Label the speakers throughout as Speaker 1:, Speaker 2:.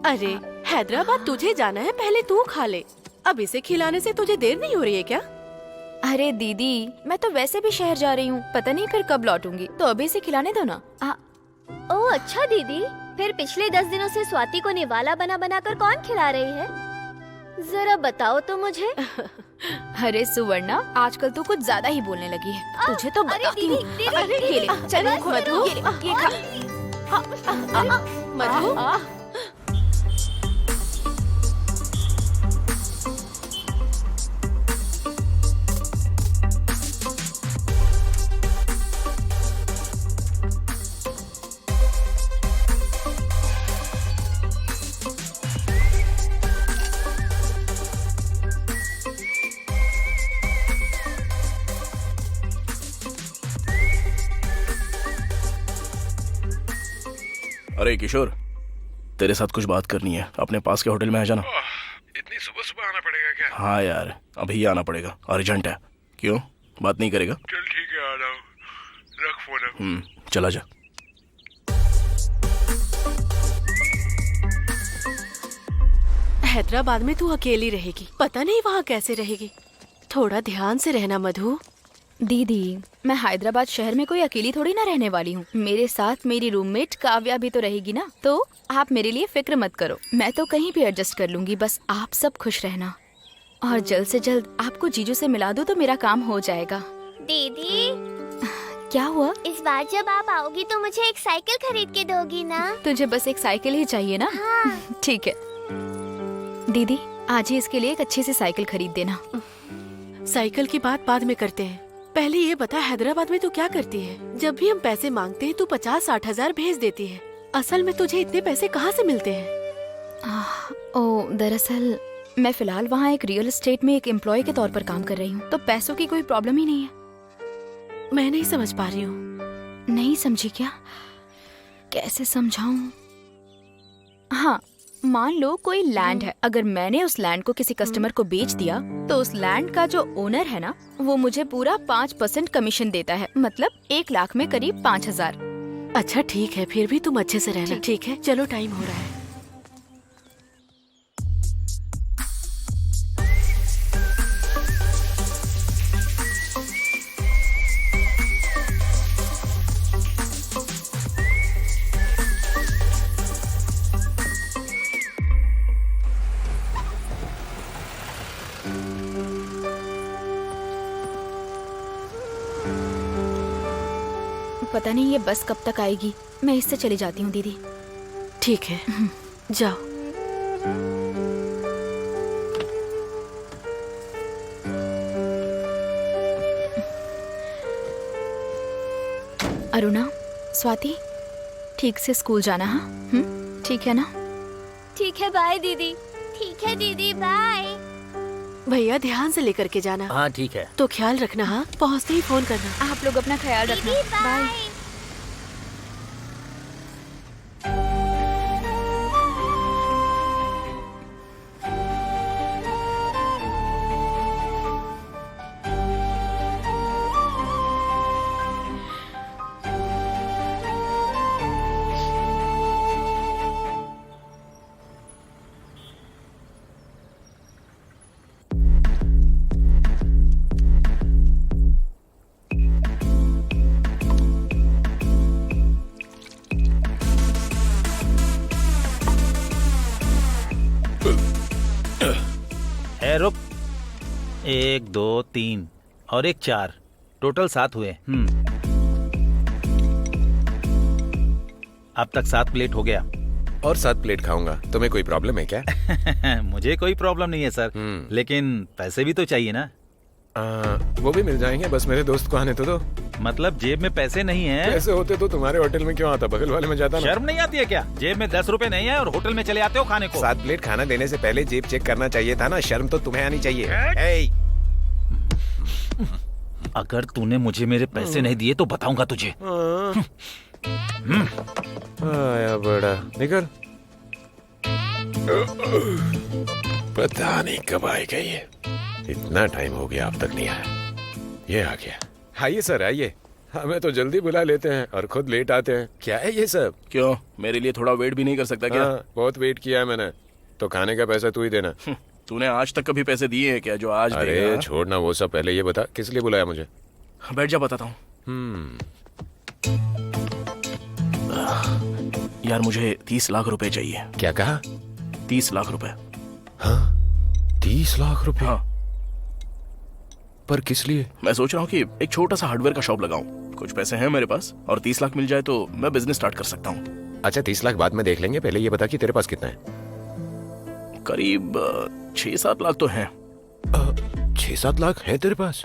Speaker 1: अरे हैदराबाद तुझे जाना है, पहले तू खा ले। अब इसे खिलाने से तुझे देर नहीं हो रही है क्या?
Speaker 2: अरे दीदी, मैं तो वैसे भी शहर जा रही हूँ, पता नहीं फिर कब लौटूंगी, तो अभी से खिलाने दो ना।
Speaker 3: ओह अच्छा दीदी, फिर पिछले 10 दिनों से स्वाति को निवाला बना बना कर कौन खिला रही है? जरा बताओ तो मुझे।
Speaker 2: अरे सुवर्णा, आजकल तू कुछ ज्यादा ही बोलने लगी है, तुझे तो बताती हूँ।
Speaker 1: अरे ये ले, चल मधु,
Speaker 2: ये खा।
Speaker 1: मधु।
Speaker 4: अरे किशोर, तेरे साथ कुछ बात करनी है, अपने पास के होटल में आ जाना।
Speaker 5: इतनी सुबह सुबह आना पड़ेगा क्या?
Speaker 4: हाँ यार, अभी ही आना पड़ेगा, अर्जेंट है। क्यों, बात नहीं करेगा?
Speaker 5: चल ठीक है, आ रहा हूँ, रख फोन।
Speaker 4: चला जा।
Speaker 1: हैदराबाद में तू अकेली रहेगी, पता नहीं वहाँ कैसे रहेगी। थोड़ा ध्यान से रहना मधु।
Speaker 2: दीदी, मैं हैदराबाद शहर में कोई अकेली थोड़ी ना रहने वाली हूँ, मेरे साथ मेरी रूममेट काव्या भी तो रहेगी ना, तो आप मेरे लिए फिक्र मत करो, मैं तो कहीं भी एडजस्ट कर लूंगी, बस आप सब खुश रहना। और जल्द से जल्द आपको जीजू से मिला दो तो मेरा काम हो जाएगा।
Speaker 3: दीदी,
Speaker 2: क्या हुआ?
Speaker 3: इस बार जब आप आओगी तो मुझे एक साइकिल खरीद के दोगी ना?
Speaker 2: तुझे बस एक साइकिल ही चाहिए ना?
Speaker 3: हाँ।
Speaker 2: ठीक है दीदी, आज ही इसके लिए एक अच्छी सी साइकिल खरीद देना।
Speaker 1: साइकिल की बात बाद में करते हैं, पहले ये बता हैदराबाद में तू क्या करती है? जब भी हम पैसे मांगते हैं तू 50-60 हजार भेज देती है, असल में तुझे इतने पैसे कहाँ से मिलते हैं?
Speaker 2: दरअसल मैं फिलहाल वहाँ एक रियल एस्टेट में एक एम्प्लॉय के तौर पर काम कर रही हूँ, तो पैसों की कोई प्रॉब्लम ही नहीं है।
Speaker 1: मैं नहीं समझ पा रही हूँ।
Speaker 2: नहीं समझी क्या? कैसे समझाऊं? हाँ, मान लो कोई लैंड है, अगर मैंने उस लैंड को किसी कस्टमर को बेच दिया तो उस लैंड का जो ओनर है ना, वो मुझे पूरा 5% कमीशन देता है, मतलब 1 लाख में करीब 5,000।
Speaker 1: अच्छा ठीक है, फिर भी तुम अच्छे से रहना। ठीक है, चलो टाइम हो रहा है।
Speaker 2: पता नहीं ये बस कब तक आएगी, मैं इससे चली जाती हूँ दीदी।
Speaker 1: ठीक है, जाओ।
Speaker 2: अरुणा, स्वाति, ठीक से स्कूल जाना। हाँ, ठीक है ना?
Speaker 3: ठीक है, बाय दीदी। ठीक है दीदी, बाय।
Speaker 1: भैया ध्यान से लेकर के जाना।
Speaker 6: हाँ ठीक है।
Speaker 1: तो ख्याल रखना। हाँ, पहुँचते ही फोन करना।
Speaker 2: आप लोग अपना ख्याल रखना।
Speaker 3: दीदी, बाय।
Speaker 6: रुक, 1 2 3 और 1 4, टोटल 7 हुए। अब तक 7 प्लेट हो गया।
Speaker 5: और 7 प्लेट खाऊंगा, तुम्हें कोई प्रॉब्लम है क्या?
Speaker 6: मुझे कोई प्रॉब्लम नहीं है सर, लेकिन पैसे भी तो चाहिए ना।
Speaker 5: वो भी मिल जाएंगे, बस मेरे दोस्त को आने तो दो।
Speaker 6: मतलब जेब में पैसे नहीं है?
Speaker 5: पैसे होते तो तुम्हारे होटल में क्यों आता, बगल वाले में जाता ना।
Speaker 6: शर्म नहीं आती है क्या? जेब में 10 रुपए नहीं है और होटल में चले आते हो खाने को।
Speaker 5: 7 प्लेट खाना देने से पहले जेब चेक करना चाहिए था ना। शर्म तो तुम्हें आनी चाहिए। ए!
Speaker 6: अगर तूने मुझे मेरे पैसे नहीं दिए तो बताऊंगा तुझे।
Speaker 5: आया बड़ा, निकल। पता नहीं कब आएगा ये, इतना टाइम हो गया अब तक नहीं आया। ये आ गया। आइए सर आइए, हमें तो जल्दी बुला लेते हैं और खुद लेट आते हैं। क्या है ये सब?
Speaker 4: क्यों, मेरे लिए थोड़ा वेट भी नहीं कर सकता क्या?
Speaker 5: हाँ, बहुत वेट किया है मैंने। तो खाने का पैसा तू ही देना।
Speaker 4: तूने आज तक कभी पैसे दिए हैं क्या जो आज
Speaker 5: अरे
Speaker 4: देगा?
Speaker 5: छोड़ना वो सब, पहले ये बता किस लिए बुलाया मुझे?
Speaker 4: बैठ जा, बताता हूँ। यार मुझे 30 लाख रुपए चाहिए।
Speaker 5: क्या कहा?
Speaker 4: 30 लाख रुपए।
Speaker 5: हाँ 30 लाख रुपए?
Speaker 4: हाँ,
Speaker 5: पर किस लिए?
Speaker 4: मैं सोच रहा हूँ कि एक छोटा सा हार्डवेयर का शॉप लगाऊं। कुछ पैसे हैं मेरे पास और 30 लाख मिल जाए तो मैं बिजनेस स्टार्ट कर सकता हूँ।
Speaker 5: अच्छा 30 लाख बाद में देख लेंगे, पहले ये बता कि तेरे पास कितना है?
Speaker 4: करीब 6-7 लाख तो हैं।
Speaker 5: 6-7 लाख है तेरे पास?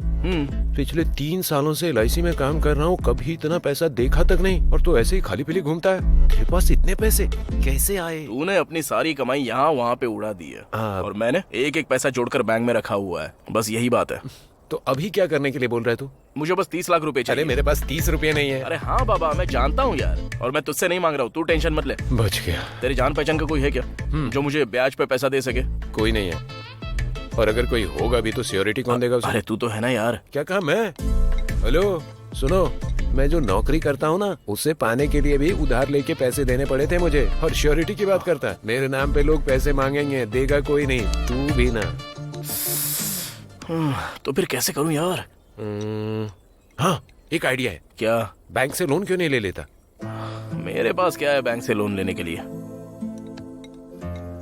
Speaker 5: पिछले 3 सालों से LIC में काम कर रहा हूँ, कभी इतना पैसा देखा तक नहीं, और तू ऐसे ही खाली पीली घूमता है। तेरे पास इतने पैसे कैसे आए?
Speaker 4: तूने अपनी सारी कमाई यहाँ वहाँ पे उड़ा दी है और मैंने एक एक पैसा जोड़कर बैंक में रखा हुआ है। बस यही बात है।
Speaker 5: तो अभी क्या करने के लिए बोल रहा है तू?
Speaker 4: मुझे बस 30 लाख रुपए चाहिए।
Speaker 5: अरे मेरे पास 30 रुपए नहीं है।
Speaker 4: अरे हाँ बाबा, मैं जानता हूँ यार, और मैं तुझसे नहीं मांग रहा हूँ, तू टेंशन मत ले।
Speaker 5: बच गया।
Speaker 4: तेरी जान पहचान का कोई है क्या जो मुझे ब्याज पे पैसा दे सके?
Speaker 5: कोई नहीं है, और अगर कोई होगा भी तो सिक्योरिटी कौन देगा उसे?
Speaker 4: अरे तू तो है ना यार।
Speaker 5: क्या कहा मैं? हेलो सुनो, मैं जो नौकरी करता हूँ ना, उसे पाने के लिए भी उधार लेके पैसे देने पड़े थे मुझे, और श्योरिटी की बात करता है। मेरे नाम पे लोग पैसे मांगेंगे, देगा कोई नहीं, तू भी ना।
Speaker 4: तो फिर कैसे करूँ यार?
Speaker 5: हाँ एक आइडिया है।
Speaker 4: क्या?
Speaker 5: बैंक से लोन क्यों नहीं ले लेता?
Speaker 4: मेरे पास क्या है बैंक से लोन लेने के लिए?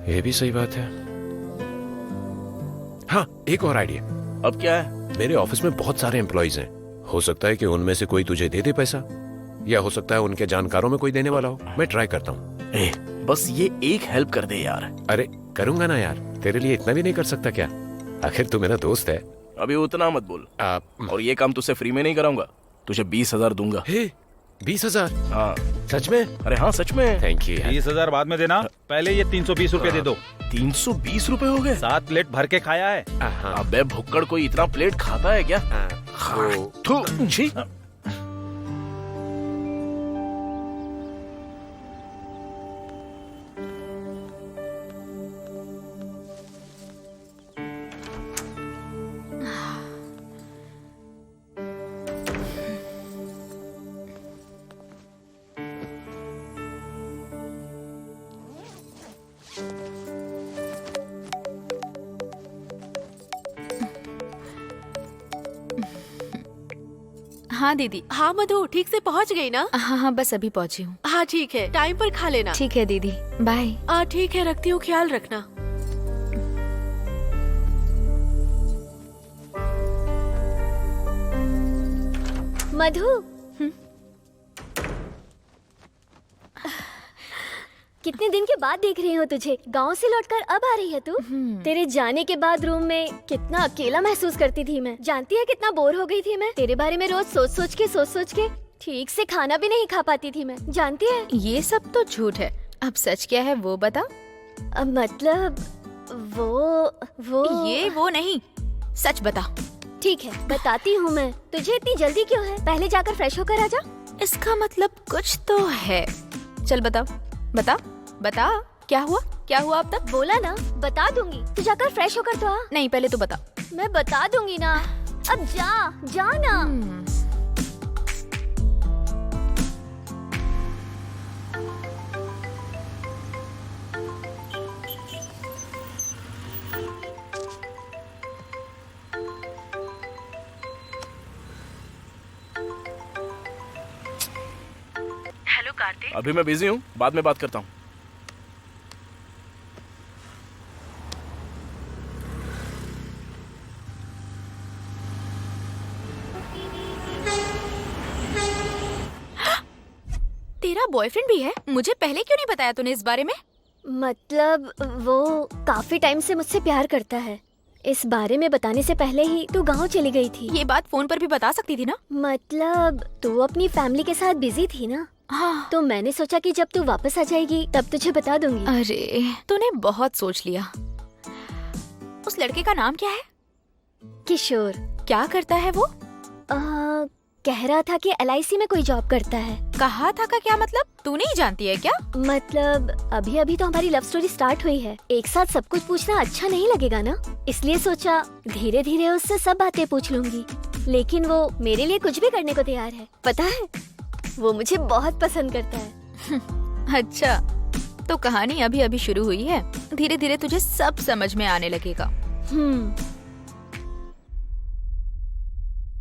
Speaker 5: ये भी सही बात है। हाँ एक और आइडिया।
Speaker 4: अब क्या है?
Speaker 5: मेरे ऑफिस में बहुत सारे एम्प्लॉइज हैं, हो सकता है कि उनमें से कोई तुझे दे दे पैसा, या हो सकता है उनके जानकारों में कोई देने वाला हो। मैं ट्राई करता हूँ।
Speaker 4: बस ये एक हेल्प कर दे यार।
Speaker 5: अरे करूंगा ना यार, तेरे लिए इतना भी नहीं कर सकता क्या? आखिर तू मेरा दोस्त है।
Speaker 4: अभी उतना मत बोल। और ये काम तुझसे फ्री में नहीं कराऊंगा, तुझे 20,000 दूंगा।
Speaker 5: 20,000?
Speaker 4: हाँ
Speaker 5: सच में?
Speaker 4: अरे हाँ सच में।
Speaker 5: Thank you.
Speaker 6: 20,000 बाद में देना, पहले ये 320 रुपए दे दो।
Speaker 4: 320 रुपए हो गए?
Speaker 6: 7 प्लेट भर के खाया है।
Speaker 4: अबे भुक्कड़, कोई इतना प्लेट खाता है क्या? थू, छी।
Speaker 2: हाँ दीदी।
Speaker 1: हाँ मधु, ठीक से पहुँच गई ना?
Speaker 2: हाँ हाँ बस अभी पहुँची हूँ।
Speaker 1: हाँ ठीक है, टाइम पर खा लेना।
Speaker 2: ठीक है दीदी, बाय।
Speaker 1: ठीक है, रखती हूँ, ख्याल रखना।
Speaker 3: मधु, कितने दिन के बाद देख रही हूँ तुझे। गांव से लौटकर अब आ रही है तू? तेरे जाने के बाद रूम में कितना अकेला महसूस करती थी मैं। जानती है कितना बोर हो गई थी मैं। तेरे बारे में रोज सोच सोच के ठीक से खाना भी नहीं खा पाती थी मैं, जानती है?
Speaker 2: ये सब तो झूठ है, अब सच क्या है वो बता।
Speaker 3: मतलब वो
Speaker 2: ये वो नहीं, सच बता।
Speaker 3: ठीक है बताती हूँ मैं। तुझे इतनी जल्दी क्यों है? पहले जाकर फ्रेश होकर आजा।
Speaker 2: इसका मतलब कुछ तो है। चल बता बता बता, क्या हुआ अब तक?
Speaker 3: बोला ना बता दूंगी। तू जाकर फ्रेश होकर तो आ।
Speaker 2: नहीं पहले तू बता।
Speaker 3: मैं बता दूंगी ना, अब जा ना।
Speaker 1: हेलो कार्तिक।
Speaker 4: अभी मैं बिजी हूँ, बाद में बात करता हूँ।
Speaker 2: तेरा बॉयफ्रेंड भी है? मुझे पहले क्यों नहीं बताया तूने इस बारे में?
Speaker 3: मतलब वो काफी टाइम से मुझसे प्यार करता है, इस बारे में बताने से पहले ही तू गांव चली गई थी।
Speaker 2: ये बात फोन पर भी बता सकती थी ना।
Speaker 3: मतलब तू अपनी फैमिली के साथ बिजी थी ना,
Speaker 2: हाँ।
Speaker 3: तो मैंने सोचा कि जब तू वापस आ जाएगी तब तुझे बता दूंगी।
Speaker 2: अरे तूने बहुत सोच लिया। उस लड़के का नाम क्या है?
Speaker 3: किशोर।
Speaker 2: क्या करता है वो?
Speaker 3: कह रहा था कि LIC में कोई जॉब करता है।
Speaker 2: कहा था का क्या मतलब? तू नहीं जानती है क्या?
Speaker 3: मतलब अभी अभी तो हमारी लव स्टोरी स्टार्ट हुई है, एक साथ सब कुछ पूछना अच्छा नहीं लगेगा ना, इसलिए सोचा धीरे धीरे उससे सब बातें पूछ लूंगी। लेकिन वो मेरे लिए कुछ भी करने को तैयार है। पता है, वो मुझे बहुत पसंद करता है।
Speaker 2: अच्छा, तो कहानी अभी अभी शुरू हुई है, धीरे धीरे तुझे सब समझ में आने लगेगा।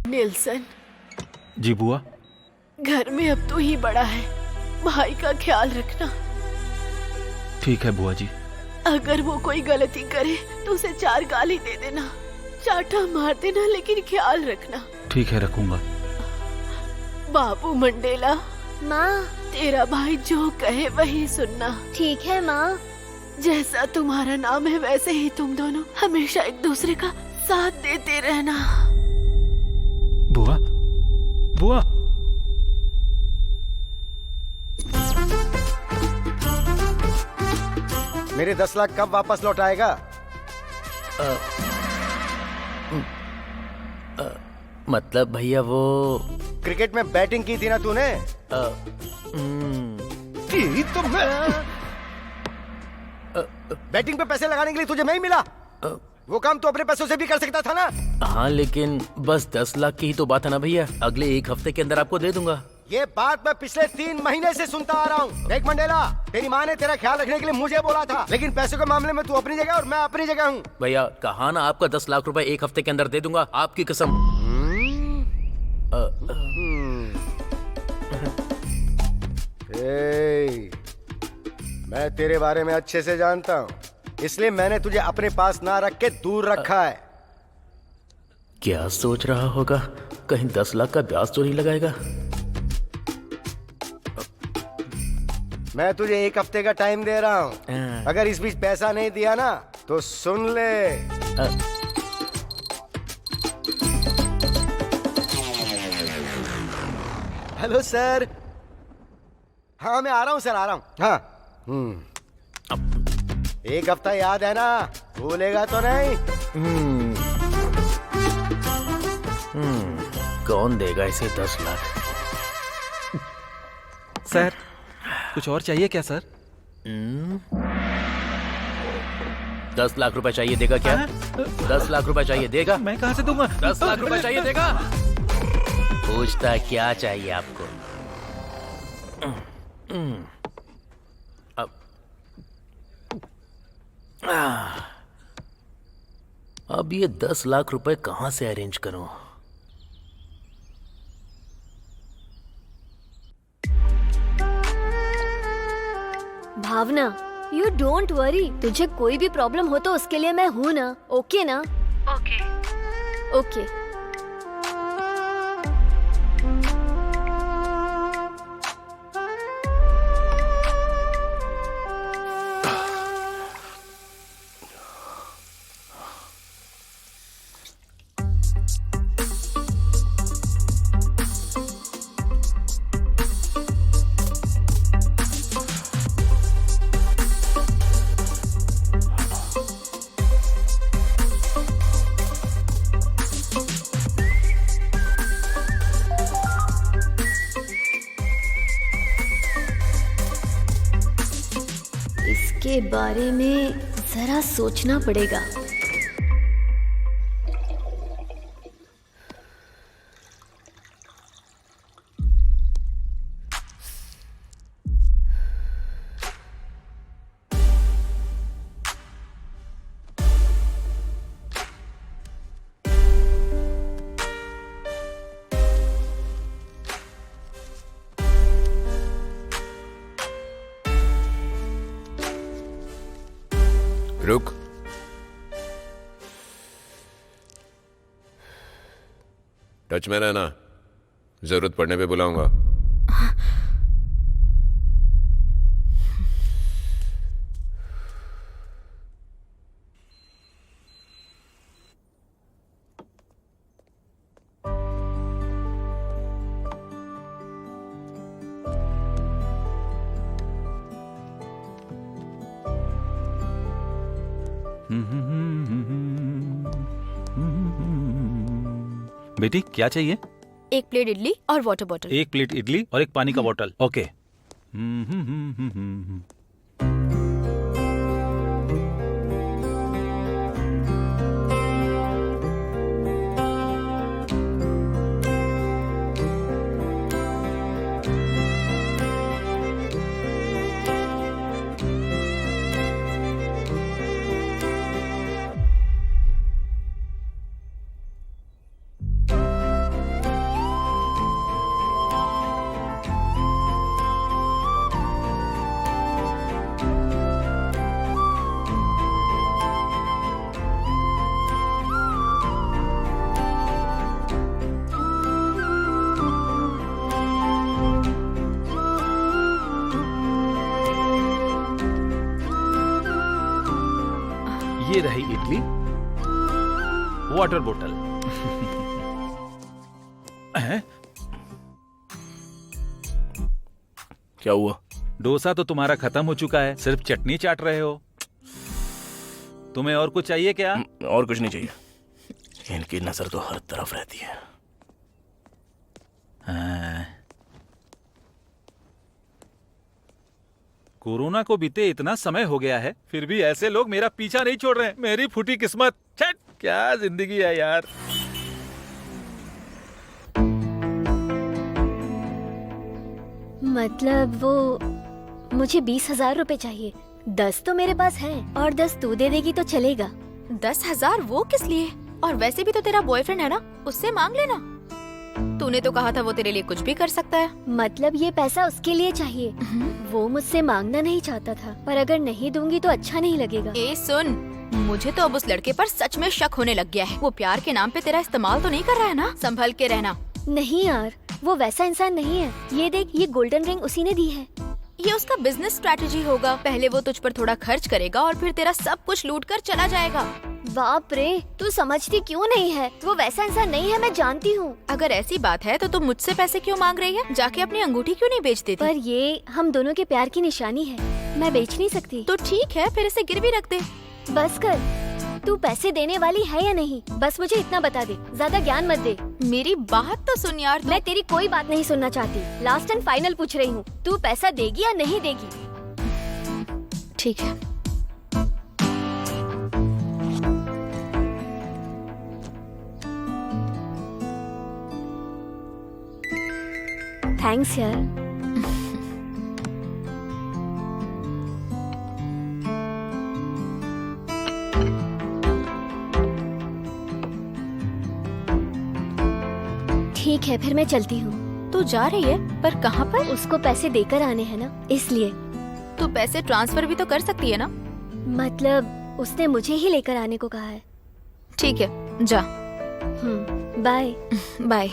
Speaker 1: निल्सन,
Speaker 6: जी बुआ।
Speaker 1: घर में अब तू ही बड़ा है, भाई का ख्याल रखना।
Speaker 6: ठीक है बुआ जी।
Speaker 1: अगर वो कोई गलती करे तो उसे 4 गाली दे देना, चाटा मार देना, लेकिन ख्याल रखना।
Speaker 6: ठीक है, रखूंगा।
Speaker 1: बाबू मंडेला,
Speaker 3: माँ।
Speaker 1: तेरा भाई जो कहे वही सुनना।
Speaker 3: ठीक है माँ।
Speaker 1: जैसा तुम्हारा नाम है वैसे ही तुम दोनों हमेशा एक दूसरे का साथ देते रहना।
Speaker 6: बुआ, बुआ।
Speaker 7: मेरे 10 लाख कब वापस लौट आएगा?
Speaker 4: मतलब भैया वो
Speaker 7: क्रिकेट में बैटिंग की थी ना तूने? की तो मैं बैटिंग पे पैसे लगाने के लिए तुझे नहीं मिला? वो काम तो अपने पैसों से भी कर सकता था ना।
Speaker 4: हाँ, लेकिन बस 10 लाख की ही तो बात है ना भैया। अगले 1 हफ्ते के अंदर आपको दे दूंगा।
Speaker 7: ये बात मैं पिछले 3 महीने से सुनता आ रहा हूँ। देख मंडेला, तेरी माँ ने तेरा ख्याल रखने के लिए मुझे बोला था, लेकिन पैसों के मामले में तू अपनी जगह और मैं अपनी जगह हूँ।
Speaker 4: भैया कहा ना आपका 10 लाख रुपए 1 हफ्ते के अंदर दे दूंगा, आपकी कसम।
Speaker 7: मैं तेरे बारे में अच्छे से जानता हूँ, इसलिए मैंने तुझे अपने पास ना रख के दूर रखा है।
Speaker 4: क्या सोच रहा होगा, कहीं 10 लाख का ब्याज तो नहीं लगाएगा?
Speaker 7: मैं तुझे 1 हफ्ते का टाइम दे रहा हूँ। अगर इस बीच पैसा नहीं दिया ना तो सुन ले। Hello sir. हाँ मैं आ रहा हूँ सर, आ रहा हूँ। हाँ 1 हफ्ता याद है ना, भूलेगा तो नहीं?
Speaker 4: कौन देगा इसे 10 लाख?
Speaker 8: सर, कुछ और चाहिए क्या सर?
Speaker 4: 10 लाख रुपए चाहिए, देगा क्या? 10 लाख रुपए चाहिए, देगा?
Speaker 8: मैं कहाँ से दूंगा?
Speaker 4: 10 लाख रुपए चाहिए, देगा? पूछता क्या चाहिए आपको? अब ये 10 लाख रुपए कहाँ से अरेंज करूं?
Speaker 3: भावना, यू डोंट वरी। तुझे कोई भी प्रॉब्लम हो तो उसके लिए मैं हूँ ना। ओके ना?
Speaker 1: ओके।
Speaker 3: ओके। इसके बारे में जरा सोचना पड़ेगा।
Speaker 5: रुक। टच में रहना, जरूरत पड़ने पे बुलाऊंगा।
Speaker 6: बेटी क्या चाहिए?
Speaker 2: एक प्लेट इडली और वाटर बॉटल।
Speaker 6: एक प्लेट इडली और एक पानी का बोतल। ओके। ये रही इडली, वाटर बोतल। हैं?
Speaker 4: क्या हुआ?
Speaker 6: डोसा तो तुम्हारा खत्म हो चुका है, सिर्फ चटनी चाट रहे हो। तुम्हें और कुछ चाहिए क्या?
Speaker 4: और कुछ नहीं चाहिए। इनकी नजर तो हर तरफ रहती है।
Speaker 6: हाँ। कोरोना को बीते इतना समय हो गया है, फिर भी ऐसे लोग मेरा पीछा नहीं छोड़ रहे हैं। मेरी फूटी किस्मत। छट, क्या जिंदगी है यार।
Speaker 3: मतलब वो मुझे 20,000 रुपए चाहिए। 10 तो मेरे पास है और 10 तू दे देगी तो चलेगा।
Speaker 2: 10,000 वो किस लिए? और वैसे भी तो तेरा बॉयफ्रेंड है ना, उससे मांग लेना। तूने तो कहा था वो तेरे लिए कुछ भी कर सकता है।
Speaker 3: मतलब ये पैसा उसके लिए चाहिए। वो मुझसे मांगना नहीं चाहता था, पर अगर नहीं दूंगी तो अच्छा नहीं लगेगा।
Speaker 2: ए सुन, मुझे तो अब उस लड़के पर सच में शक होने लग गया है। वो प्यार के नाम पे तेरा इस्तेमाल तो नहीं कर रहा है ना? संभल के रहना।
Speaker 3: नहीं यार, वो वैसा इंसान नहीं है। ये देख, ये गोल्डन रिंग उसी ने दी है।
Speaker 2: ये उसका बिजनेस स्ट्रैटेजी होगा। पहले वो तुझ पर थोड़ा खर्च करेगा और फिर तेरा सब कुछ लूट कर चला जाएगा।
Speaker 3: बाप रे, तू समझती क्यों नहीं है? वो वैसा इंसान नहीं है, मैं जानती हूँ।
Speaker 2: अगर ऐसी बात है तो तुम मुझसे पैसे क्यों मांग रही है? जाके अपनी अंगूठी क्यों नहीं बेच देती?
Speaker 3: पर ये हम दोनों के प्यार की निशानी है, मैं बेच नहीं सकती।
Speaker 2: तो ठीक है, फिर इसे गिरवी रख दे।
Speaker 3: बस कर, तू पैसे देने वाली है या नहीं? बस मुझे इतना बता दे, ज्यादा ज्ञान मत दे।
Speaker 2: मेरी बात तो सुन यार।
Speaker 3: मैं तेरी कोई बात नहीं सुनना चाहती। लास्ट एंड फाइनल पूछ रही हूँ, तू पैसा देगी या नहीं देगी?
Speaker 2: ठीक है।
Speaker 3: थैंक्स यार। ठीक है, फिर मैं चलती हूँ।
Speaker 2: तू जा रही है, पर कहाँ पर?
Speaker 3: उसको पैसे देकर आने हैं ना, इसलिए।
Speaker 2: तू पैसे ट्रांसफर भी तो कर सकती है ना?
Speaker 3: मतलब उसने मुझे ही लेकर आने को कहा है।
Speaker 2: ठीक है, जा।
Speaker 3: बाय।
Speaker 2: बाय।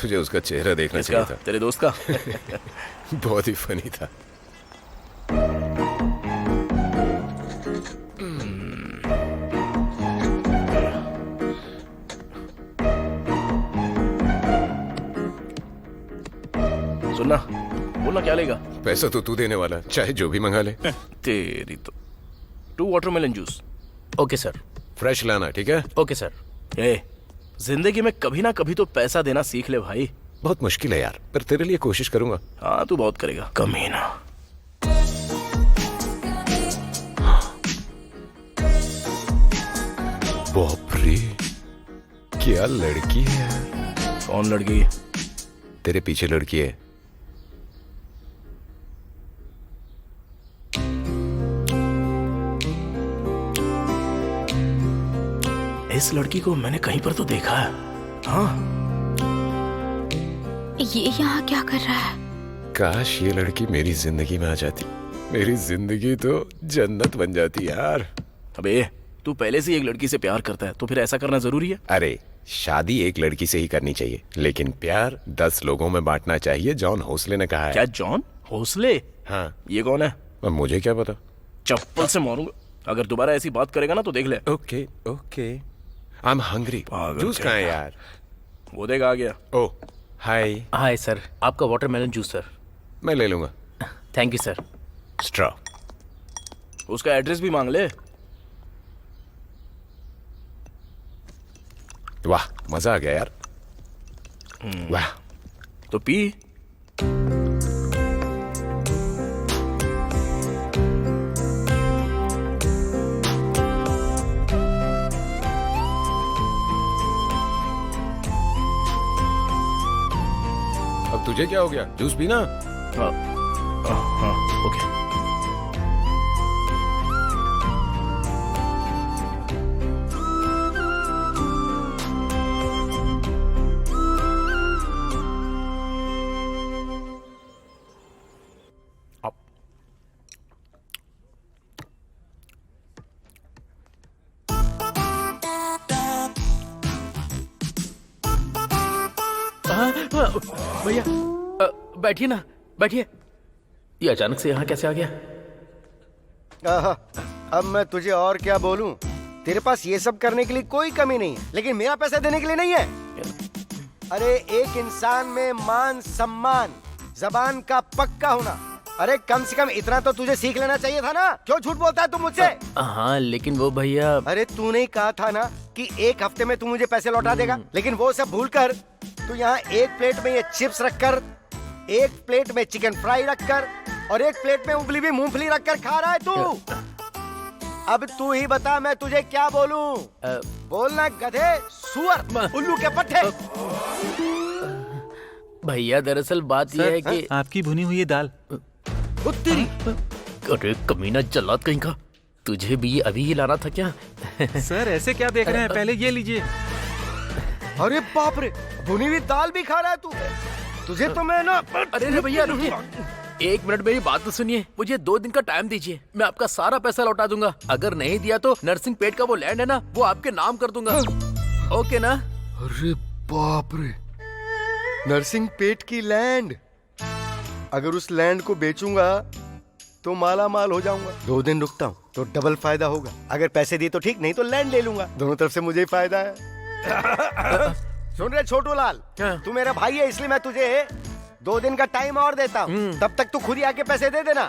Speaker 5: तुझे उसका चेहरा देखना
Speaker 4: किसका?
Speaker 5: चाहिए था।
Speaker 4: तेरे दोस्त का?
Speaker 5: बहुत ही फनी था।
Speaker 4: सुनना, बोलना क्या लेगा?
Speaker 5: पैसा तो तू देने वाला, चाहे जो भी मंगा ले।
Speaker 4: तेरी तो 2 watermelon juice.
Speaker 9: Okay sir.
Speaker 5: Fresh लाना, ठीक है?
Speaker 9: Okay sir.
Speaker 4: जिंदगी में कभी ना कभी तो पैसा देना सीख ले भाई।
Speaker 5: बहुत मुश्किल है यार, पर तेरे लिए कोशिश करूंगा।
Speaker 4: हाँ, तू बहुत करेगा, कमीना।
Speaker 5: बाप रे, क्या लड़की है।
Speaker 4: कौन लड़की?
Speaker 5: तेरे पीछे लड़की है।
Speaker 4: इस लड़की को मैंने कहीं पर तो देखा है। हाँ,
Speaker 2: ये यहाँ क्या कर रहा है?
Speaker 5: काश ये लड़की मेरी जिंदगी में आ जाती, मेरी जिंदगी तो जन्नत बन जाती यार।
Speaker 4: अबे तू पहले से एक लड़की से प्यार करता है तो फिर ऐसा करना जरूरी है?
Speaker 5: अरे शादी एक लड़की से ही करनी चाहिए, लेकिन प्यार 10 लोगों में बांटना चाहिए, जॉन होसले ने कहा है।
Speaker 4: क्या जॉन होसले?
Speaker 5: हाँ।
Speaker 4: ये कौन है?
Speaker 5: अब मुझे क्या पता।
Speaker 4: चप्पल से मारूंगा अगर दोबारा ऐसी बात करेगा ना तो देख ले।
Speaker 5: Okay okay, I am hungry.
Speaker 4: पागल
Speaker 5: जूस
Speaker 4: क्या
Speaker 5: कहाँ है
Speaker 4: है?
Speaker 5: यार?
Speaker 4: वो देगा आ गया।
Speaker 5: ओ हाय,
Speaker 9: हाय सर, आपका वाटरमेलन जूस सर।
Speaker 5: मैं ले लूंगा।
Speaker 9: Thank you sir.
Speaker 5: स्ट्रॉ।
Speaker 4: उसका एड्रेस भी मांग ले।
Speaker 5: वाह, मजा आ गया यार। वाह।
Speaker 4: तो पी।
Speaker 5: अब तुझे क्या हो गया? जूस पीना।
Speaker 4: हाँ, हाँ, ओके।
Speaker 9: भैया बैठिए ना, बैठिए। ये अचानक से यहाँ कैसे आ गया?
Speaker 7: आहा, अब मैं तुझे और क्या बोलूं? तेरे पास ये सब करने के लिए कोई कमी नहीं है, लेकिन मेरा पैसा देने के लिए नहीं है। अरे एक इंसान में मान सम्मान, जबान का पक्का होना, अरे कम से कम इतना तो तुझे सीख लेना चाहिए था ना। क्यों झूठ बोलता है तू मुझसे?
Speaker 9: हाँ लेकिन वो भैया।
Speaker 7: अरे तूने ही कहा था ना कि एक हफ्ते में तू मुझे पैसे लौटा देगा, लेकिन वो सब भूलकर तू यहाँ एक प्लेट में ये चिप्स रखकर, एक प्लेट में चिकन फ्राई रखकर और एक प्लेट में उबली हुई मूंगफली रखकर खा रहा है तू। अब तू ही बता मैं तुझे क्या बोलूं? बोलना गधे, सुअर, उल्लू के पट्टे।
Speaker 9: भैया दरअसल बात यह है कि
Speaker 6: आपकी भुनी हुई दाल।
Speaker 7: उत्तरी।
Speaker 9: अरे कमीना जल्लाद कहीं का, तुझे भी अभी ही लाना था क्या?
Speaker 6: सर ऐसे क्या देख रहे हैं, पहले ये लीजिए।
Speaker 7: अरे बाप रे, भुनी हुई दाल भी खा रहा है तू। तुझे तो मैं ना।
Speaker 9: अरे भैया रुकिए, एक मिनट मेरी बात तो सुनिए। मुझे 2 दिन का टाइम दीजिए, मैं आपका सारा पैसा लौटा दूंगा। अगर नहीं दिया तो नरसिंह पेट का वो लैंड है ना, वो आपके नाम कर दूंगा। ओके ना?
Speaker 7: अरे बाप रे, नरसिंह पेट की लैंड। अगर उस लैंड को बेचूंगा तो माला माल हो जाऊंगा। 2 दिन रुकता हूँ तो डबल फायदा होगा। अगर पैसे दिए तो ठीक, नहीं तो लैंड ले लूंगा। दोनों तरफ से मुझे ही फायदा है। सुन रहे छोटू लाल, तू मेरा भाई है इसलिए मैं तुझे 2 दिन का टाइम और देता हूँ। तब तक तू खुद ही आके पैसे दे देना।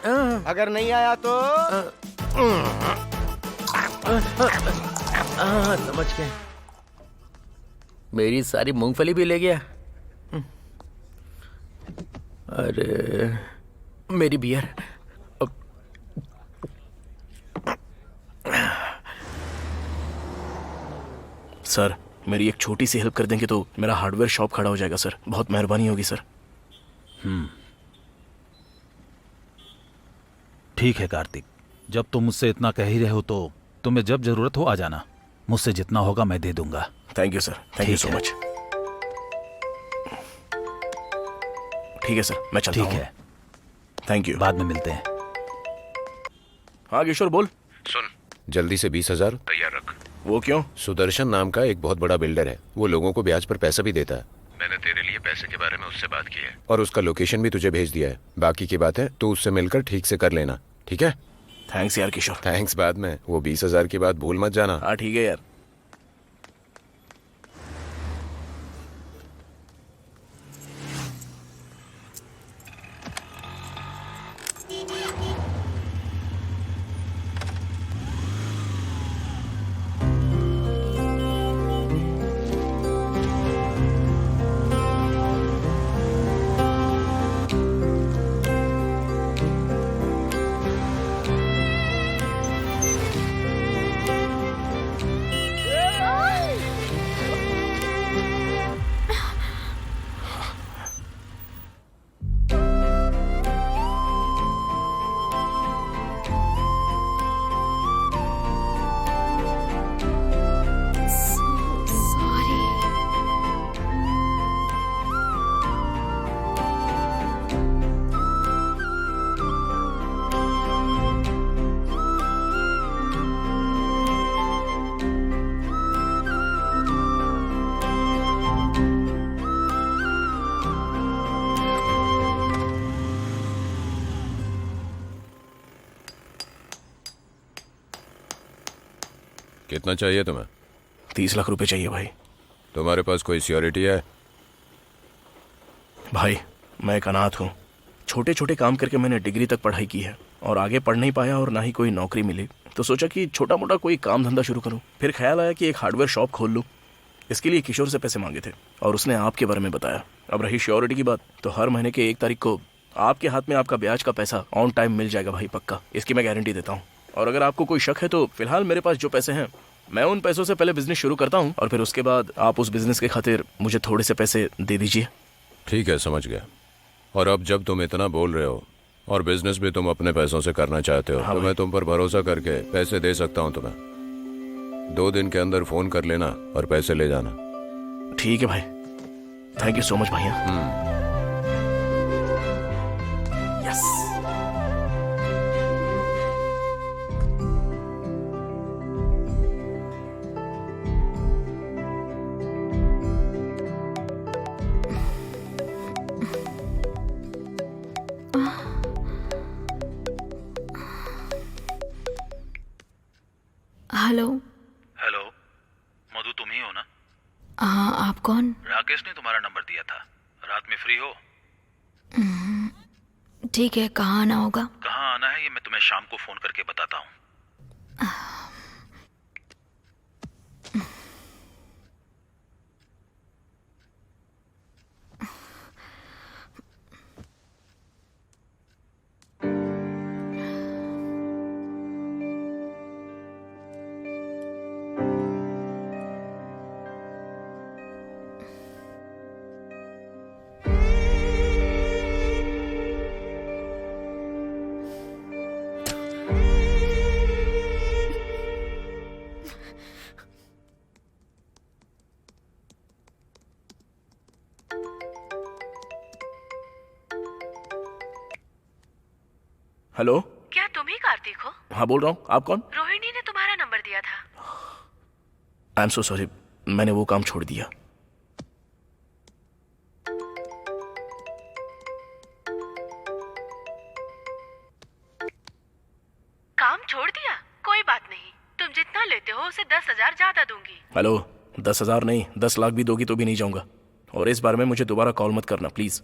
Speaker 7: अगर नहीं आया तो
Speaker 9: समझ गए। मेरी सारी मूंगफली भी ले गया। अरे मेरी बियर।
Speaker 4: सर मेरी एक छोटी सी हेल्प कर देंगे तो मेरा हार्डवेयर शॉप खड़ा हो जाएगा सर। बहुत मेहरबानी होगी सर।
Speaker 6: ठीक है कार्तिक, जब तुम मुझसे इतना कह ही रहे हो तो तुम्हें जब जरूरत हो आ जाना। मुझसे जितना होगा मैं दे दूंगा।
Speaker 4: Thank you sir, thank you
Speaker 6: ठीक
Speaker 4: सो
Speaker 6: है।
Speaker 4: मच। ठीक है सर, मैं चलता
Speaker 6: ठीक
Speaker 4: हूँ।
Speaker 6: है,
Speaker 4: थैंक यू।
Speaker 6: बाद में मिलते हैं।
Speaker 4: हाँ किशोर बोल।
Speaker 5: सुन, जल्दी से 20,000 तैयार रख।
Speaker 4: वो क्यों?
Speaker 5: सुदर्शन नाम का एक बहुत बड़ा बिल्डर है, वो लोगों को ब्याज पर पैसा भी देता है। मैंने तेरे लिए पैसे के बारे में उससे बात की है और उसका लोकेशन भी तुझे भेज दिया है। बाकी की बात है तो उससे मिलकर ठीक से कर लेना, ठीक है?
Speaker 4: थैंक्स यार किशोर।
Speaker 5: थैंक्स बाद में। वो 20,000 की बात भूल मत जाना।
Speaker 4: हाँ ठीक है यार। कितना चाहिए तुम्हें? 30 लाख रुपए चाहिए भाई।
Speaker 5: तुम्हारे पास कोई सिक्योरिटी है?
Speaker 4: भाई मैं एक अनाथ हूँ। छोटे छोटे काम करके मैंने डिग्री तक पढ़ाई की है और आगे पढ़ नहीं पाया और ना ही कोई नौकरी मिली, तो सोचा कि छोटा मोटा कोई काम धंधा शुरू करूँ। फिर ख्याल आया कि एक हार्डवेयर शॉप खोल लूँ। इसके लिए किशोर से पैसे मांगे थे और उसने आपके बारे में बताया। अब रही श्योरिटी की बात, तो हर महीने के 1 तारीख को आपके हाथ में आपका ब्याज का पैसा ऑन टाइम मिल जाएगा भाई, पक्का। इसकी मैं गारंटी देता हूँ। और अगर आपको कोई शक है तो फिलहाल मेरे पास जो पैसे हैं, मैं उन पैसों से पहले बिजनेस शुरू करता हूँ और फिर उसके बाद आप उस बिजनेस के खातिर मुझे थोड़े से पैसे दे दीजिए।
Speaker 5: ठीक है, समझ गया। और अब जब तुम इतना बोल रहे हो और बिजनेस भी तुम अपने पैसों से करना चाहते हो,
Speaker 4: हाँ
Speaker 5: तो मैं तुम पर भरोसा करके पैसे दे सकता हूँ तुम्हें। 2 दिन के अंदर फोन कर लेना और पैसे ले जाना।
Speaker 4: ठीक है भाई, थैंक यू सो मच भैया। यस।
Speaker 2: हेलो।
Speaker 6: हेलो मधु, तुम ही हो ना?
Speaker 2: हाँ, आप कौन?
Speaker 6: राकेश ने तुम्हारा नंबर दिया था। रात में फ्री हो?
Speaker 2: ठीक है, कहाँ आना होगा?
Speaker 6: कहाँ आना है ये मैं तुम्हें शाम को फोन करके बताता हूँ।
Speaker 4: हेलो,
Speaker 1: क्या तुम ही कार्तिक हो?
Speaker 4: हाँ बोल रहा हूँ। आप कौन?
Speaker 1: रोहिणी ने तुम्हारा नंबर दिया था।
Speaker 4: आई एम सो सॉरी, मैंने वो काम छोड़ दिया।
Speaker 1: काम छोड़ दिया? कोई बात नहीं, तुम जितना लेते हो उसे 10,000 ज्यादा दूंगी।
Speaker 4: हेलो, 10,000 नहीं, 10 लाख भी दोगी तो भी नहीं जाऊंगा। और इस बारे में मुझे दोबारा कॉल मत करना प्लीज।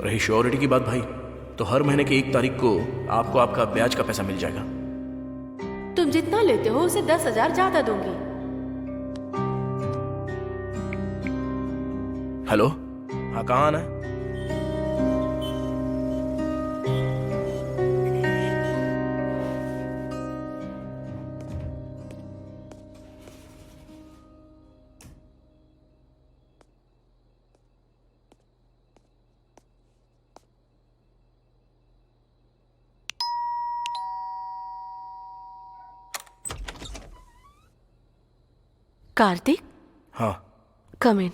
Speaker 4: रही श्योरिटी की बात भाई, तो हर महीने की 1 तारीख को आपको आपका ब्याज का पैसा मिल जाएगा।
Speaker 1: तुम जितना लेते हो उसे 10,000 ज्यादा दूंगी।
Speaker 4: हेलो, हाँ कहाँ आना है?
Speaker 1: कार्तिक,
Speaker 4: हाँ
Speaker 1: कम इन।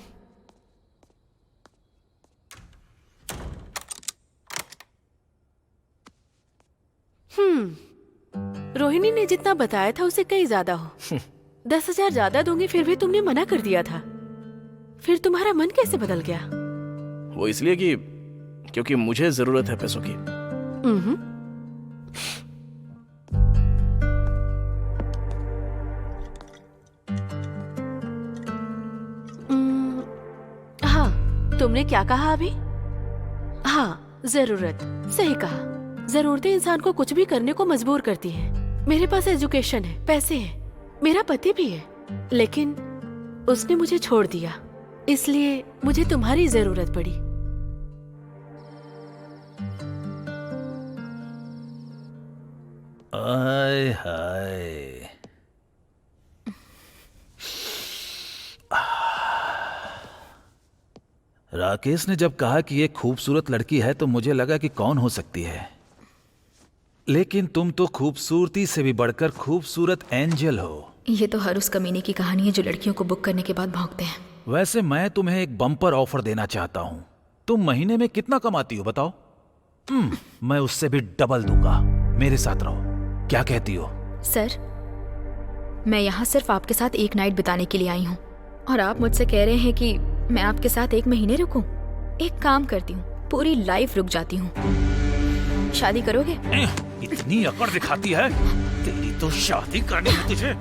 Speaker 1: रोहिणी ने जितना बताया था उसे कहीं ज्यादा हो। 10,000 ज्यादा दूंगी, फिर भी तुमने मना कर दिया था। फिर तुम्हारा मन कैसे बदल गया?
Speaker 4: वो इसलिए कि क्योंकि मुझे जरूरत है पैसों की।
Speaker 1: हाँ, तुमने क्या कहा अभी? हाँ, जरूरत, सही कहा। जरूरतें इंसान को कुछ भी करने को मजबूर करती हैं। मेरे पास एजुकेशन है, पैसे हैं, मेरा पति भी है, लेकिन उसने मुझे छोड़ दिया, इसलिए मुझे तुम्हारी जरूरत पड़ी।
Speaker 6: आय हाय, राकेश ने जब कहा कि ये खूबसूरत लड़की है तो मुझे लगा कि कौन हो सकती है, लेकिन तुम तो खूबसूरती से भी बढ़कर खूबसूरत एंजल हो।
Speaker 2: ये तो हर उस कमीने की कहानी है जो लड़कियों को बुक करने के बाद भौंकते हैं।
Speaker 6: वैसे मैं तुम्हें एक बम्पर ऑफर देना चाहता हूँ। तुम महीने में कितना कमाती हो बताओ? मैं उससे भी डबल दूंगा। मेरे साथ रहो, क्या कहती हो?
Speaker 2: सर, मैं यहाँ सिर्फ आपके साथ एक नाइट बिताने के लिए आई हूँ और आप मुझसे कह रहे हैं कि मैं आपके साथ 1 महीने रुकूं? एक काम करती हूँ, पूरी लाइफ रुक जाती हूँ। शादी करोगे?
Speaker 6: इतनी अकड़ दिखाती है, तेरी तो शादी करनी है तुझे।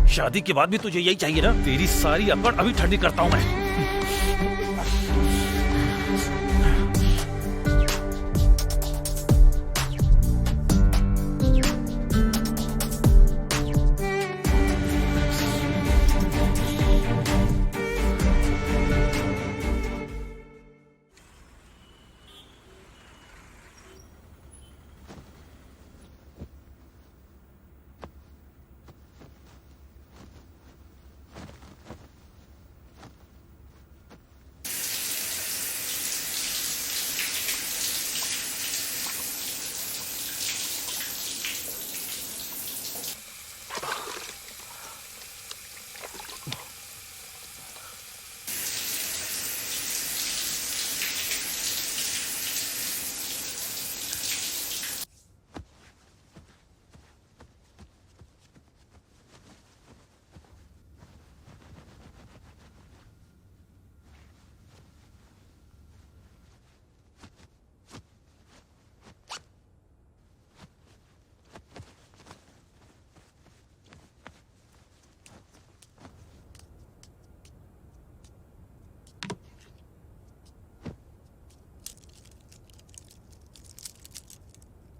Speaker 6: शादी के बाद भी तुझे यही चाहिए ना? तेरी सारी अकड़ अभी ठंडी करता हूं मैं।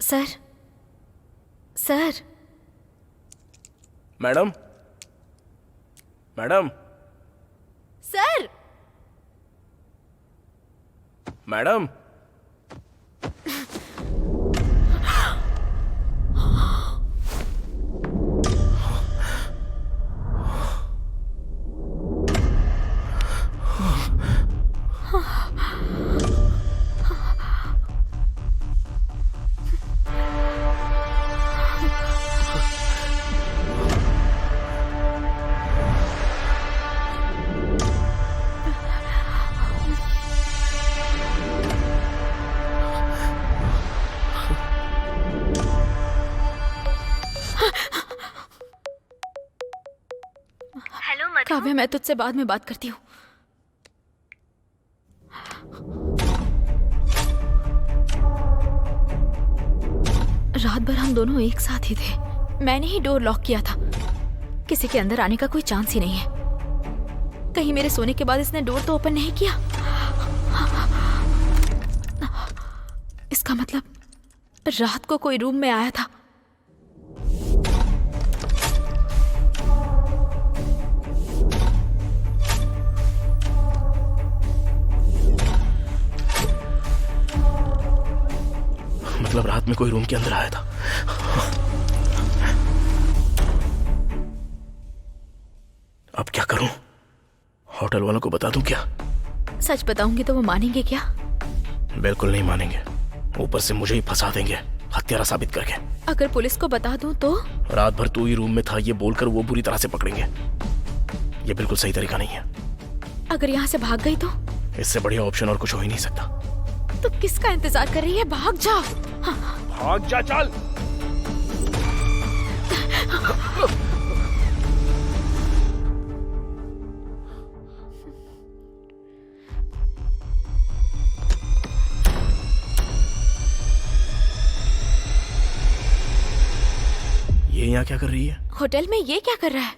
Speaker 2: Sir, sir,
Speaker 4: madam, madam,
Speaker 2: sir,
Speaker 4: madam,
Speaker 2: Kavya, मैं तुझसे बाद में बात करती हूँ। रात भर हम दोनों एक साथ ही थे। मैंने ही डोर लॉक किया था। किसी के अंदर आने का कोई चांस ही नहीं है। कहीं मेरे सोने के बाद इसने डोर तो ओपन नहीं किया। इसका मतलब रात को कोई रूम में आया था।
Speaker 4: मतलब रात में कोई रूम के अंदर आया था। अब क्या करूं? होटल वालों को बता दूं क्या?
Speaker 2: सच बताऊंगी तो वो मानेंगे क्या?
Speaker 4: बिल्कुल नहीं मानेंगे। ऊपर से मुझे ही फंसा देंगे हत्यारा साबित करके।
Speaker 2: अगर पुलिस को बता दूं तो?
Speaker 4: रात भर तू ही रूम में था ये बोलकर वो बुरी तरह से पकड़ेंगे। ये बिल्कुल सही तरीका नहीं है।
Speaker 2: अगर यहाँ से भाग गई तो?
Speaker 4: इससे बढ़िया ऑप्शन और कुछ हो ही नहीं सकता।
Speaker 2: तो किसका इंतजार कर रही है? भाग जा। हाँ।
Speaker 4: भाग जा, चल। ये यहाँ क्या कर रही है?
Speaker 2: होटल में ये क्या कर रहा है?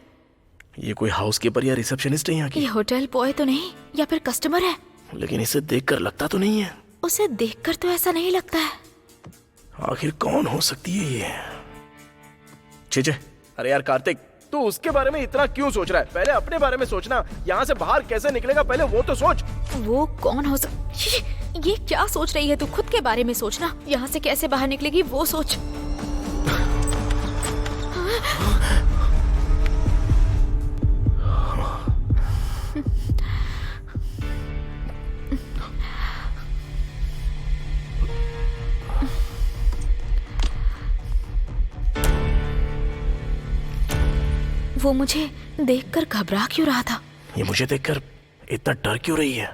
Speaker 4: ये कोई हाउसकीपर या रिसेप्शनिस्ट है यहाँ की?
Speaker 2: ये होटल बॉय तो नहीं, या फिर कस्टमर है?
Speaker 4: लेकिन इसे देखकर लगता तो नहीं है।
Speaker 2: उसे देखकर तो ऐसा नहीं लगता है।
Speaker 4: आखिर कौन हो सकती है ये? छे, अरे यार कार्तिक, तू उसके बारे में इतना क्यों सोच रहा है? पहले अपने बारे में सोचना। यहाँ से बाहर कैसे निकलेगा पहले वो तो सोच।
Speaker 2: वो कौन हो ये क्या सोच रही है तू? खुद के बारे में सोचना। यहाँ से कैसे बाहर निकलेगी वो सोच। वो मुझे देखकर घबरा क्यों रहा था?
Speaker 4: ये मुझे देखकर इतना डर क्यों रही है?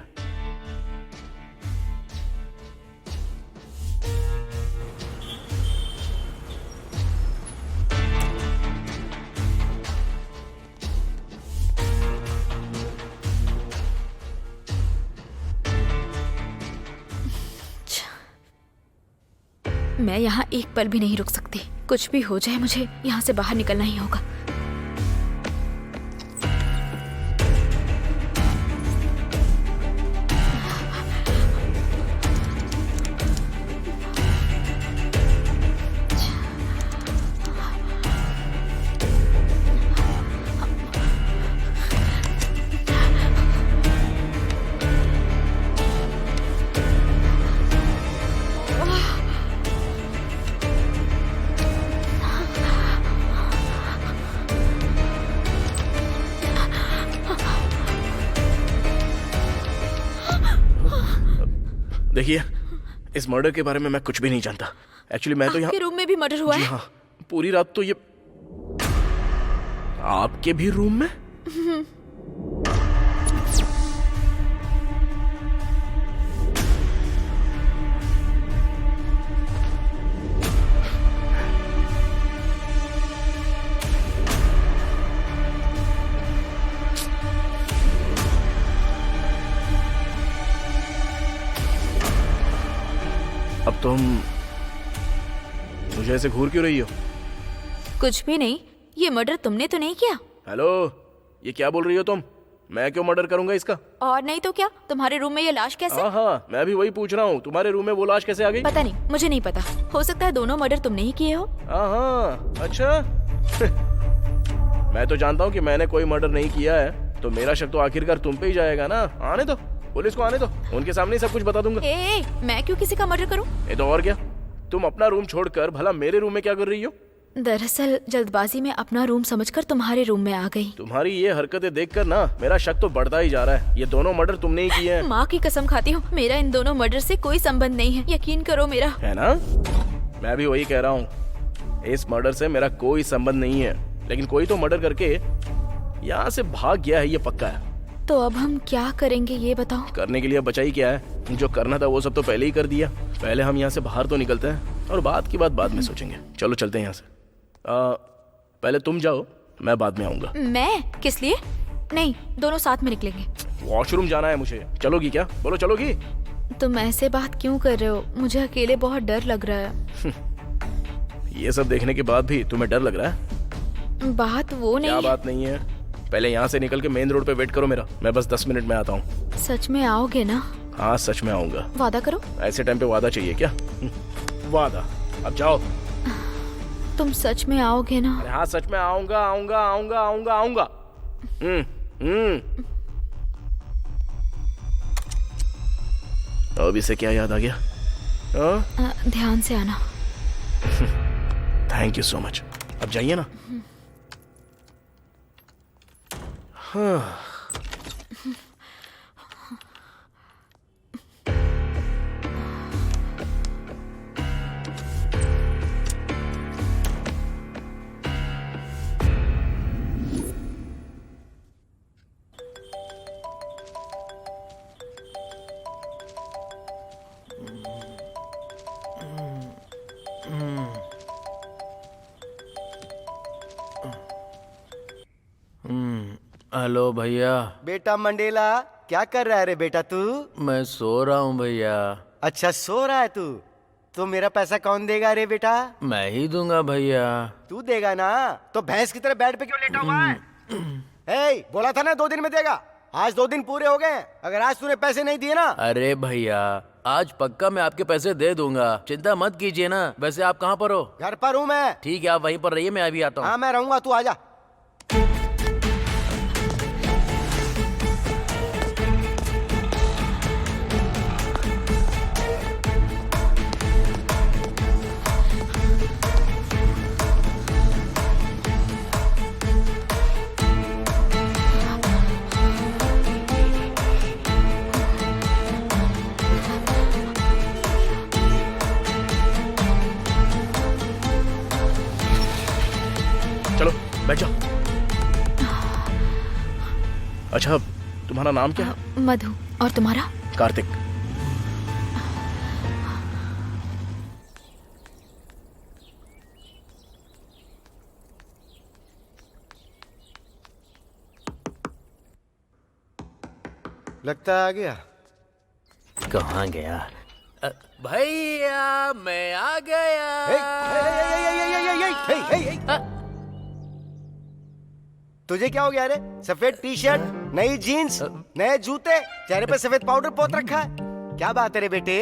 Speaker 2: मैं यहाँ एक पल भी नहीं रुक सकती। कुछ भी हो जाए मुझे यहाँ से बाहर निकलना ही होगा।
Speaker 4: देखिए, इस मर्डर के बारे में मैं कुछ भी नहीं जानता। एक्चुअली मैं तो यहाँ।
Speaker 2: आपके रूम में भी मर्डर हुआ
Speaker 4: जी
Speaker 2: है?
Speaker 4: हाँ, पूरी रात तो ये आपके भी रूम में? अब तुम मुझे ऐसे घूर क्यों रही हो?
Speaker 2: कुछ भी नहीं। ये मर्डर तुमने तो नहीं किया?
Speaker 4: हेलो, ये क्या बोल रही हो तुम? मैं क्यों मर्डर करूंगा इसका?
Speaker 2: और नहीं तो क्या, तुम्हारे रूम में ये लाश कैसे?
Speaker 4: हाँ, मैं भी वही पूछ रहा हूँ, तुम्हारे रूम में वो लाश कैसे आ गई?
Speaker 2: पता नहीं, मुझे नहीं पता। हो सकता है दोनों मर्डर तुमने ही किए हो।
Speaker 4: हाँ, अच्छा। मैं तो जानता हूँ कि मैंने कोई मर्डर नहीं किया है, तो मेरा शक तो आखिरकार तुम पे ही जाएगा ना। आने दो, पुलिस को आने दो, उनके सामने ही सब कुछ बता दूंगा।
Speaker 2: ए, मैं क्यों किसी का मर्डर करूं?
Speaker 4: ये तो और क्या, तुम अपना रूम छोड़कर भला मेरे रूम में क्या कर रही हो?
Speaker 2: दरअसल जल्दबाजी में अपना रूम समझकर तुम्हारे रूम में आ गई।
Speaker 4: तुम्हारी ये हरकतें देखकर ना मेरा शक तो बढ़ता ही जा रहा है। ये दोनों मर्डर तुमने ही किए हैं।
Speaker 2: माँ की कसम खाती हूँ, मेरा इन दोनों मर्डर से कोई संबंध नहीं है। यकीन करो मेरा।
Speaker 4: है ना? मैं भी वही कह रहा हूँ, इस मर्डर से मेरा कोई संबंध नहीं है, लेकिन कोई तो मर्डर करके यहाँ से भाग गया है, ये पक्का है।
Speaker 2: तो अब हम क्या करेंगे ये बताओ।
Speaker 4: करने के लिए बचा ही क्या है? जो करना था वो सब तो पहले ही कर दिया। पहले हम यहाँ से बाहर तो निकलते हैं और बात की बात बाद में सोचेंगे। चलो चलते हैं यहाँ से। पहले तुम जाओ, मैं बाद में आऊंगा।
Speaker 2: मैं? किस लिए? नहीं, दोनों साथ में निकलेंगे।
Speaker 4: वॉशरूम जाना है मुझे। चलोगी क्या? बोलो, चलोगी?
Speaker 2: तुम ऐसे बात क्यों कर रहे हो? मुझे अकेले बहुत डर लग रहा है।
Speaker 4: ये सब देखने के बाद भी तुम्हें डर लग रहा है?
Speaker 2: बात वो नहीं
Speaker 4: क्या
Speaker 2: है।
Speaker 4: बात नहीं है? पहले यहाँ से निकल के मेन रोड पे वेट करो मेरा, मैं बस 10 मिनट में आता हूँ।
Speaker 2: सच में आओगे ना?
Speaker 4: हाँ, सच में आऊंगा।
Speaker 2: वादा करो।
Speaker 4: ऐसे टाइम पे वादा चाहिए क्या? वादा। अब जाओ।
Speaker 2: तुम सच में आओगे ना?
Speaker 4: अरे हाँ, सच में आऊंगा, आऊंगा, आऊंगा, आऊंगा, आऊंगा। अब इसे क्या याद आ गया?
Speaker 2: ध्यान से आना।
Speaker 4: Thank you so much. अब जाइए ना। हाँ।
Speaker 9: हेलो भैया।
Speaker 7: बेटा मंडेला, क्या कर रहा है रे बेटा तू?
Speaker 9: मैं सो रहा हूँ भैया।
Speaker 7: अच्छा, सो रहा है तू? तो मेरा पैसा कौन देगा रे बेटा?
Speaker 9: मैं ही दूंगा भैया।
Speaker 7: तू देगा ना? तो भैंस की तरह बेड पे क्यों लेटा हुआ है? हे, बोला था ना 2 दिन में देगा। आज 2 दिन पूरे हो गए। अगर आज तूने पैसे नहीं दिए ना।
Speaker 9: अरे भैया, आज पक्का मैं आपके पैसे दे दूंगा, चिंता मत कीजिए ना। वैसे आप कहाँ पर हो?
Speaker 7: घर पर हूँ मैं।
Speaker 9: ठीक है, आप वहीं पर रहिए, मैं अभी आता हूँ।
Speaker 7: हाँ, मैं रहूंगा, तू आजा।
Speaker 4: चलो बैठ जाओ। अच्छा, तुम्हारा नाम क्या है?
Speaker 2: मधु। और तुम्हारा?
Speaker 4: कार्तिक।
Speaker 7: लगता है आ गया।
Speaker 9: कहाँ गया? भैया मैं आ गया।
Speaker 7: तुझे क्या हो गया रे? सफेद टी शर्ट, नई जीन्स, नए जूते, चेहरे पे सफेद पाउडर पोत रखा है। क्या बात है रे बेटे,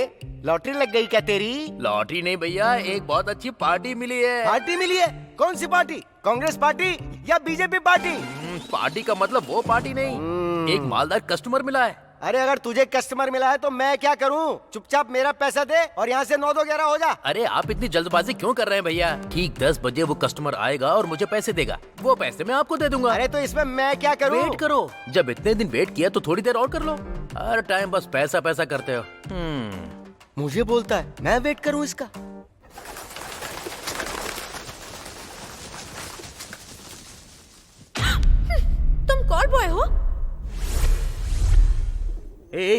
Speaker 7: लॉटरी लग गई क्या तेरी?
Speaker 9: लॉटरी नहीं भैया, एक बहुत अच्छी पार्टी मिली है।
Speaker 7: पार्टी मिली है? कौन सी पार्टी? कांग्रेस पार्टी या बीजेपी पार्टी?
Speaker 9: पार्टी का मतलब वो पार्टी नहीं, एक मालदार कस्टमर मिला है।
Speaker 7: अरे अगर तुझे कस्टमर मिला है तो मैं क्या करूं? चुपचाप मेरा पैसा दे और यहाँ से 9-2-11 हो जा।
Speaker 9: अरे आप इतनी जल्दबाजी क्यों कर रहे हैं भैया? ठीक 10 बजे वो कस्टमर आएगा और मुझे पैसे देगा, वो पैसे मैं आपको दे दूंगा।
Speaker 7: अरे तो इसमें मैं क्या करूं?
Speaker 9: वेट करो, जब इतने दिन वेट किया तो थोड़ी देर और कर लो। हर टाइम बस पैसा पैसा करते हो।
Speaker 7: मुझे बोलता है मैं वेट करूं इसका।
Speaker 2: तुम कॉल बॉय हो?
Speaker 4: ए,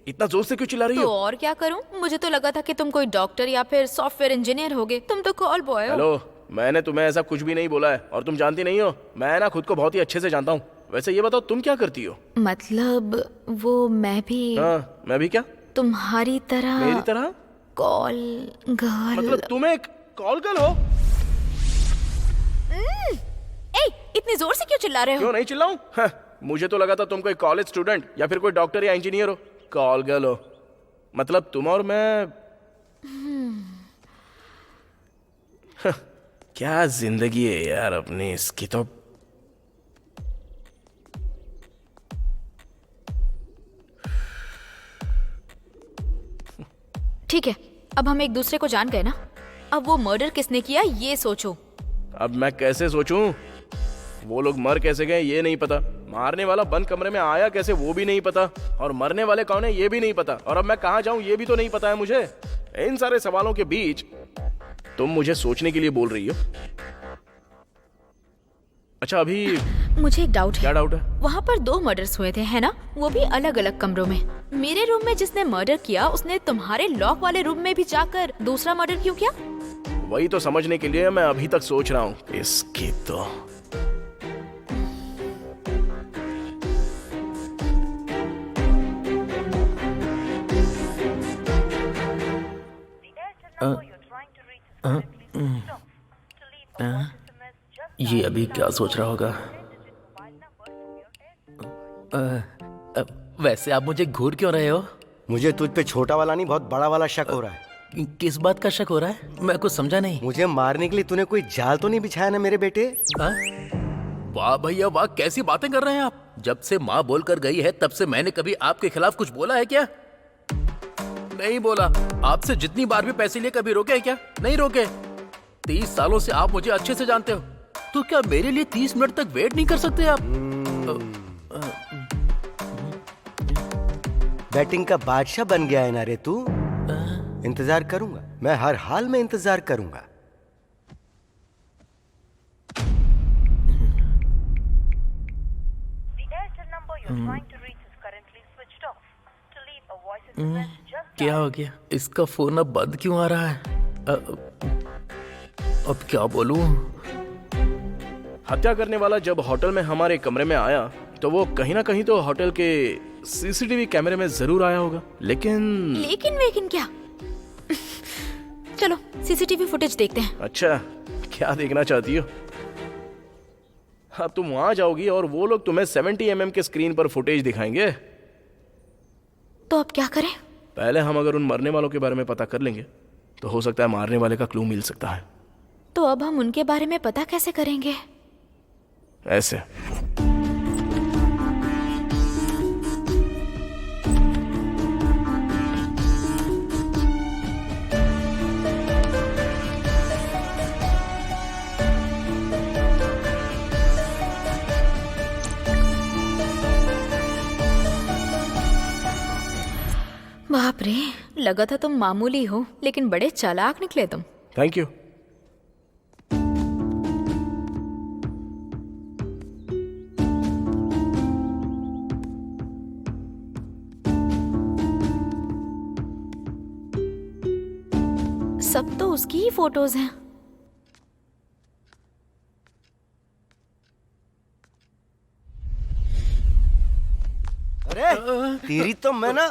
Speaker 4: इतना जोर से क्यों चिल्ला रही
Speaker 2: तो
Speaker 4: हो?
Speaker 2: और क्या करूं? मुझे तो लगा था कि तुम कोई डॉक्टर या फिर सॉफ्टवेयर इंजीनियर होगे। तुम तो कॉल बॉय हो।
Speaker 4: हेलो, मैंने तुम्हें ऐसा कुछ भी नहीं बोला है और तुम जानती नहीं हो, मैं ना खुद को बहुत ही अच्छे से जानता हूँ। वैसे ये बताओ तुम क्या करती हो?
Speaker 2: मतलब वो मैं भी
Speaker 4: हाँ, मैं भी क्या?
Speaker 2: तुम्हारी तरह
Speaker 4: मेरी तरह?
Speaker 2: Call girl.
Speaker 4: मतलब तुम एक कॉल गर्ल हो?
Speaker 2: ए, इतनी जोर से क्यों चिल्ला रहे हो?
Speaker 4: क्यों नहीं चिल्लाऊं? हाँ, मुझे तो लगा था तुम कोई कॉलेज स्टूडेंट या फिर कोई डॉक्टर या इंजीनियर हो। कॉल गर्ल हो मतलब तुम और मैं। हाँ, क्या जिंदगी है यार अपनी, इसकी तो।
Speaker 2: ठीक है, अब हम एक दूसरे को जान गए ना। अब वो मर्डर किसने किया ये सोचो।
Speaker 4: अब मैं कैसे सोचूं? वो लोग मर कैसे गए ये नहीं पता, मारने वाला बंद कमरे में आया कैसे वो भी नहीं पता, और मरने वाले कौन है ये भी नहीं पता, और अब मैं कहाँ जाऊं ये भी तो नहीं पता है मुझे। इन सारे सवालों के बीच तुम मुझे सोचने के लिए बोल रही हो। अच्छा अभी
Speaker 2: मुझे एक डाउट है।
Speaker 4: क्या डाउट है?
Speaker 2: वहाँ पर 2 मर्डर्स हुए थे, है ना? वो भी अलग अलग कमरों में। मेरे रूम में जिसने मर्डर किया उसने तुम्हारे लॉक वाले रूम में भी जाकर दूसरा मर्डर क्यों किया?
Speaker 4: वही तो समझने के लिए मैं अभी तक सोच रहा हूँ। इसकी तो
Speaker 9: ये अभी क्या सोच रहा होगा? वैसे आप मुझे घूर क्यों रहे हो?
Speaker 7: मुझे तुझ पे छोटा वाला नहीं बहुत बड़ा वाला शक हो रहा है।
Speaker 9: किस बात का शक हो रहा है? मैं कुछ समझा नहीं।
Speaker 7: मुझे मारने के लिए तूने कोई जाल तो नहीं बिछाया ना मेरे बेटे?
Speaker 9: हाँ? वाह भैया वाह, कैसी बातें कर रहे हैं आप। जब से माँ बोलकर गई है तब से मैंने कभी आपके खिलाफ कुछ बोला है क्या? नहीं बोला। आपसे जितनी बार भी पैसे लिए कभी रोके हैं क्या? नहीं रोके। 30 सालों से आप मुझे अच्छे से जानते हो, तो क्या मेरे लिए 30 मिनट तक वेट नहीं कर सकते आप?
Speaker 7: बैटिंग का बादशाह बन गया है ना रे तू। इंतजार करूंगा, मैं हर हाल में इंतजार करूंगा।
Speaker 9: क्या हो गया? इसका फोन अब बंद क्यों आ रहा है? अब क्या बोलूं?
Speaker 4: हत्या करने वाला जब होटल में हमारे कमरे में आया तो वो कहीं ना कहीं तो होटल के सीसीटीवी कैमरे में जरूर आया होगा,
Speaker 2: लेकिन क्या? चलो सीसीटीवी फुटेज देखते हैं।
Speaker 4: अच्छा, क्या देखना चाहती हो? हाँ, तुम वहां जाओगी और वो लोग तुम्हें 70 mm के स्क्रीन पर फुटेज दिखाएंगे।
Speaker 2: तो अब क्या करें?
Speaker 4: पहले हम अगर उन मरने वालों के बारे में पता कर लेंगे तो हो सकता है मारने वाले का क्लू मिल सकता है।
Speaker 2: तो अब हम उनके बारे में पता कैसे करेंगे?
Speaker 4: ऐसे
Speaker 2: बाप रे, लगा था तुम मामूली हो, लेकिन बड़े चालाक निकले तुम।
Speaker 4: Thank you.
Speaker 2: सब तो उसकी ही फोटोज हैं।
Speaker 7: अरे तेरी तो मैं ना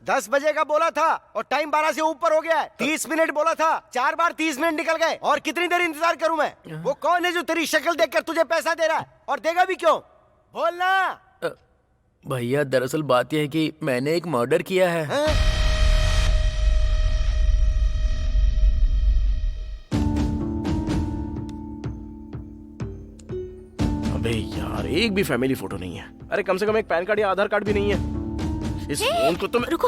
Speaker 7: 10 बजे का बोला था और टाइम 12 से ऊपर हो गया है। 30 मिनट बोला था, 4 बार 30 मिनट निकल गए। और कितनी देर इंतजार करूं मैं? वो कौन है जो तेरी शक्ल देखकर तुझे पैसा दे रहा है और देगा भी क्यों? बोलना।
Speaker 9: भैया दरअसल बात यह है कि मैंने एक मर्डर किया है।
Speaker 4: अबे यार, एक भी फैमिली फोटो नहीं है। अरे कम से कम एक पैन कार्ड या आधार कार्ड भी नहीं है। इस फोन को तो मैं...
Speaker 1: रुको,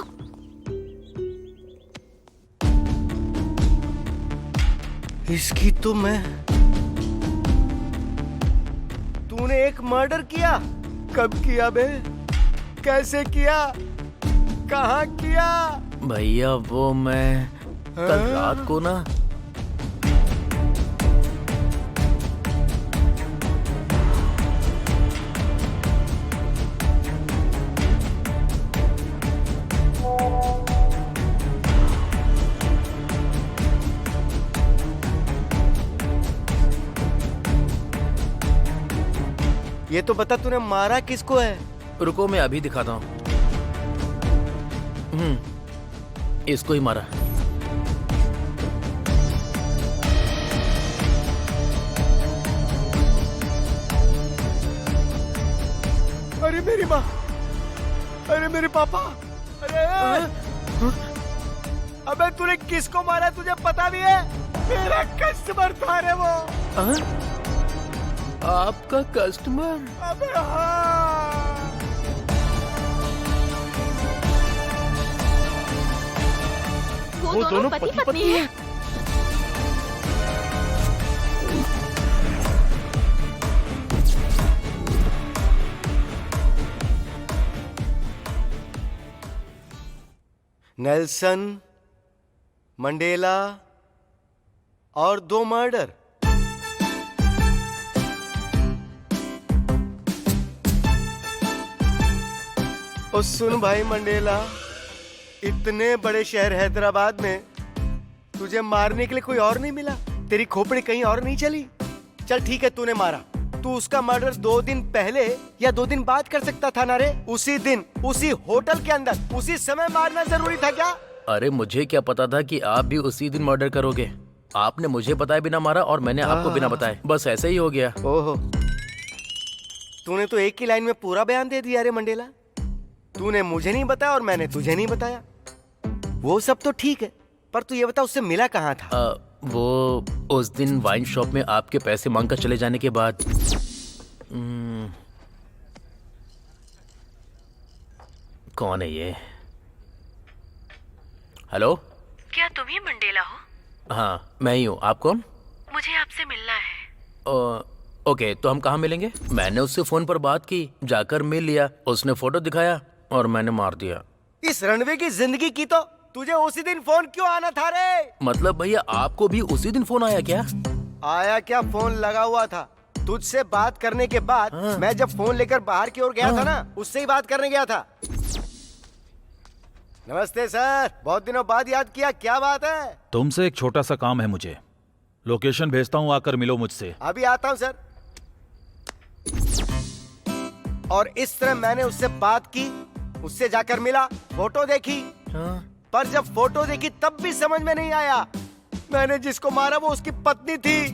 Speaker 7: इसकी तो मैं... तूने एक मर्डर किया? कब किया बे? कैसे किया? कहाँ किया?
Speaker 9: भैया वो मैं कल रात को ना
Speaker 7: ये तो बता तूने मारा किसको है?
Speaker 9: रुको मैं अभी दिखाता हूँ। इसको ही मारा।
Speaker 7: अरे मेरी माँ, अरे मेरे पापा, अरे अबे तूने किसको मारा तुझे पता भी है? मेरा कस्टमर था रे वो।
Speaker 9: आपका कस्टमर?
Speaker 7: अबे हाँ।
Speaker 1: वो दोनों पति पत्नी है।
Speaker 7: नेल्सन मंडेला और 2 मर्डर। और सुन भाई मंडेला, इतने बड़े शहर हैदराबाद में तुझे मारने के लिए कोई और नहीं मिला? तेरी खोपड़ी कहीं और नहीं चली? चल ठीक है, तूने मारा। तू उसका मर्डर 2 दिन पहले या 2 दिन बाद कर सकता था ना रे? उसी दिन, उसी होटल के अंदर, उसी समय मारना जरूरी था क्या?
Speaker 9: अरे मुझे क्या पता था कि आप भी उसी दिन मर्डर करोगे। आपने मुझे बताए बिना मारा और मैंने आपको बिना बताए, बस ऐसे ही हो गया।
Speaker 7: ओहो, तूने तो एक ही लाइन में पूरा बयान दे दिया रे मंडेला। तूने मुझे नहीं बताया और मैंने तुझे नहीं बताया। वो सब तो ठीक है, पर तू ये बता उससे मिला कहाँ था?
Speaker 9: वो उस दिन वाइन शॉप में आपके पैसे मांगकर चले जाने के बाद। कौन है ये? हेलो,
Speaker 1: क्या तुम ही मंडेला हो?
Speaker 9: हाँ मैं ही हूँ। आप कौन?
Speaker 1: मुझे आपसे मिलना है।
Speaker 9: ओके, तो हम कहाँ मिलेंगे? मैंने उससे फोन पर बात की, जाकर मिल लिया, उसने फोटो दिखाया और मैंने मार दिया।
Speaker 7: इस रणवे की जिंदगी की तो तुझे उसी दिन फोन क्यों आना था रे?
Speaker 9: मतलब भैया आपको भी उसी दिन फोन आया क्या?
Speaker 7: आया क्या, फोन लगा हुआ था। तुझसे बात करने के बाद मैं जब फोन लेकर बाहर की ओर गया था ना, उससे ही बात करने गया था। नमस्ते सर, बहुत दिनों बाद याद किया, क्या बात है?
Speaker 6: तुमसे एक छोटा सा काम है मुझे। लोकेशन भेजता हूँ, आकर मिलो मुझसे।
Speaker 7: अभी आता हूँ सर। और इस तरह मैंने उससे बात की, उससे जाकर मिला, फोटो देखी। पर जब फोटो देखी तब भी समझ में नहीं आया मैंने जिसको मारा वो उसकी पत्नी थी।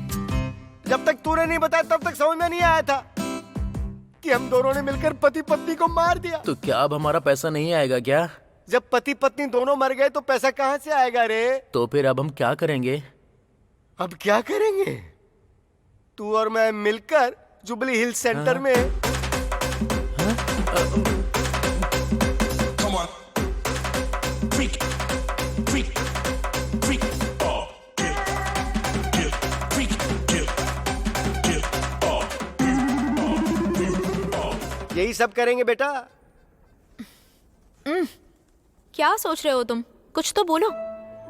Speaker 7: जब तक तूने नहीं बताया तब तक समझ में नहीं आया था कि हम दोनों ने मिलकर पति पत्नी को मार दिया।
Speaker 9: तो क्या अब हमारा पैसा नहीं आएगा क्या?
Speaker 7: जब पति पत्नी दोनों मर गए तो पैसा कहाँ से आएगा रे?
Speaker 9: तो फिर अब हम क्या करेंगे?
Speaker 7: अब क्या करेंगे? तू और मैं मिलकर जुबली हिल सेंटर में यही सब करेंगे बेटा।
Speaker 2: क्या सोच रहे हो तुम? कुछ तो बोलो।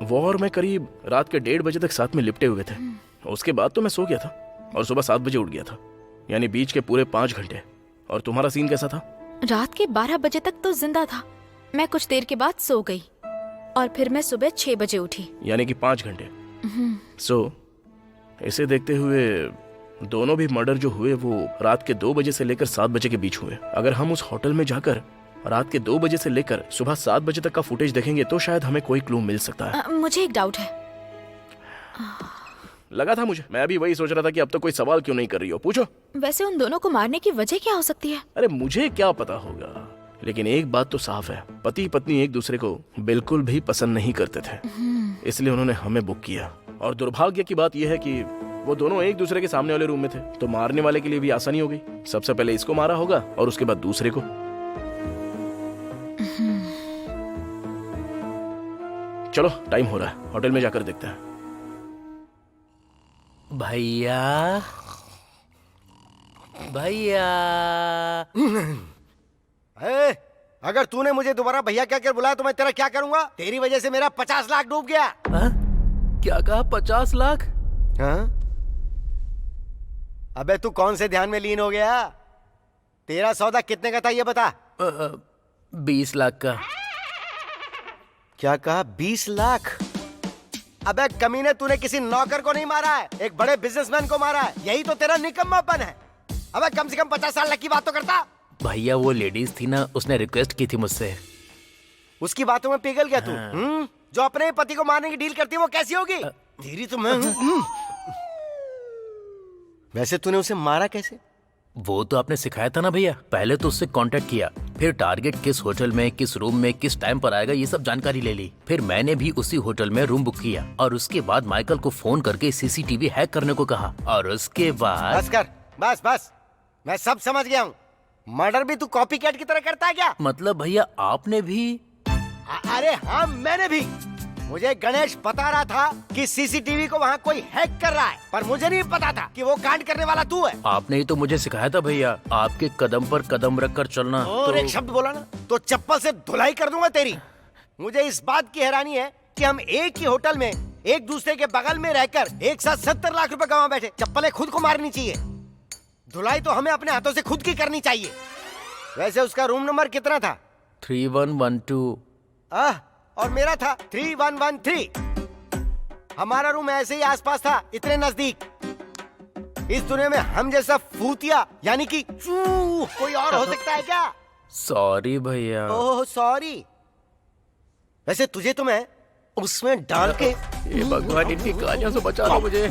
Speaker 4: वो और मैं करीब रात के 1:30 बजे तक साथ में लिपटे हुए थे। उसके बाद तो मैं सो गया था और सुबह 7 बजे उठ गया था, यानी बीच के पूरे 5 घंटे। और तुम्हारा सीन कैसा था?
Speaker 2: रात के 12 बजे तक तो जिंदा था। मैं कुछ देर के बाद सो गई और फिर मैं सुबह 6 बजे उठी,
Speaker 4: यानी कि 5 घंटे। सो इसे देखते हुए दोनों भी मर्डर जो हुए वो रात के 2 बजे से लेकर 7 बजे के बीच हुए। अगर हम उस होटल में जाकर रात के 2 बजे से लेकर सुबह 7 बजे तक का फुटेज देखेंगे तो शायद हमें कोई क्लू मिल सकता है।
Speaker 2: मुझे एक डाउट है।
Speaker 4: लगा था मुझे, मैं अभी वही सोच रहा था कि अब तक कोई सवाल क्यों नहीं कर रही हो, पूछो।
Speaker 2: वैसे उन दोनों को मारने की वजह क्या हो सकती है?
Speaker 4: अरे मुझे क्या पता होगा, लेकिन एक बात तो साफ है, पति पत्नी एक दूसरे को बिल्कुल भी पसंद नहीं करते थे, इसलिए उन्होंने हमें बुक किया। और दुर्भाग्य की बात यह है कि वो दोनों एक दूसरे के सामने वाले रूम में थे, तो मारने वाले के लिए भी आसानी हो गई। सबसे पहले इसको मारा होगा और उसके बाद दूसरे को। चलो टाइम हो रहा है, होटल में जाकर देखते हैं।
Speaker 9: भैया भैया
Speaker 7: अगर तूने मुझे दोबारा भैया कहकर बुलाया तो मैं तेरा क्या करूंगा? तेरी वजह से मेरा 50 लाख डूब गया।
Speaker 9: हा? क्या कहा? 50 लाख?
Speaker 7: हाँ? अबे तू कौन से ध्यान में लीन हो गया? तेरा सौदा कितने का था ये बता।
Speaker 9: 20 लाख का।
Speaker 7: क्या कहा? 20 लाख? अबे कमीने, तूने किसी नौकर को नहीं मारा है, एक बड़े बिजनेसमैन को मारा है। यही तो तेरा निकम्मापन है। अबे कम से कम 50 लाख की बात तो करता।
Speaker 9: भैया वो लेडीज थी ना, उसने रिक्वेस्ट की थी मुझसे।
Speaker 7: उसकी बातों में पिघल गया तू? जो अपने पति को मारने की डील करती है वो कैसी होगी? तेरी तो मैं वैसे तूने उसे मारा कैसे?
Speaker 9: वो तो आपने सिखाया था ना भैया। पहले तो उससे कांटेक्ट किया, फिर टारगेट किस होटल में, किस रूम में, किस टाइम पर आएगा, ये सब जानकारी ले ली। फिर मैंने भी उसी होटल में रूम बुक किया और उसके बाद माइकल को फोन करके सीसीटीवी हैक करने को कहा। और उसके बाद
Speaker 7: बस कर, बस मैं सब समझ गया हूँ। मर्डर भी तू कॉपी कैट की तरह करता है क्या?
Speaker 9: मतलब भैया आपने भी?
Speaker 7: अरे हाँ, मैंने भी। मुझे गणेश बता रहा था कि सीसीटीवी को वहाँ कोई हैक कर रहा है, पर मुझे नहीं पता था कि वो कांड करने वाला तू है।
Speaker 9: आपने ही तो मुझे सिखाया था भैया, आपके कदम पर कदम रख कर चलना।
Speaker 7: और
Speaker 9: तो...
Speaker 7: एक शब्द बोला ना तो चप्पल से धुलाई कर दूंगा तेरी। मुझे इस बात की हैरानी है कि हम एक ही होटल में एक दूसरे के बगल में रहकर एक साथ 70 लाख रुपए कमा बैठे। चप्पलें खुद को मारनी चाहिए, धुलाई तो हमें अपने हाथों से खुद की करनी चाहिए। वैसे उसका रूम नंबर कितना था?
Speaker 9: 3112।
Speaker 7: और मेरा था 3113। हमारा रूम ऐसे ही आसपास था, इतने नजदीक। इस दुनिया में हम जैसा फूतिया यानी कि कोई और हो सकता है क्या?
Speaker 9: सॉरी भैया।
Speaker 7: Oh sorry. वैसे तुझे तो मैं उसमें डाल के
Speaker 9: ये भगवान इनकी गालियों से बचा लो मुझे।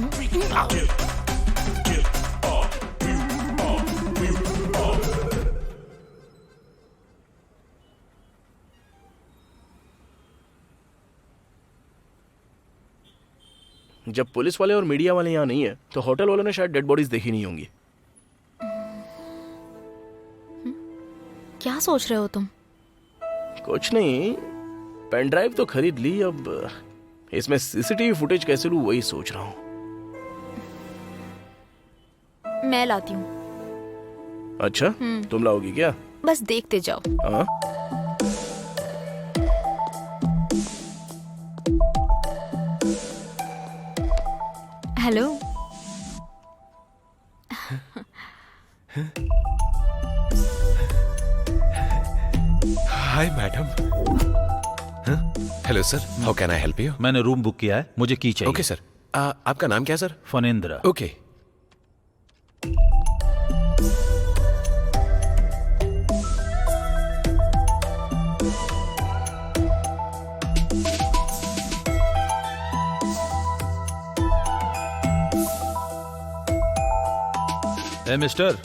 Speaker 4: जब पुलिस वाले और मीडिया वाले यहाँ नहीं है तो होटल वालों ने शायद डेड बॉडीज देखी नहीं होंगी।
Speaker 2: क्या सोच रहे हो तुम?
Speaker 4: कुछ नहीं, पेन ड्राइव तो खरीद ली, अब इसमें सीसीटीवी फुटेज कैसे लूं वही सोच रहा हूँ।
Speaker 2: मैं लाती हूँ।
Speaker 4: अच्छा, तुम लाओगी क्या?
Speaker 2: बस देखते जाओ।
Speaker 4: हाँ?
Speaker 2: Hello.
Speaker 5: Hi madam. Hello sir, how can I help you?
Speaker 6: मैंने रूम बुक किया है, मुझे की चाहिए।
Speaker 5: Okay sir. आपका नाम क्या सर?
Speaker 6: Phanendra.
Speaker 5: Okay.
Speaker 6: Hey mister.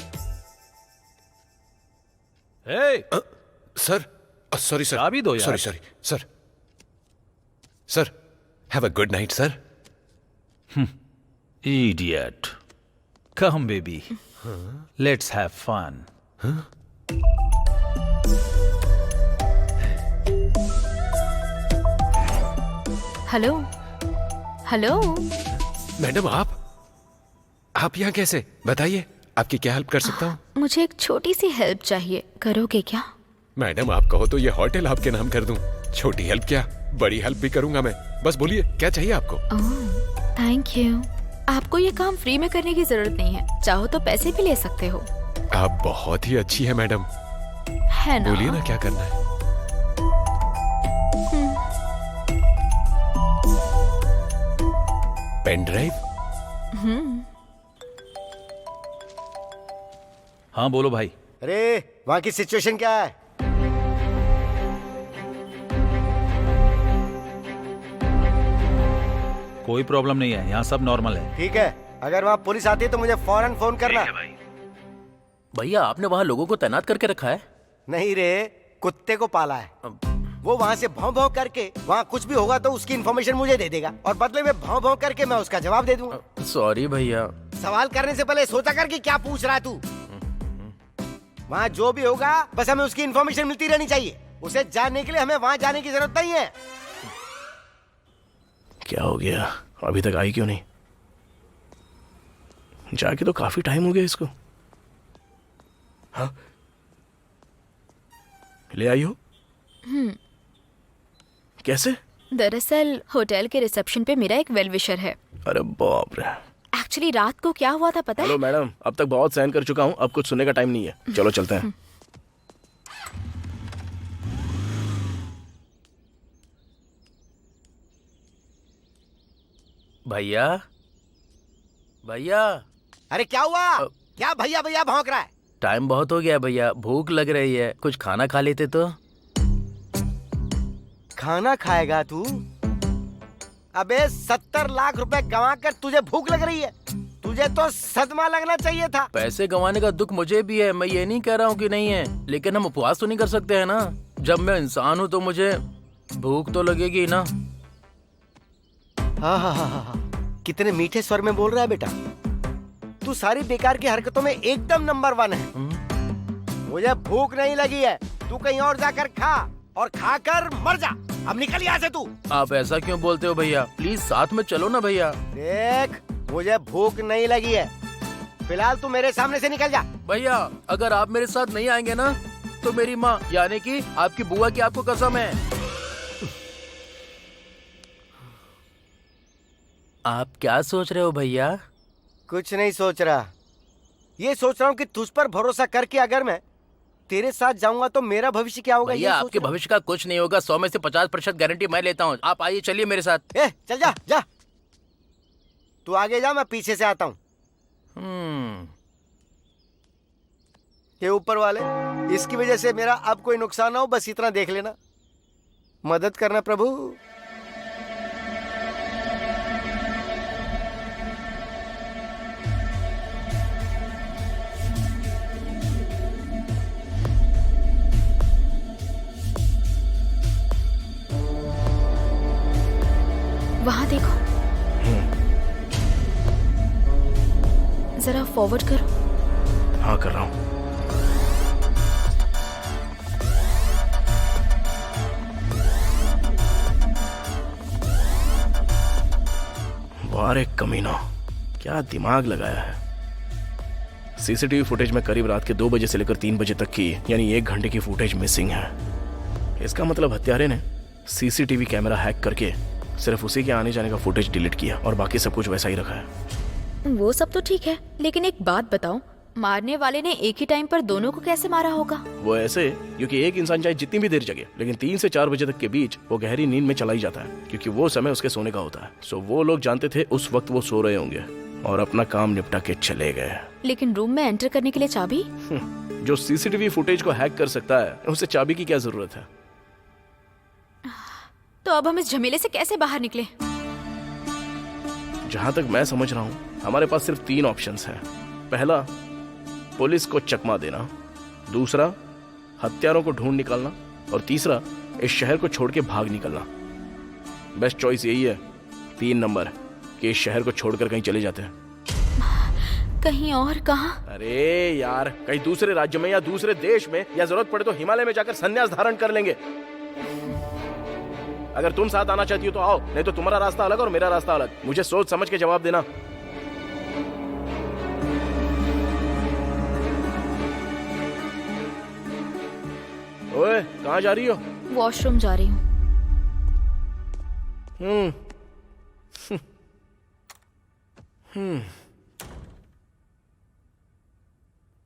Speaker 6: Hey
Speaker 5: sir, sorry sir.
Speaker 6: चाबी दो यार।
Speaker 5: Sorry sir. Sir, have a good night sir.
Speaker 6: Idiot. Come baby, let's have fun.
Speaker 2: Hello hello.
Speaker 5: Madam आप यहाँ कैसे? बताइए, आपकी क्या हेल्प कर सकता हूँ?
Speaker 2: मुझे एक छोटी सी हेल्प चाहिए, करोगे क्या?
Speaker 5: मैडम आप कहो तो ये होटल आपके नाम कर दूं। छोटी हेल्प क्या, बड़ी हेल्प भी करूंगा मैं। बस बोलिए क्या चाहिए आपको?
Speaker 2: Oh thank you. आपको ये काम फ्री में करने की जरूरत नहीं है, चाहो तो पैसे भी ले सकते हो।
Speaker 5: आप बहुत ही अच्छी है मैडम।
Speaker 2: है ना?
Speaker 5: बोलिए ना क्या करना है। Pen drive?
Speaker 6: हाँ बोलो भाई।
Speaker 7: अरे वहाँ की सिचुएशन क्या है?
Speaker 6: कोई प्रॉब्लम नहीं है, यहाँ सब नॉर्मल है।
Speaker 7: ठीक है, अगर वहाँ पुलिस आती है तो मुझे फौरन फोन करना।
Speaker 9: भैया आपने वहाँ लोगों को तैनात करके रखा है?
Speaker 7: नहीं रे, कुत्ते को पाला है। वो वहाँ से भौं भौं करके वहाँ कुछ भी होगा तो उसकी इन्फॉर्मेशन मुझे दे देगा और बदले में भौं भौं करके मैं उसका जवाब दे दूंगा।
Speaker 9: सॉरी भैया।
Speaker 7: सवाल करने से पहले सोचा कर कि क्या पूछ रहा है तू। वहाँ जो भी होगा बस हमें उसकी इन्फॉर्मेशन मिलती रहनी चाहिए। उसे जानने के लिए हमें वहाँ जाने की जरूरत नहीं है।
Speaker 4: क्या हो गया, अभी तक आई क्यों नहीं? जाके तो काफी टाइम हो गया इसको। हाँ, ले आई हो? कैसे?
Speaker 2: दरअसल होटल के रिसेप्शन पे मेरा एक वेल विशर है।
Speaker 4: अरे बाप रे।
Speaker 2: एक्चुअली रात को क्या हुआ था पता है?
Speaker 4: हेलो मैडम, अब तक बहुत सहन कर चुका हूँ, अब कुछ सुनने का टाइम नहीं है। चलो चलते हैं।
Speaker 9: भैया भैया,
Speaker 7: अरे क्या हुआ? क्या भैया भैया भौंक रहा है?
Speaker 9: टाइम बहुत हो गया है भैया, भूख लग रही है, कुछ खाना खा लेते तो।
Speaker 7: खाना खाएगा तू? अबे 70 लाख रुपए गंवा कर तुझे भूख लग रही है? तुझे तो सदमा लगना चाहिए था।
Speaker 9: पैसे गंवाने का दुख मुझे भी है, मैं ये नहीं कह रहा हूँ कि नहीं है, लेकिन हम उपवास तो नहीं कर सकते हैं ना। जब मैं इंसान हूँ तो मुझे भूख तो लगेगी ना।
Speaker 7: हाँ, कितने मीठे स्वर में बोल रहा है बेटा। तू सारी बेकार की हरकतों में एकदम नंबर 1 है। मुझे भूख नहीं लगी है, तू कहीं और जाकर खा और खाकर मर जा। अब निकल यहाँ से तू।
Speaker 9: आप ऐसा क्यों बोलते हो भैया? प्लीज साथ में चलो ना भैया।
Speaker 7: देख, मुझे भूख नहीं लगी है, फिलहाल तू मेरे सामने से निकल जा।
Speaker 9: भैया अगर आप मेरे साथ नहीं आएंगे ना तो मेरी माँ यानी कि आपकी बुआ की आपको कसम है। आप क्या सोच रहे हो भैया?
Speaker 7: कुछ नहीं सोच रहा, ये सोच रहा हूँ कि तुझ पर भरोसा करके अगर मैं तेरे साथ जाऊंगा तो मेरा भविष्य क्या होगा।
Speaker 9: भैया आपके भविष्य का कुछ नहीं होगा, 100 में से 50% गारंटी मैं लेता हूँ। आप आइए, चलिए मेरे साथ।
Speaker 7: चल जा जा, तू आगे जा, मैं पीछे से आता हूँ। ये ऊपर वाले, इसकी वजह से मेरा अब कोई नुकसान ना हो, बस इतना देख लेना। मदद करना प्रभु।
Speaker 2: वहाँ देखो, जरा फॉरवर्ड करो।
Speaker 4: हाँ कर रहा हूँ। वारे कमीना, क्या दिमाग लगाया है। सीसीटीवी फुटेज में करीब रात के 2 बजे से लेकर 3 बजे तक की यानी 1 घंटे की फुटेज मिसिंग है। इसका मतलब हत्यारे ने सीसीटीवी कैमरा हैक करके सिर्फ उसी के आने जाने का फुटेज डिलीट किया और बाकी सब कुछ वैसा ही रखा है।
Speaker 2: वो सब तो ठीक है, लेकिन एक बात बताओ, मारने वाले ने एक ही टाइम पर दोनों को कैसे मारा होगा?
Speaker 4: वो ऐसे, क्योंकि एक इंसान चाहे जितनी भी देर जगे लेकिन 3 से 4 बजे तक के बीच वो गहरी नींद में चला ही जाता है, क्योंकि वो समय उसके सोने का होता है। सो वो लोग जानते थे उस वक्त वो सो रहे होंगे और अपना काम निपटा के चले गए।
Speaker 2: लेकिन रूम में एंटर करने के लिए चाबी?
Speaker 4: जो सीसीटीवी फुटेज को हैक कर सकता है उसे चाबी की क्या जरूरत है?
Speaker 2: तो अब हम इस झमेले से कैसे बाहर निकले?
Speaker 4: जहां तक मैं समझ रहा हूं हमारे पास सिर्फ 3 ऑप्शंस हैं। पहला, पुलिस को चकमा देना, दूसरा, हत्यारों को ढूंढ निकालना, और तीसरा, इस शहर को छोड़ के भाग निकलना। बेस्ट चॉइस यही है, 3 नंबर, कि इस शहर को छोड़कर कहीं चले जाते हैं।
Speaker 2: कहीं और? कहाँ?
Speaker 4: अरे यार, कहीं दूसरे राज्य में या दूसरे देश में, या जरूरत पड़े तो हिमालय में जाकर संन्यास धारण कर लेंगे। अगर तुम साथ आना चाहती हो तो आओ, नहीं तो तुम्हारा रास्ता अलग और मेरा रास्ता अलग। मुझे सोच समझ के जवाब देना। ओए, कहाँ जा रही हो?
Speaker 2: वॉशरूम जा रही हूँ।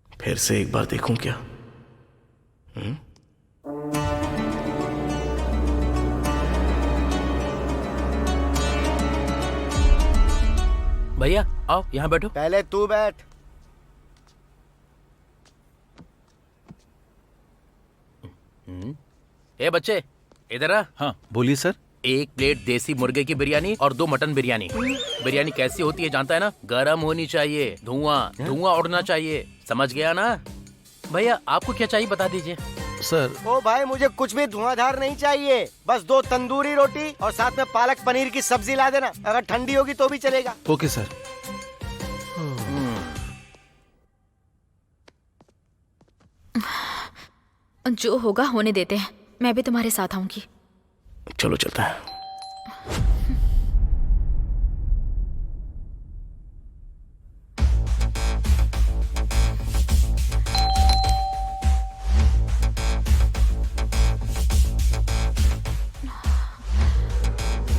Speaker 4: फिर से एक बार देखूं क्या?
Speaker 9: भैया आओ यहाँ बैठो।
Speaker 7: पहले तू बैठ।
Speaker 9: ए बच्चे, इधर आ।
Speaker 6: हाँ बोलिए सर।
Speaker 9: 1 प्लेट देसी मुर्गे की बिरयानी और 2 मटन बिरयानी। बिरयानी कैसी होती है जानता है ना? गरम होनी चाहिए, धुआं उड़ना चाहिए, समझ गया ना? भैया आपको क्या चाहिए बता दीजिए।
Speaker 6: सर
Speaker 7: ओ भाई, मुझे कुछ भी धुआंधार नहीं चाहिए, बस 2 तंदूरी रोटी और साथ में पालक पनीर की सब्जी ला देना। अगर ठंडी होगी तो भी चलेगा।
Speaker 6: Okay sir.
Speaker 2: जो होगा होने देते हैं, मैं भी तुम्हारे साथ आऊंगी।
Speaker 4: चलो चलता है।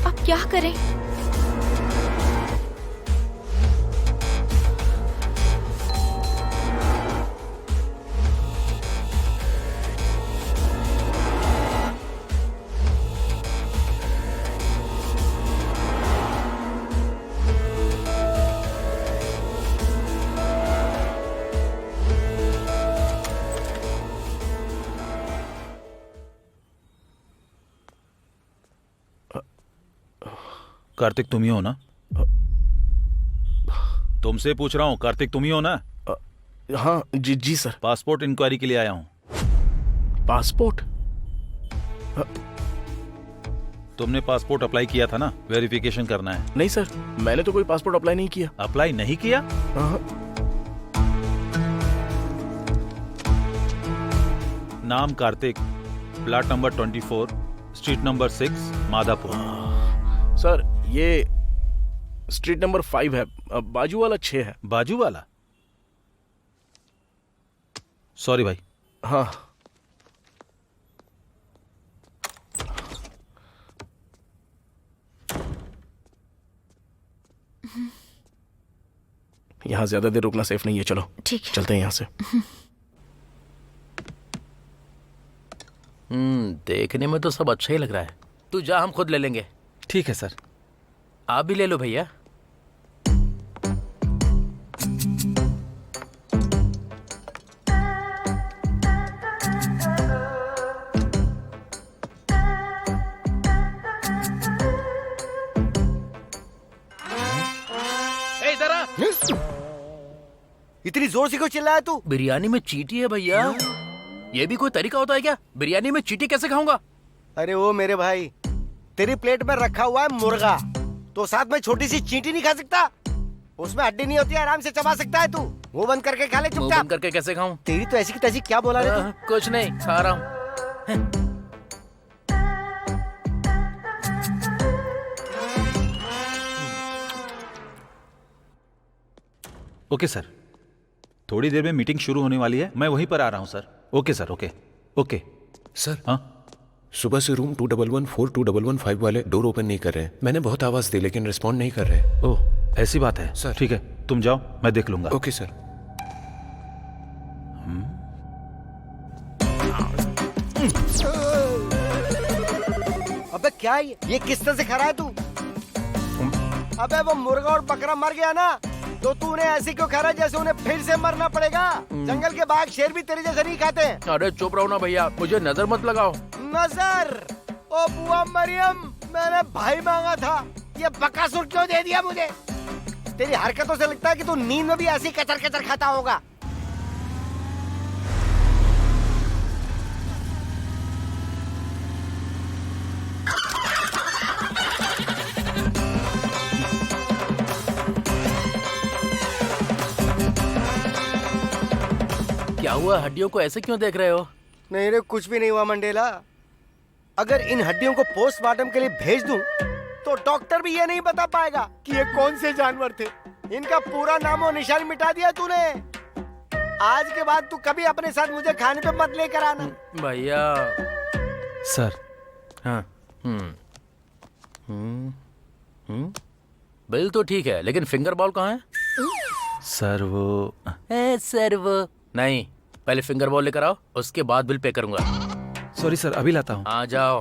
Speaker 2: अब क्या करें?
Speaker 6: कार्तिक तुम ही हो ना? तुमसे पूछ रहा हूँ, कार्तिक तुम ही हो ना?
Speaker 4: हाँ जी जी सर।
Speaker 6: पासपोर्ट इंक्वायरी के लिए आया हूँ।
Speaker 4: पासपोर्ट?
Speaker 6: तुमने पासपोर्ट अप्लाई किया था ना? वेरिफिकेशन करना है।
Speaker 4: नहीं सर, मैंने तो कोई पासपोर्ट अप्लाई नहीं किया।
Speaker 6: अप्लाई नहीं किया?
Speaker 4: हाँ।
Speaker 6: नाम Kartik, plot number 24, street number 6, Madhapur.
Speaker 4: Sir ये स्ट्रीट नंबर 5 है, बाजू वाला 6 है।
Speaker 6: बाजू वाला? सॉरी भाई।
Speaker 4: हाँ। यहाँ ज्यादा देर रुकना सेफ नहीं है, चलो
Speaker 2: ठीक है।
Speaker 4: चलते हैं यहाँ से।
Speaker 9: देखने में तो सब अच्छा ही लग रहा है। तू जा, हम खुद ले लेंगे।
Speaker 8: ठीक है सर।
Speaker 9: आप भी ले लो भैया। इधर आ।
Speaker 7: इतनी जोर से क्यों चिल्लाया तू?
Speaker 9: बिरयानी में चींटी है भैया। ये भी कोई तरीका होता है क्या? बिरयानी में चींटी कैसे खाऊंगा?
Speaker 7: अरे वो मेरे भाई, तेरी प्लेट में रखा हुआ है मुर्गा, तो साथ में छोटी सी चींटी नहीं खा सकता? उसमें हड्डी नहीं होती है, आराम से चबा सकता है तू। मुंह बंद करके खा ले
Speaker 9: मुंह
Speaker 7: चुपचाप।
Speaker 9: बंद करके कैसे खाऊं?
Speaker 7: तेरी तो ऐसी की तैसी क्या बोला रे तू?
Speaker 9: कुछ नहीं, खा रहा हूं।
Speaker 6: ओके सर, थोड़ी देर में मीटिंग शुरू होने वाली है, मैं वहीं पर आ रहा हूं sir. Okay sir, okay okay.
Speaker 5: Sir
Speaker 6: हाँ
Speaker 5: सुबह से रूम 2114 2115 वाले डोर ओपन नहीं कर रहे हैं। मैंने बहुत आवाज दी लेकिन रिस्पॉन्ड नहीं कर रहे।
Speaker 6: ओह ऐसी बात है
Speaker 5: सर।
Speaker 6: ठीक है, तुम जाओ, मैं देख लूंगा।
Speaker 5: Okay sir.
Speaker 7: अबे क्या है ये किस तरह से खा रहा है तू? अबे वो मुर्गा और बकरा मर गया ना, तो तूने ऐसे क्यों खा रहा है जैसे उन्हें फिर से मरना पड़ेगा? जंगल के बाघ शेर भी तेरे जैसे नहीं खाते हैं।
Speaker 9: अरे चुप रहो ना भैया, मुझे नजर मत लगाओ।
Speaker 7: नजर? ओ बुआ मरियम, मैंने भाई मांगा था, ये बकासुर क्यों दे दिया मुझे? तेरी हरकतों से लगता है कि तू नींद में भी ऐसे ही कचर कचर खाता होगा।
Speaker 9: क्या हुआ? हड्डियों को ऐसे क्यों देख रहे हो?
Speaker 7: नहीं रे, कुछ भी नहीं हुआ मंडेला। अगर इन हड्डियों को पोस्टमार्टम के लिए भेज दूं, तो डॉक्टर भी ये नहीं बता पाएगा कि ये कौन से जानवर थे। इनका पूरा नाम और निशान मिटा दिया तूने। आज के बाद तू कभी अपने साथ मुझे खाने पे मत लेकर आना।
Speaker 9: भैया।
Speaker 8: सर
Speaker 9: हाँ। बिल तो ठीक है, लेकिन फिंगर बॉल कहाँ है?
Speaker 8: सर वो
Speaker 9: सर वो नहीं, पहले फिंगर बॉल लेकर आओ, उसके बाद बिल पे करूंगा।
Speaker 8: सॉरी सर, अभी लाता हूँ।
Speaker 9: आ जाओ।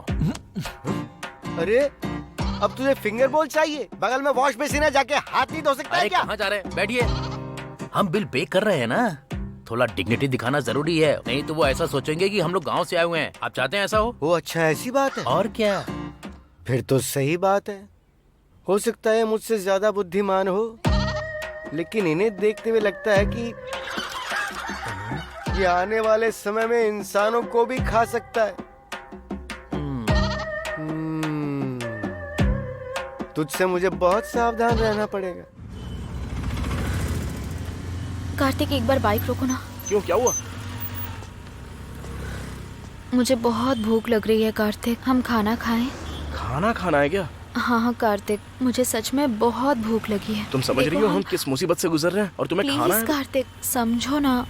Speaker 7: अरे अब तुझे फिंगर बॉल चाहिए? बगल में वॉश बेसिन है, जाके हाथ नहीं धो सकता है
Speaker 9: अरे
Speaker 7: क्या?
Speaker 9: कहाँ जा रहे हैं? बैठिए। हम बिल पे कर रहे हैं ना, थोड़ा डिग्निटी दिखाना जरूरी है, नहीं तो वो ऐसा सोचेंगे कि हम लोग गांव से आए हुए हैं। आप चाहते हैं ऐसा हो?
Speaker 7: ओ अच्छा, ऐसी बात है।
Speaker 9: और क्या।
Speaker 7: फिर तो सही बात है। हो सकता है मुझसे ज्यादा बुद्धिमान हो, लेकिन इन्हें देखते हुए लगता है कि ये आने वाले समय में इंसानों को भी खा सकता है। तुझसे मुझे बहुत सावधान रहना पड़ेगा।
Speaker 2: कार्तिक एक बार बाइक रोको ना।
Speaker 4: क्यों, क्या हुआ?
Speaker 2: मुझे बहुत भूख लग रही है कार्तिक, हम खाना खाएं?
Speaker 4: खाना खाना है क्या?
Speaker 2: हाँ हाँ कार्तिक, मुझे सच में बहुत भूख लगी है।
Speaker 4: तुम समझ रही हो हम किस मुसीबत से गुजर रहे हैं और तुम्हें खाना
Speaker 2: प्लीज
Speaker 4: है?
Speaker 2: कार्तिक समझो ना।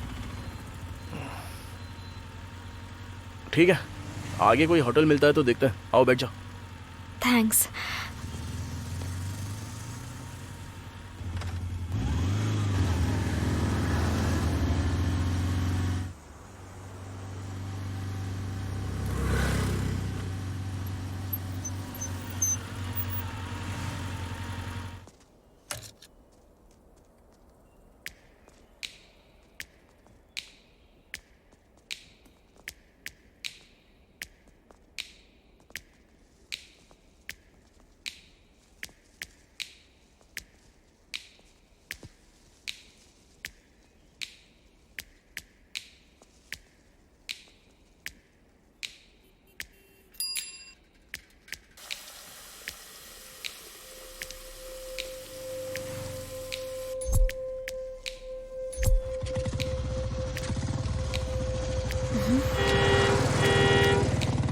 Speaker 4: ठीक है, आगे कोई होटल मिलता है तो देखते हैं। आओ बैठ जाओ।
Speaker 2: थैंक्स।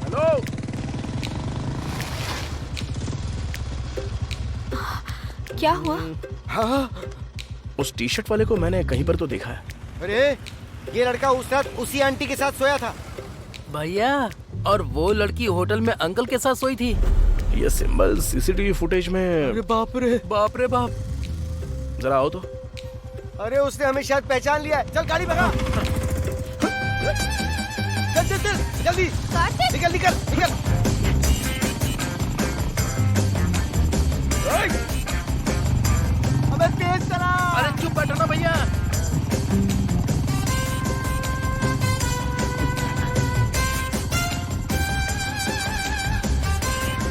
Speaker 4: हेलो,
Speaker 2: क्या हुआ?
Speaker 7: हाँ,
Speaker 4: उस टी शर्ट वाले को मैंने कहीं पर तो देखा है।
Speaker 7: अरे ये लड़का उस रात उसी आंटी के साथ सोया था।
Speaker 9: भैया, और वो लड़की होटल में अंकल के साथ सोई थी।
Speaker 4: ये सिंबल सीसीटीवी फुटेज में।
Speaker 7: बाप रे,
Speaker 9: बाप रे बाप।
Speaker 4: जरा आओ तो।
Speaker 7: अरे उसने हमें शायद पहचान लिया है। चल गाड़ी भगा। चल चल चल जल्दी, निकल निकल निकल। अबे तेज चला।
Speaker 9: अरे चुप बैठो ना भैया।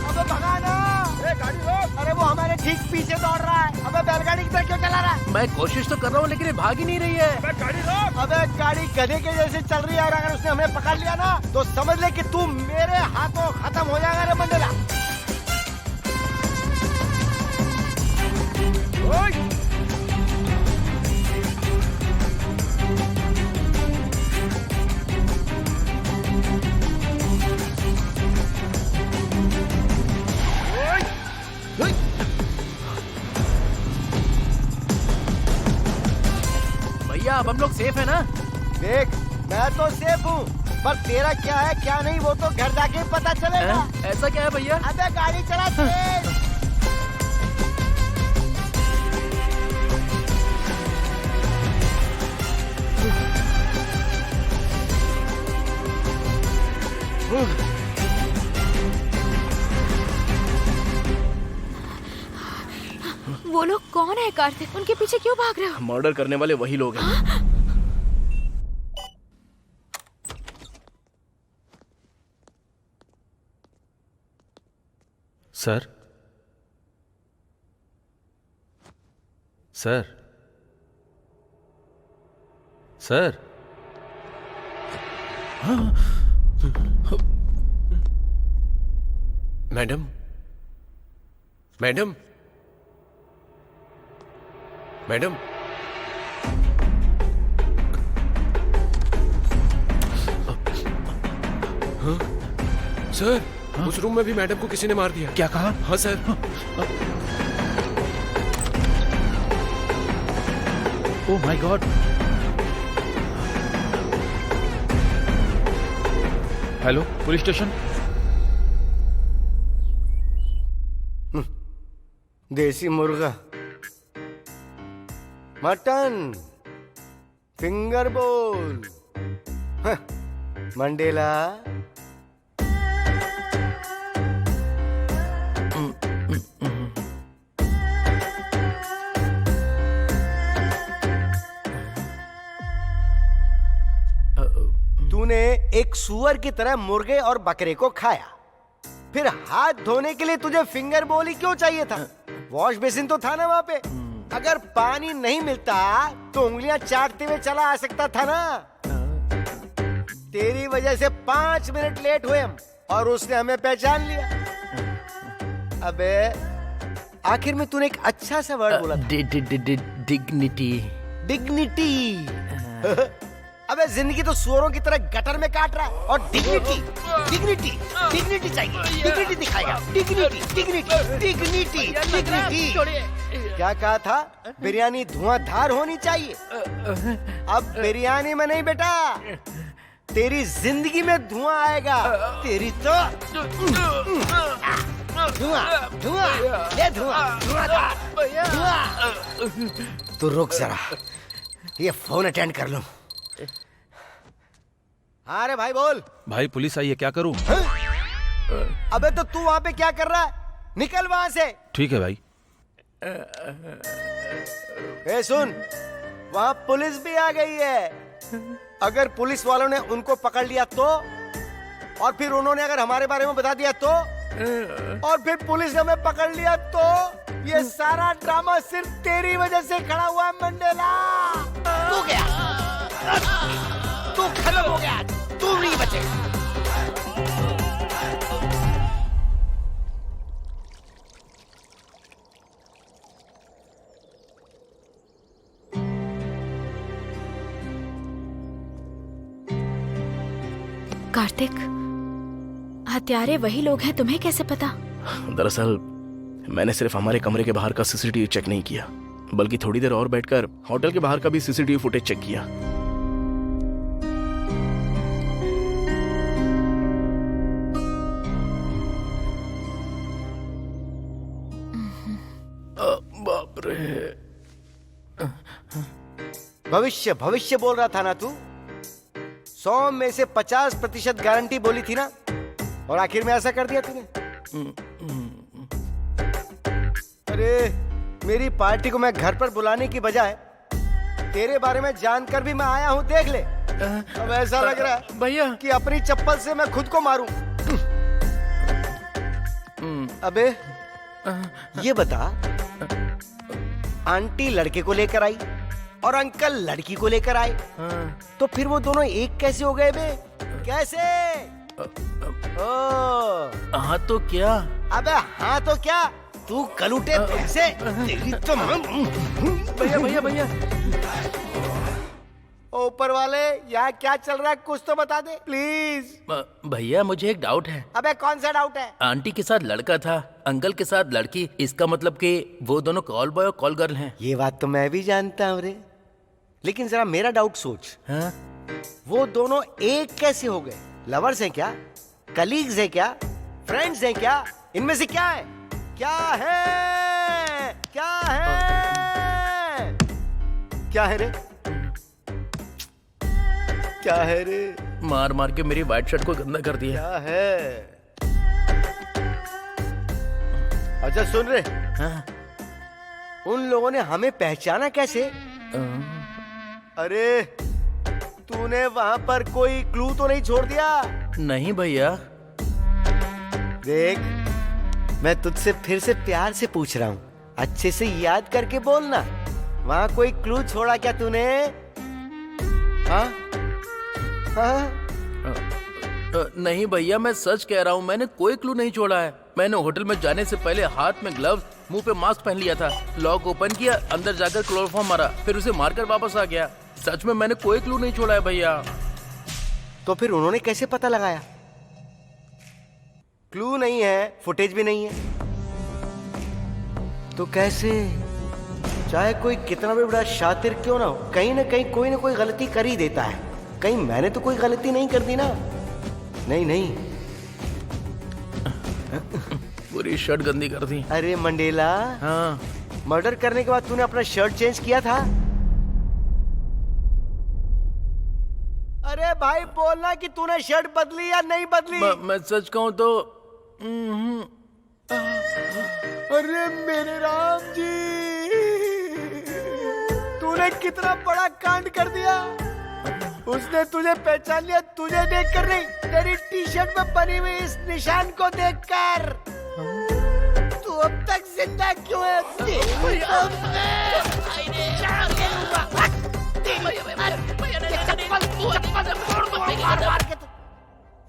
Speaker 7: अबे भगा ना। गाड़ी रोक। अरे वो हमारे ठीक पीछे दौड़ रहा है। अबे बैलगाड़ी की तरह क्यों चला रहा है?
Speaker 9: मैं कोशिश तो कर रहा हूँ लेकिन ये भाग ही नहीं रही है।
Speaker 7: गाड़ी रोक। अबे गाड़ी गधे के जैसे चल रही है और अगर उसने हमें पकड़ लिया ना तो समझ ले कि तू मेरे हाथों खत्म हो जाएगा रे मंडेला। ओए!
Speaker 9: भैया अब हम लोग सेफ है ना?
Speaker 7: देख, मैं तो सेफ हूँ, पर तेरा क्या है क्या नहीं वो तो घर जाके पता चलेगा।
Speaker 9: ऐसा क्या है भैया?
Speaker 7: अबे गाड़ी चला तेज।
Speaker 2: वो लोग कौन है कार्तिक? उनके पीछे क्यों भाग रहे हो?
Speaker 4: मर्डर करने वाले वही लोग हैं।
Speaker 8: Sir, sir, sir.
Speaker 5: Madam, madam, madam. हाँ? सर, उस रूम में भी मैडम को किसी ने मार दिया।
Speaker 8: क्या कहा?
Speaker 5: हाँ sir.
Speaker 8: Oh my God. Hello, police station.
Speaker 7: देसी मुर्गा, मटन, फिंगर बोल। हाँ, मंडेला। तूने एक सुअर की तरह मुर्गे और बकरे को खाया, फिर हाथ धोने के लिए तुझे फिंगर बोल ही क्यों चाहिए था? वॉश बेसिन तो था ना वहाँ पे। अगर पानी नहीं मिलता तो उंगलियां चाटते हुए चला आ सकता था ना। तेरी वजह से 5 मिनट लेट हुए हम और उसने हमें पहचान लिया। अबे आखिर में तूने एक अच्छा सा वर्ड बोला था,
Speaker 9: डिग्निटी।
Speaker 7: डिग्निटी। अबे जिंदगी तो सुअरों की तरह गटर में काट रहा है और डिग्निटी डिग्निटी डिग्निटी चाहिए। डिग्निटी दिखाएगा। Dignity dignity dignity dignity. क्या कहा था? बिरयानी धुआंधार होनी चाहिए। अब बिरयानी में नहीं बेटा, तेरी जिंदगी में धुआं आएगा। तेरी तो धुआं धुआं ये धुआं धुआं। तू रुक जरा, ये फोन अटेंड कर लूं। हाँ रे भाई बोल।
Speaker 6: भाई पुलिस आई है, क्या करूं?
Speaker 7: अबे तो तू वहाँ पे क्या कर रहा है? निकल वहाँ से।
Speaker 6: ठीक है भाई।
Speaker 7: ए सुन, वहाँ पुलिस भी आ गई है। अगर पुलिस वालों ने उनको पकड़ लिया तो, और फिर उन्होंने अगर हमारे बारे में बता दिया तो, और फिर पुलिस ने हमें पकड़ लिया तो, ये सारा ड्रामा सिर्फ तेरी वजह से खड़ा हुआ है मंडेला। तू गया, तू खत्म हो गया, तू नहीं बचेगा।
Speaker 2: कार्तिक, हत्यारे वही लोग हैं, तुम्हें कैसे पता?
Speaker 4: दरअसल मैंने सिर्फ हमारे कमरे के बाहर का सीसीटीवी चेक नहीं किया, बल्कि थोड़ी देर और बैठकर होटल के बाहर का भी सीसीटीवी फुटेज चेक किया। बाप रे।
Speaker 7: भविष्य भविष्य बोल रहा था ना तू? 100 में से 50% गारंटी बोली थी ना, और आखिर में ऐसा कर दिया तूने। अरे मेरी पार्टी को मैं घर पर बुलाने की बजाय तेरे बारे में जानकर भी मैं आया हूँ, देख ले। अब ऐसा लग रहा है
Speaker 9: भैया
Speaker 7: कि अपनी चप्पल से मैं खुद को मारूं। अबे ये बता, आंटी लड़के को लेकर आई और अंकल लड़की को लेकर आए, तो फिर वो दोनों एक कैसे हो गए बे? कैसे?
Speaker 9: हाँ तो क्या?
Speaker 7: अबे हाँ तो क्या? तू कलूटे पैसे, तेरी तो
Speaker 9: भैया भैया भैया,
Speaker 7: ऊपर वाले यहाँ क्या चल रहा है कुछ तो बता दे प्लीज।
Speaker 9: भैया मुझे एक डाउट है।
Speaker 7: अबे कौन सा डाउट है?
Speaker 9: आंटी के साथ लड़का था, अंकल के साथ लड़की, इसका मतलब कि वो दोनों कॉल बॉय और कॉल गर्ल हैं।
Speaker 7: ये बात तो मैं भी जानता हूँ रे, लेकिन जरा मेरा डाउट सोच।
Speaker 9: हाँ?
Speaker 7: वो दोनों एक कैसे हो गए? लवर्स हैं क्या? कलीग्स हैं क्या? फ्रेंड्स हैं क्या? इनमें से क्या है? क्या है? क्या है? क्या है रे? क्या है रे?
Speaker 9: मार मार के मेरी व्हाइट शर्ट को गंदा कर दिया।
Speaker 7: क्या है? अच्छा सुन रे,
Speaker 9: हाँ?
Speaker 7: उन लोगों ने हमें पहचाना कैसे? अरे तूने वहां पर कोई क्लू तो नहीं छोड़ दिया?
Speaker 9: नहीं भैया।
Speaker 7: देख, मैं तुझसे फिर से प्यार से पूछ रहा हूँ, अच्छे से याद करके बोलना। वहां कोई क्लू छोड़ा क्या तूने? हाँ? हाँ?
Speaker 9: नहीं भैया, मैं सच कह रहा हूँ, मैंने कोई क्लू नहीं छोड़ा है। मैंने होटल में जाने से पहले हाथ में ग्लव्स, मुंह पे मास्क पहन लिया था, लॉक ओपन किया, अंदर जाकर क्लोरोफॉर्म मारा, फिर उसे मारकर वापस आ गया। सच में मैंने कोई क्लू नहीं छोड़ा है भैया।
Speaker 7: तो फिर उन्होंने कैसे पता लगाया? क्लू नहीं है, फुटेज भी नहीं है, तो कैसे? चाहे कोई कितना भी बड़ा शातिर क्यों ना हो, कहीं ना कहीं कोई ना कोई गलती कर ही देता है। कहीं मैंने तो कोई गलती नहीं कर दी ना? नहीं नहीं।
Speaker 9: पूरी शर्ट गंदी कर दी।
Speaker 7: अरे मंडेला,
Speaker 9: हाँ?
Speaker 7: मर्डर करने के बाद तूने अपना शर्ट चेंज किया था? अरे भाई बोलना कि तूने शर्ट बदली या नहीं बदली।
Speaker 9: मैं सच कहूँ तो
Speaker 7: अरे मेरे राम जी, तूने कितना बड़ा कांड कर दिया। उसने तुझे पहचान लिया, तुझे देखकर नहीं, तेरी टी शर्ट में बनी हुई इस निशान को देखकर। तू अब तक जिंदा क्यों है?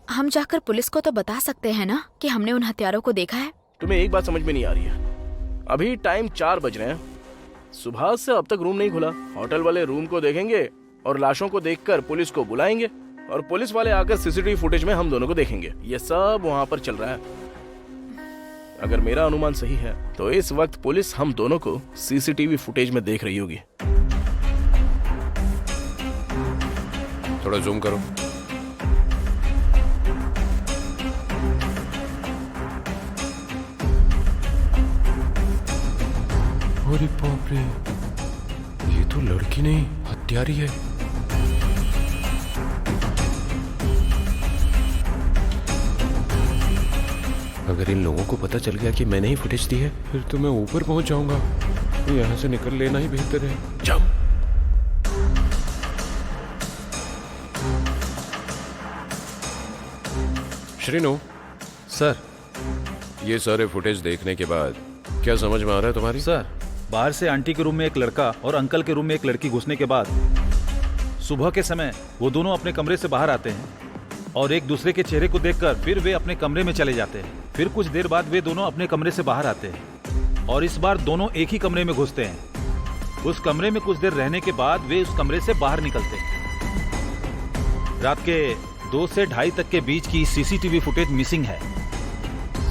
Speaker 2: हम जाकर पुलिस को तो बता सकते हैं ना कि हमने उन हत्यारों को देखा है।
Speaker 4: तुम्हें एक बात समझ में नहीं आ रही है। अभी टाइम 4 बज रहे हैं, सुबह से अब तक रूम नहीं खुला। होटल वाले रूम को देखेंगे और लाशों को देखकर पुलिस को बुलाएंगे और पुलिस वाले आकर सीसीटीवी फुटेज में हम दोनों को देखेंगे। ये सब वहाँ पर चल रहा है। अगर मेरा अनुमान सही है तो इस वक्त पुलिस हम दोनों को सीसीटीवी फुटेज में देख रही होगी।
Speaker 5: थोड़ा जूम करो। अरे बाप रे, ये तो लड़की नहीं हत्यारी है। अगर इन लोगों को पता चल गया कि मैंने ही फुटेज दी है, फिर तो मैं ऊपर पहुंच जाऊंगा। यहाँ से निकल लेना ही बेहतर है।
Speaker 4: जाओ।
Speaker 5: श्रीनु
Speaker 8: सर।
Speaker 5: ये सारे फुटेज देखने के बाद क्या समझ में आ रहा है तुम्हारी?
Speaker 8: सर, बाहर से आंटी के रूम में एक लड़का और अंकल के रूम में एक लड़की घुसने के बाद सुबह के समय वो दोनों अपने कमरे से बाहर आते हैं और एक दूसरे के चेहरे को देखकर फिर वे अपने कमरे में चले जाते हैं। फिर कुछ देर बाद वे दोनों अपने कमरे से बाहर आते हैं और इस बार दोनों एक ही कमरे में घुसते हैं। उस कमरे में कुछ देर रहने के बाद वे उस कमरे से बाहर निकलते हैं। रात के 2 से 2:30 तक के बीच की सीसीटीवी फुटेज मिसिंग है।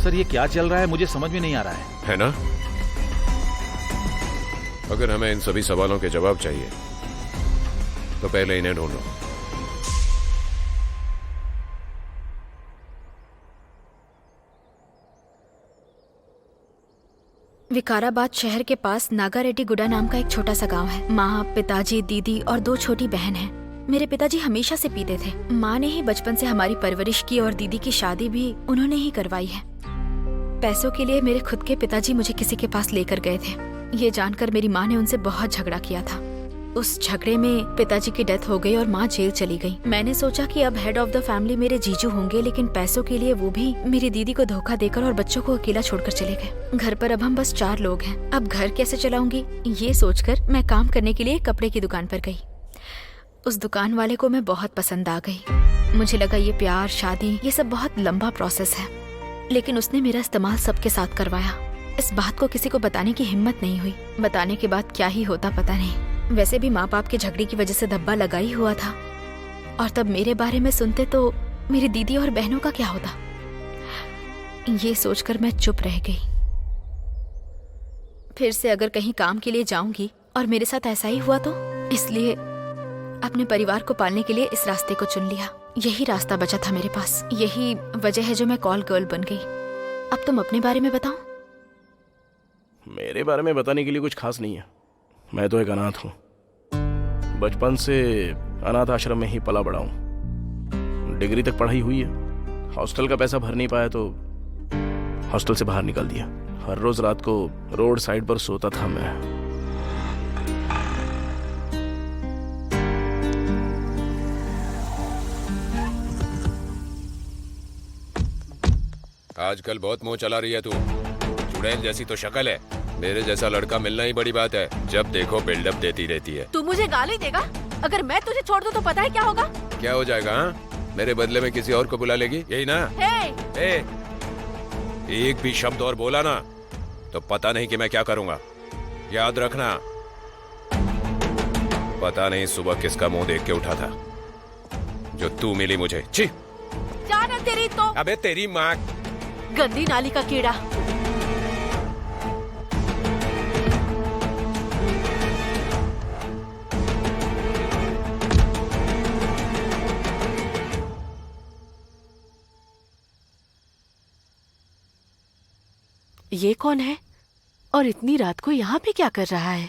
Speaker 8: सर, ये क्या चल रहा है मुझे समझ में नहीं आ रहा है
Speaker 5: ना? अगर हमें इन सभी सवालों के जवाब चाहिए तो पहले इन्हें ढूंढो।
Speaker 2: विकाराबाद शहर के पास नागारेड्डी गुडा नाम का एक छोटा सा गांव है। माँ, पिताजी, दीदी और 2 छोटी बहन हैं। मेरे पिताजी हमेशा से पीते थे। माँ ने ही बचपन से हमारी परवरिश की और दीदी की शादी भी उन्होंने ही करवाई है। पैसों के लिए मेरे खुद के पिताजी मुझे किसी के पास लेकर गए थे। ये जानकर मेरी माँ ने उनसे बहुत झगड़ा किया था। उस झगड़े में पिताजी की डेथ हो गई और माँ जेल चली गई। मैंने सोचा कि अब हेड ऑफ द फैमिली मेरे जीजू होंगे, लेकिन पैसों के लिए वो भी मेरी दीदी को धोखा देकर और बच्चों को अकेला छोड़कर चले गए। घर पर अब हम बस 4 लोग हैं। अब घर कैसे चलाऊंगी, ये सोचकर मैं काम करने के लिए कपड़े की दुकान पर गई। उस दुकान वाले को मैं बहुत पसंद आ गई। मुझे लगा ये प्यार, शादी, ये सब बहुत लंबा प्रोसेस है, लेकिन उसने मेरा इस्तेमाल सबके साथ करवाया। इस बात को किसी को बताने की हिम्मत नहीं हुई। बताने के बाद क्या ही होता पता नहीं। वैसे भी माँ बाप के झगड़े की वजह से धब्बा लगा ही हुआ था, और तब मेरे बारे में सुनते तो मेरी दीदी और बहनों का क्या होता। ये सोचकर मैं चुप रह गई। फिर से अगर कहीं काम के लिए जाऊंगी और मेरे साथ ऐसा ही हुआ तो, इसलिए अपने परिवार को पालने के लिए इस रास्ते को चुन लिया। यही रास्ता बचा था मेरे पास। यही वजह है जो मैं कॉल गर्ल बन गई। अब तुम अपने बारे में बताओ।
Speaker 4: मेरे बारे में बताने के लिए कुछ खास नहीं है। मैं तो एक अनाथ हूँ। बचपन से अनाथ आश्रम में ही पला बड़ा हूँ। डिग्री तक पढ़ाई हुई है। हॉस्टल का पैसा भर नहीं पाया तो हॉस्टल से बाहर निकाल दिया। हर रोज रात को रोड साइड पर सोता था मैं।
Speaker 5: आजकल बहुत मुंह चला रही है तू। चुड़ैल जैसी तो शक्ल है। मेरे जैसा लड़का मिलना ही बड़ी बात है। जब देखो बिल्डअप देती रहती है।
Speaker 1: तू मुझे गाली देगा? अगर मैं तुझे छोड़ दूं तो पता है क्या होगा?
Speaker 5: क्या हो जाएगा? हाँ, मेरे बदले में किसी और को बुला लेगी, यही ना?
Speaker 1: हे!
Speaker 5: एक भी शब्द और बोला ना तो पता नहीं कि मैं क्या करूंगा। याद रखना। पता नहीं सुबह किसका मुंह देख के उठा था जो तू मिली मुझे। छी!
Speaker 1: जाना तेरी तो।
Speaker 5: अबे तेरी माँ।
Speaker 1: गंदी नाली का कीड़ा। ये कौन है और इतनी रात को यहाँ पे क्या कर रहा है?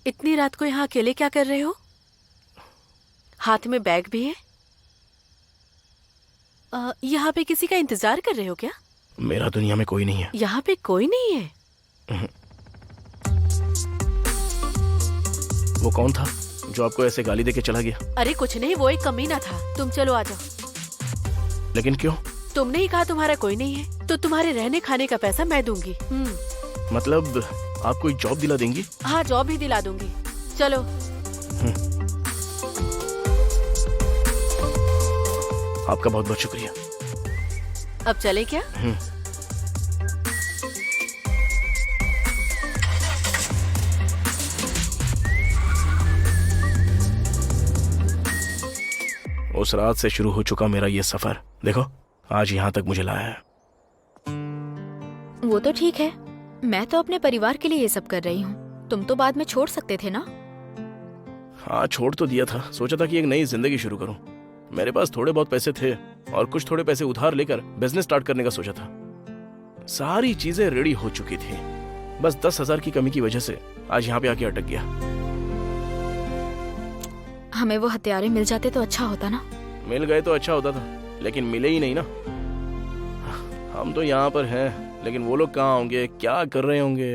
Speaker 1: इतनी रात को यहाँ अकेले क्या कर रहे हो? हाथ में बैग भी है। यहाँ पे किसी का इंतजार कर रहे हो क्या?
Speaker 4: मेरा दुनिया में कोई नहीं है।
Speaker 1: यहाँ पे कोई नहीं है?
Speaker 4: वो कौन था जो आपको ऐसे गाली देके चला गया?
Speaker 1: अरे कुछ नहीं, वो एक कमीना था। तुम चलो आ जाओ।
Speaker 4: लेकिन क्यों?
Speaker 1: तुमने ही कहा तुम्हारा कोई नहीं है, तो तुम्हारे रहने खाने का पैसा मैं दूंगी।
Speaker 4: मतलब आप कोई जॉब दिला देंगी?
Speaker 1: हाँ, जॉब भी दिला दूंगी। चलो।
Speaker 4: आपका बहुत बहुत शुक्रिया।
Speaker 1: अब चले क्या?
Speaker 4: उस रात से शुरू हो चुका मेरा ये सफर, देखो आज यहाँ तक मुझे लाया है।
Speaker 2: वो तो ठीक है, मैं तो अपने परिवार के लिए ये सब कर रही हूँ। तुम तो बाद में छोड़ सकते थे ना।
Speaker 4: हाँ, छोड़ तो दिया था। सोचा था कि एक नई जिंदगी शुरू करूं। मेरे पास थोड़े बहुत पैसे थे और कुछ थोड़े पैसे उधार लेकर बिजनेस स्टार्ट करने का सोचा था। सारी चीजें रेडी हो चुकी थी, बस 10,000 की कमी की वजह से आज यहाँ पे आके अटक गया।
Speaker 2: हमें वो हथियारे मिल जाते तो अच्छा होता ना।
Speaker 4: मिल गए तो अच्छा होता था, लेकिन मिले ही नहीं ना। हम तो यहाँ पर हैं, लेकिन वो लोग कहाँ होंगे, क्या कर रहे होंगे?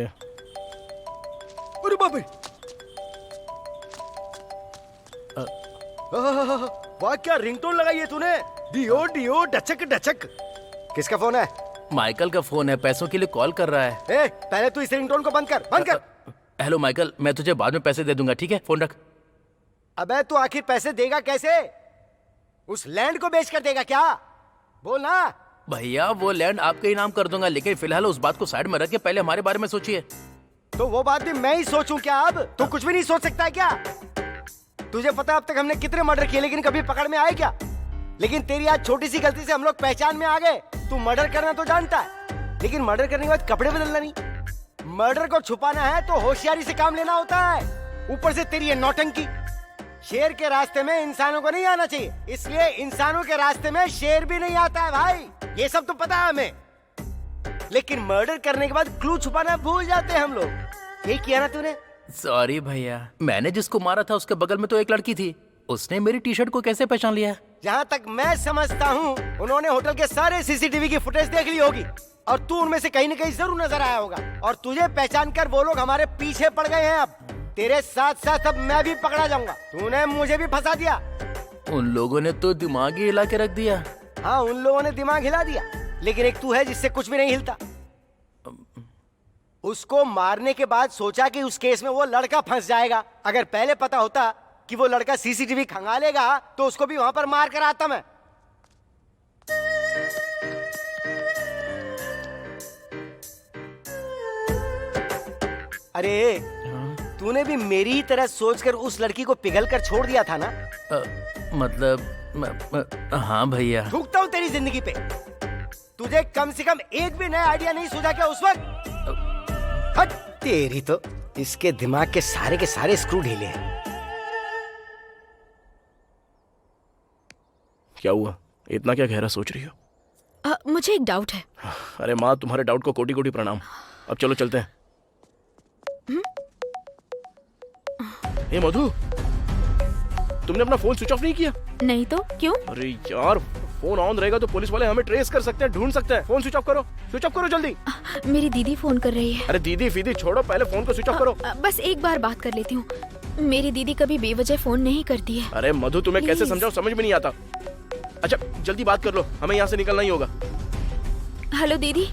Speaker 7: अरे बाप रे! वाह, क्या रिंगटोन लगाई है तूने? डियो डियो डचक डचक। किसका फोन है?
Speaker 9: माइकल का फोन है, पैसों के लिए कॉल कर रहा है।
Speaker 7: ए, पहले तू इस रिंगटोन को बंद कर, बंद कर।
Speaker 9: हेलो माइकल, मैं तुझे बाद में पैसे दे दूंगा, ठीक है? फोन रख।
Speaker 7: अबे तू आखिर पैसे देगा कैसे? उस लैंड को बेच कर देगा क्या? बोल ना।
Speaker 9: भैया वो लैंड आपके ही नाम कर दूंगा, लेकिन फिलहाल उस बात को साइड में रख के पहले हमारे बारे में सोचिए।
Speaker 7: तो वो बात भी मैं ही सोचूं क्या? अब तू कुछ भी नहीं सोच सकता है क्या? तुझे पता अब तक हमने कितने मर्डर किए, लेकिन कभी पकड़ में आए क्या? लेकिन तेरी आज छोटी सी गलती से हम लोग पहचान में आ गए। तू मर्डर करना तो जानता है, लेकिन मर्डर करने के बाद कपड़े बदलना नहीं। मर्डर को छुपाना है तो होशियारी से काम लेना होता है। ऊपर से तेरी ये नौटंकी। शेर के रास्ते में इंसानों को नहीं आना चाहिए, इसलिए इंसानों के रास्ते में शेर भी नहीं आता है भाई। ये सब तो पता है हमें, लेकिन मर्डर करने के बाद क्लू छुपाना भूल जाते हैं हम लोग। यही किया ना तूने?
Speaker 9: सॉरी भैया, मैंने जिसको मारा था उसके बगल में तो एक लड़की थी, उसने मेरी टी शर्ट को कैसे पहचान लिया?
Speaker 7: जहाँ तक मैं समझता हूँ उन्होंने होटल के सारे सीसीटीवी की फुटेज देख ली होगी और तू उनमें से कहीं न कहीं जरूर नजर आया होगा, और तुझे पहचान कर वो लोग हमारे पीछे पड़ गए हैं। अब तेरे साथ साथ अब मैं भी पकड़ा जाऊंगा। तूने मुझे भी फंसा दिया।
Speaker 9: उन लोगों ने तो दिमाग ही हिला के रख दिया।
Speaker 7: हाँ, उन लोगों ने दिमाग हिला दिया, लेकिन एक तू है जिससे कुछ भी नहीं हिलता। उसको मारने के बाद सोचा कि उस केस में वो लड़का फंस जाएगा। अगर पहले पता होता कि वो लड़का सीसीटीवी खंगालेगा तो उसको भी वहां पर मार कर आता मैं। अरे तूने भी मेरी ही तरह सोचकर उस लड़की को पिघल कर छोड़ दिया था ना?
Speaker 9: हाँ भैया।
Speaker 7: थूकता हूँ तेरी जिंदगी पे। तुझे कम से कम एक भी नया आइडिया नहीं सूझा क्या उस वक्त? हट तेरी तो, इसके दिमाग के सारे स्क्रू ढीले हैं।
Speaker 4: क्या हुआ? इतना क्या गहरा सोच रही हो?
Speaker 2: मुझे एक डाउट है।
Speaker 4: अरे माँ, तुम्हारे डाउट को कोटि कोटि प्रणाम। अब चलो चलते हैं। ए मधु, तुमने अपना फोन स्विच ऑफ नहीं किया?
Speaker 2: नहीं तो क्यों?
Speaker 4: अरे यार, फोन ऑन रहेगा तो पुलिस वाले हमें ट्रेस कर सकते हैं, ढूंढ सकते हैं। फोन स्विच ऑफ करो, स्विच ऑफ करो जल्दी।
Speaker 2: मेरी दीदी फोन कर रही है।
Speaker 4: अरे दीदी फीदी छोड़ो, पहले फोन को स्विच ऑफ करो।
Speaker 2: बस एक बार बात कर लेती हूँ। मेरी दीदी कभी बेवजह फोन नहीं करती है।
Speaker 4: अरे मधु, तुम्हें कैसे
Speaker 2: Please।
Speaker 4: समझाऊं, समझ में नहीं आता। अच्छा जल्दी बात कर लो, हमें यहाँ से निकलना ही होगा।
Speaker 2: हेलो दीदी।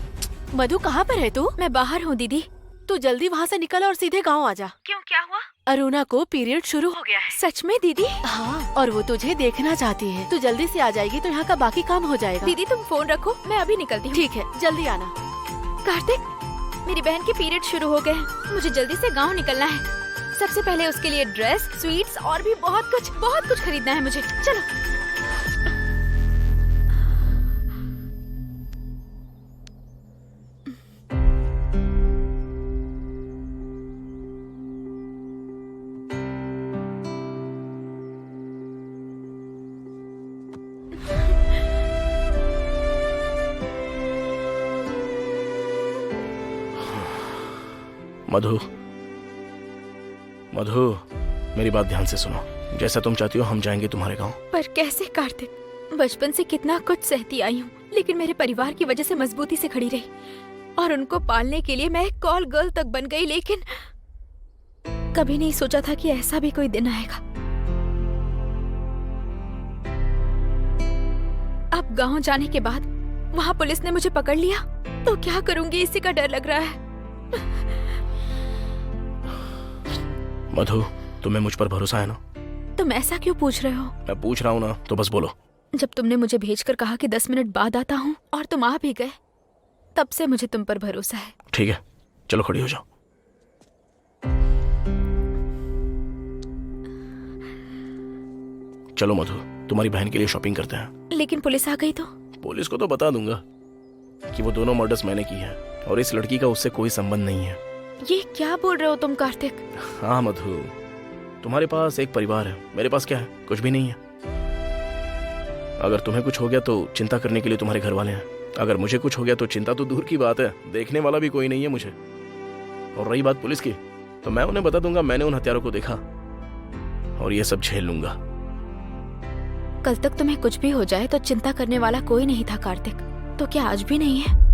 Speaker 1: मधु, कहाँ पर है तू?
Speaker 2: मैं बाहर हूँ दीदी।
Speaker 1: तू जल्दी वहाँ से निकल और सीधे गाँव आ जा।
Speaker 2: क्यों, क्या हुआ?
Speaker 1: अरुणा को पीरियड शुरू हो गया है।
Speaker 2: सच में दीदी?
Speaker 1: हाँ, और वो तुझे देखना चाहती है। तू जल्दी से आ जाएगी तो यहाँ का बाकी काम हो जाएगा।
Speaker 2: दीदी तुम फोन रखो, मैं अभी निकलती हूँ।
Speaker 1: ठीक है, जल्दी आना।
Speaker 2: कार्तिक, मेरी बहन के पीरियड शुरू हो गए हैं, मुझे जल्दी से गांव निकलना है। सबसे पहले उसके लिए ड्रेस, स्वीट्स और भी बहुत कुछ खरीदना है मुझे। चलो।
Speaker 4: मधु, मधु, मेरी बात ध्यान से सुनो। जैसा तुम चाहती हो हम जाएंगे तुम्हारे गांव।
Speaker 2: पर कैसे कार्तिक? बचपन से कितना कुछ सहती आई हूँ, लेकिन मेरे परिवार की वजह से मजबूती से खड़ी रही और उनको पालने के लिए मैं एक कॉल गर्ल तक बन गई। लेकिन कभी नहीं सोचा था कि ऐसा भी कोई दिन आएगा। अब गांव जाने के बाद वहाँ पुलिस ने मुझे पकड़ लिया तो क्या करूंगी, इसी का डर लग रहा है।
Speaker 4: मधु, तुम्हें मुझ पर भरोसा है ना?
Speaker 2: तुम ऐसा क्यों पूछ रहे हो?
Speaker 4: मैं पूछ रहा हूँ ना, तो बस बोलो।
Speaker 2: जब तुमने मुझे भेजकर कहा कि 10 मिनट बाद आता हूँ और तुम आ भी गए, तब से मुझे तुम पर भरोसा है।
Speaker 4: ठीक है, चलो खड़ी हो जाओ। चलो मधु, तुम्हारी बहन के लिए शॉपिंग करते हैं।
Speaker 2: लेकिन पुलिस आ गई तो?
Speaker 4: पुलिस को तो बता दूंगा कि वो दोनों मर्डर्स मैंने की है और इस लड़की का उससे कोई संबंध नहीं है।
Speaker 2: ये क्या बोल रहे हो तुम कार्तिक?
Speaker 4: हाँ मधु, तुम्हारे पास एक परिवार है, मेरे पास क्या है? कुछ भी नहीं है। अगर तुम्हें कुछ हो गया तो चिंता करने के लिए तुम्हारे घर वाले हैं, अगर मुझे कुछ हो गया तो चिंता तो दूर की बात है, देखने वाला भी कोई नहीं है मुझे। और रही बात पुलिस की, तो मैं उन्हें बता दूंगा मैंने उन हत्यारों को देखा और ये सब झेल लूंगा।
Speaker 2: कल तक तुम्हें कुछ भी हो जाए तो चिंता करने वाला कोई नहीं था कार्तिक, तो क्या आज भी नहीं है?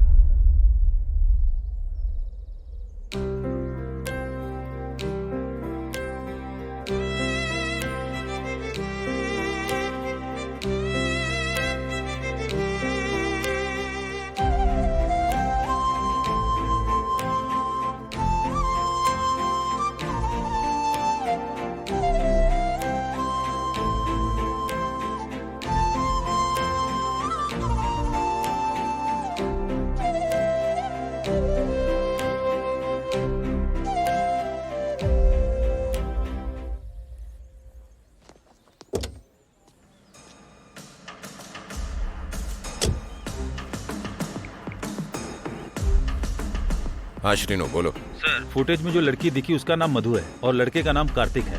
Speaker 5: हाँ श्रीनो, बोलो।
Speaker 8: सर, फुटेज में जो लड़की दिखी उसका नाम मधु है और लड़के का नाम कार्तिक है।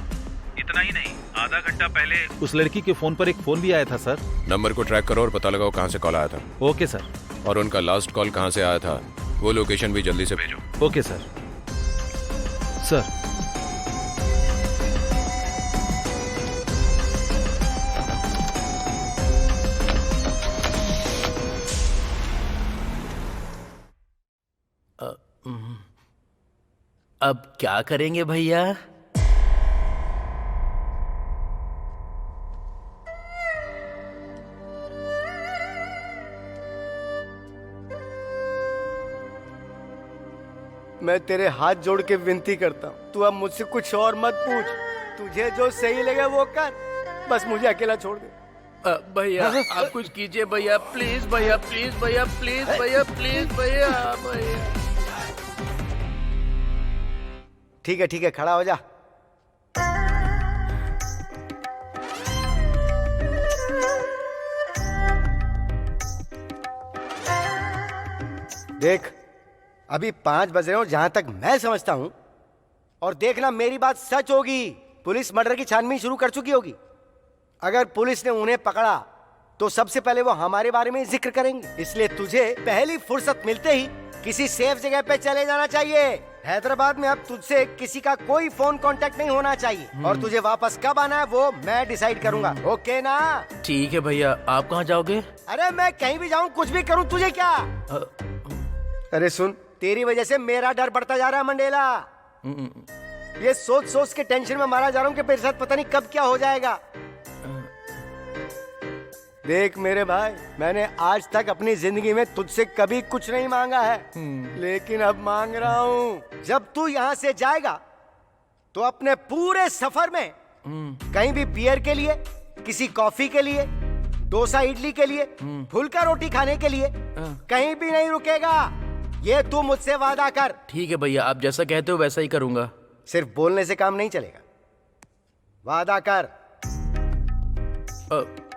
Speaker 8: इतना ही नहीं, आधा घंटा पहले उस लड़की के फोन पर एक फोन भी आया था सर।
Speaker 5: नंबर को ट्रैक करो और पता लगाओ कहाँ से कॉल आया था।
Speaker 8: Okay sir.
Speaker 5: और उनका लास्ट कॉल कहाँ से आया था वो लोकेशन भी जल्दी से भेजो।
Speaker 8: Okay sir. सर,
Speaker 9: अब क्या करेंगे भैया?
Speaker 7: मैं तेरे हाथ जोड़ के विनती करता हूँ, तू अब मुझसे कुछ और मत पूछ। तुझे जो सही लगे वो कर, बस मुझे अकेला छोड़ दे।
Speaker 9: भैया आप कुछ कीजिए भैया, प्लीज भैया, प्लीज भैया, प्लीज भैया, प्लीज भैया, भैया।
Speaker 7: ठीक है, खड़ा हो जा। देख, अभी 5 बज रहे हो जहां तक मैं समझता हूं, और देखना मेरी बात सच होगी। पुलिस मर्डर की छानबीन शुरू कर चुकी होगी। अगर पुलिस ने उन्हें पकड़ा तो सबसे पहले वो हमारे बारे में जिक्र करेंगे, इसलिए तुझे पहली फुर्सत मिलते ही किसी सेफ जगह पे चले जाना चाहिए। हैदराबाद में अब तुझसे किसी का कोई फोन कांटेक्ट नहीं होना चाहिए, और तुझे वापस कब आना है वो मैं डिसाइड करूंगा। ओके ना?
Speaker 9: ठीक है भैया। आप कहाँ जाओगे?
Speaker 7: अरे मैं कहीं भी जाऊं, कुछ भी करूं, तुझे क्या? अरे सुन, तेरी वजह से मेरा डर बढ़ता जा रहा है मंडेला। ये सोच सोच के टेंशन में मारा जा रहा हूँ कि मेरे साथ पता नहीं कब क्या हो जाएगा। देख मेरे भाई, मैंने आज तक अपनी जिंदगी में तुझसे कभी कुछ नहीं मांगा है, लेकिन अब मांग रहा हूँ। जब तू यहाँ से जाएगा तो अपने पूरे सफर में कहीं भी बियर के लिए, किसी कॉफी के लिए, डोसा इडली के लिए, फुल्का रोटी खाने के लिए कहीं भी नहीं रुकेगा। ये तू मुझसे वादा कर।
Speaker 9: ठीक है भैया, आप जैसा कहते हो वैसा ही करूंगा।
Speaker 7: सिर्फ बोलने से काम नहीं चलेगा, वादा कर।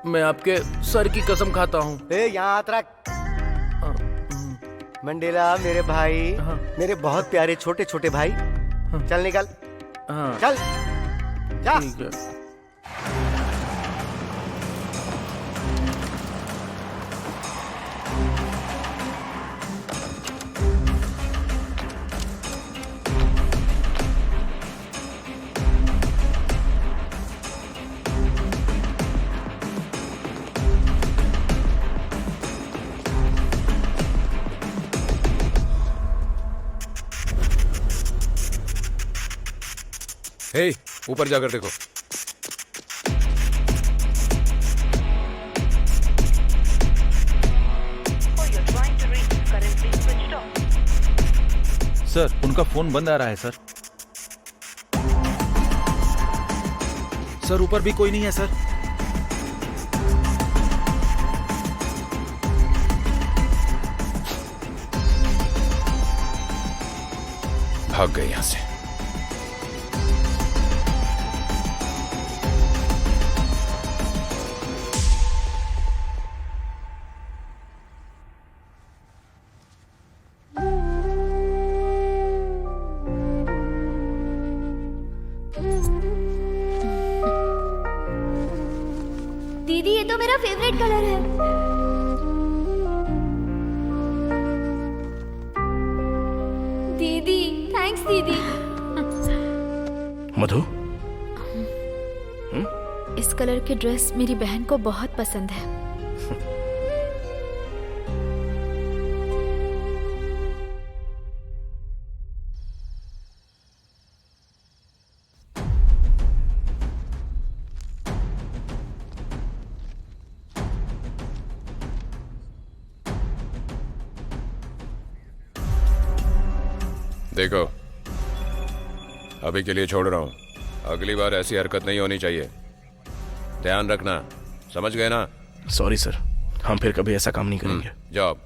Speaker 9: मैं आपके सर की कसम खाता हूँ।
Speaker 7: यहाँ हाथ रख। मंडेला मेरे भाई, मेरे बहुत प्यारे छोटे छोटे भाई, चल निकल। चल जा।
Speaker 9: ठीक है।
Speaker 5: हे, ऊपर जाकर देखो।
Speaker 8: सर उनका फोन बंद आ रहा है सर। सर ऊपर भी कोई नहीं है सर।
Speaker 5: भाग गए यहां से।
Speaker 3: दीदी ये तो मेरा फेवरेट कलर है। दीदी थैंक्स दीदी।
Speaker 4: मधु,
Speaker 2: इस कलर की ड्रेस मेरी बहन को बहुत पसंद है।
Speaker 5: देखो, अभी के लिए छोड़ रहा हूं, अगली बार ऐसी हरकत नहीं होनी चाहिए, ध्यान रखना, समझ गए ना?
Speaker 4: सॉरी सर, हम फिर कभी ऐसा काम नहीं करेंगे।
Speaker 5: जाओ।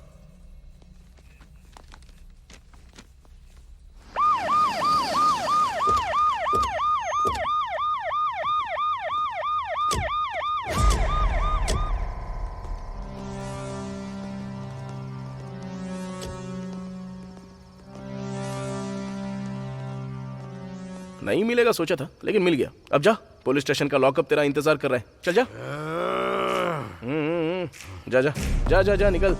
Speaker 4: नहीं मिलेगा सोचा था, लेकिन मिल गया। अब जा, पुलिस स्टेशन का लॉकअप तेरा इंतजार कर रहा है। चल जा। जा जा जा जा जा, निकल।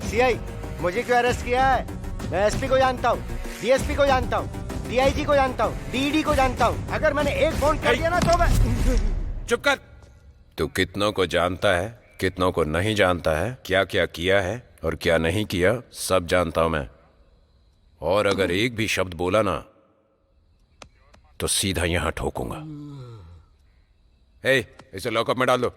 Speaker 7: सीआई, मुझे क्यों अरेस्ट किया है? मैं एसपी को जानता हूँ, डीएसपी को जानता हूँ, डीआईजी को जानता हूँ, डीडी को जानता हूँ। अगर मैंने एक फोन कर दिया ना तो मैं...
Speaker 5: चुप कर। तू कितनों को जानता है, कितनों को नहीं जानता है, क्या क्या किया है और क्या नहीं किया, सब जानता हूं मैं। और अगर एक भी शब्द बोला ना तो सीधा यहां ठोकूंगा। इसे लॉकअप में डाल दो।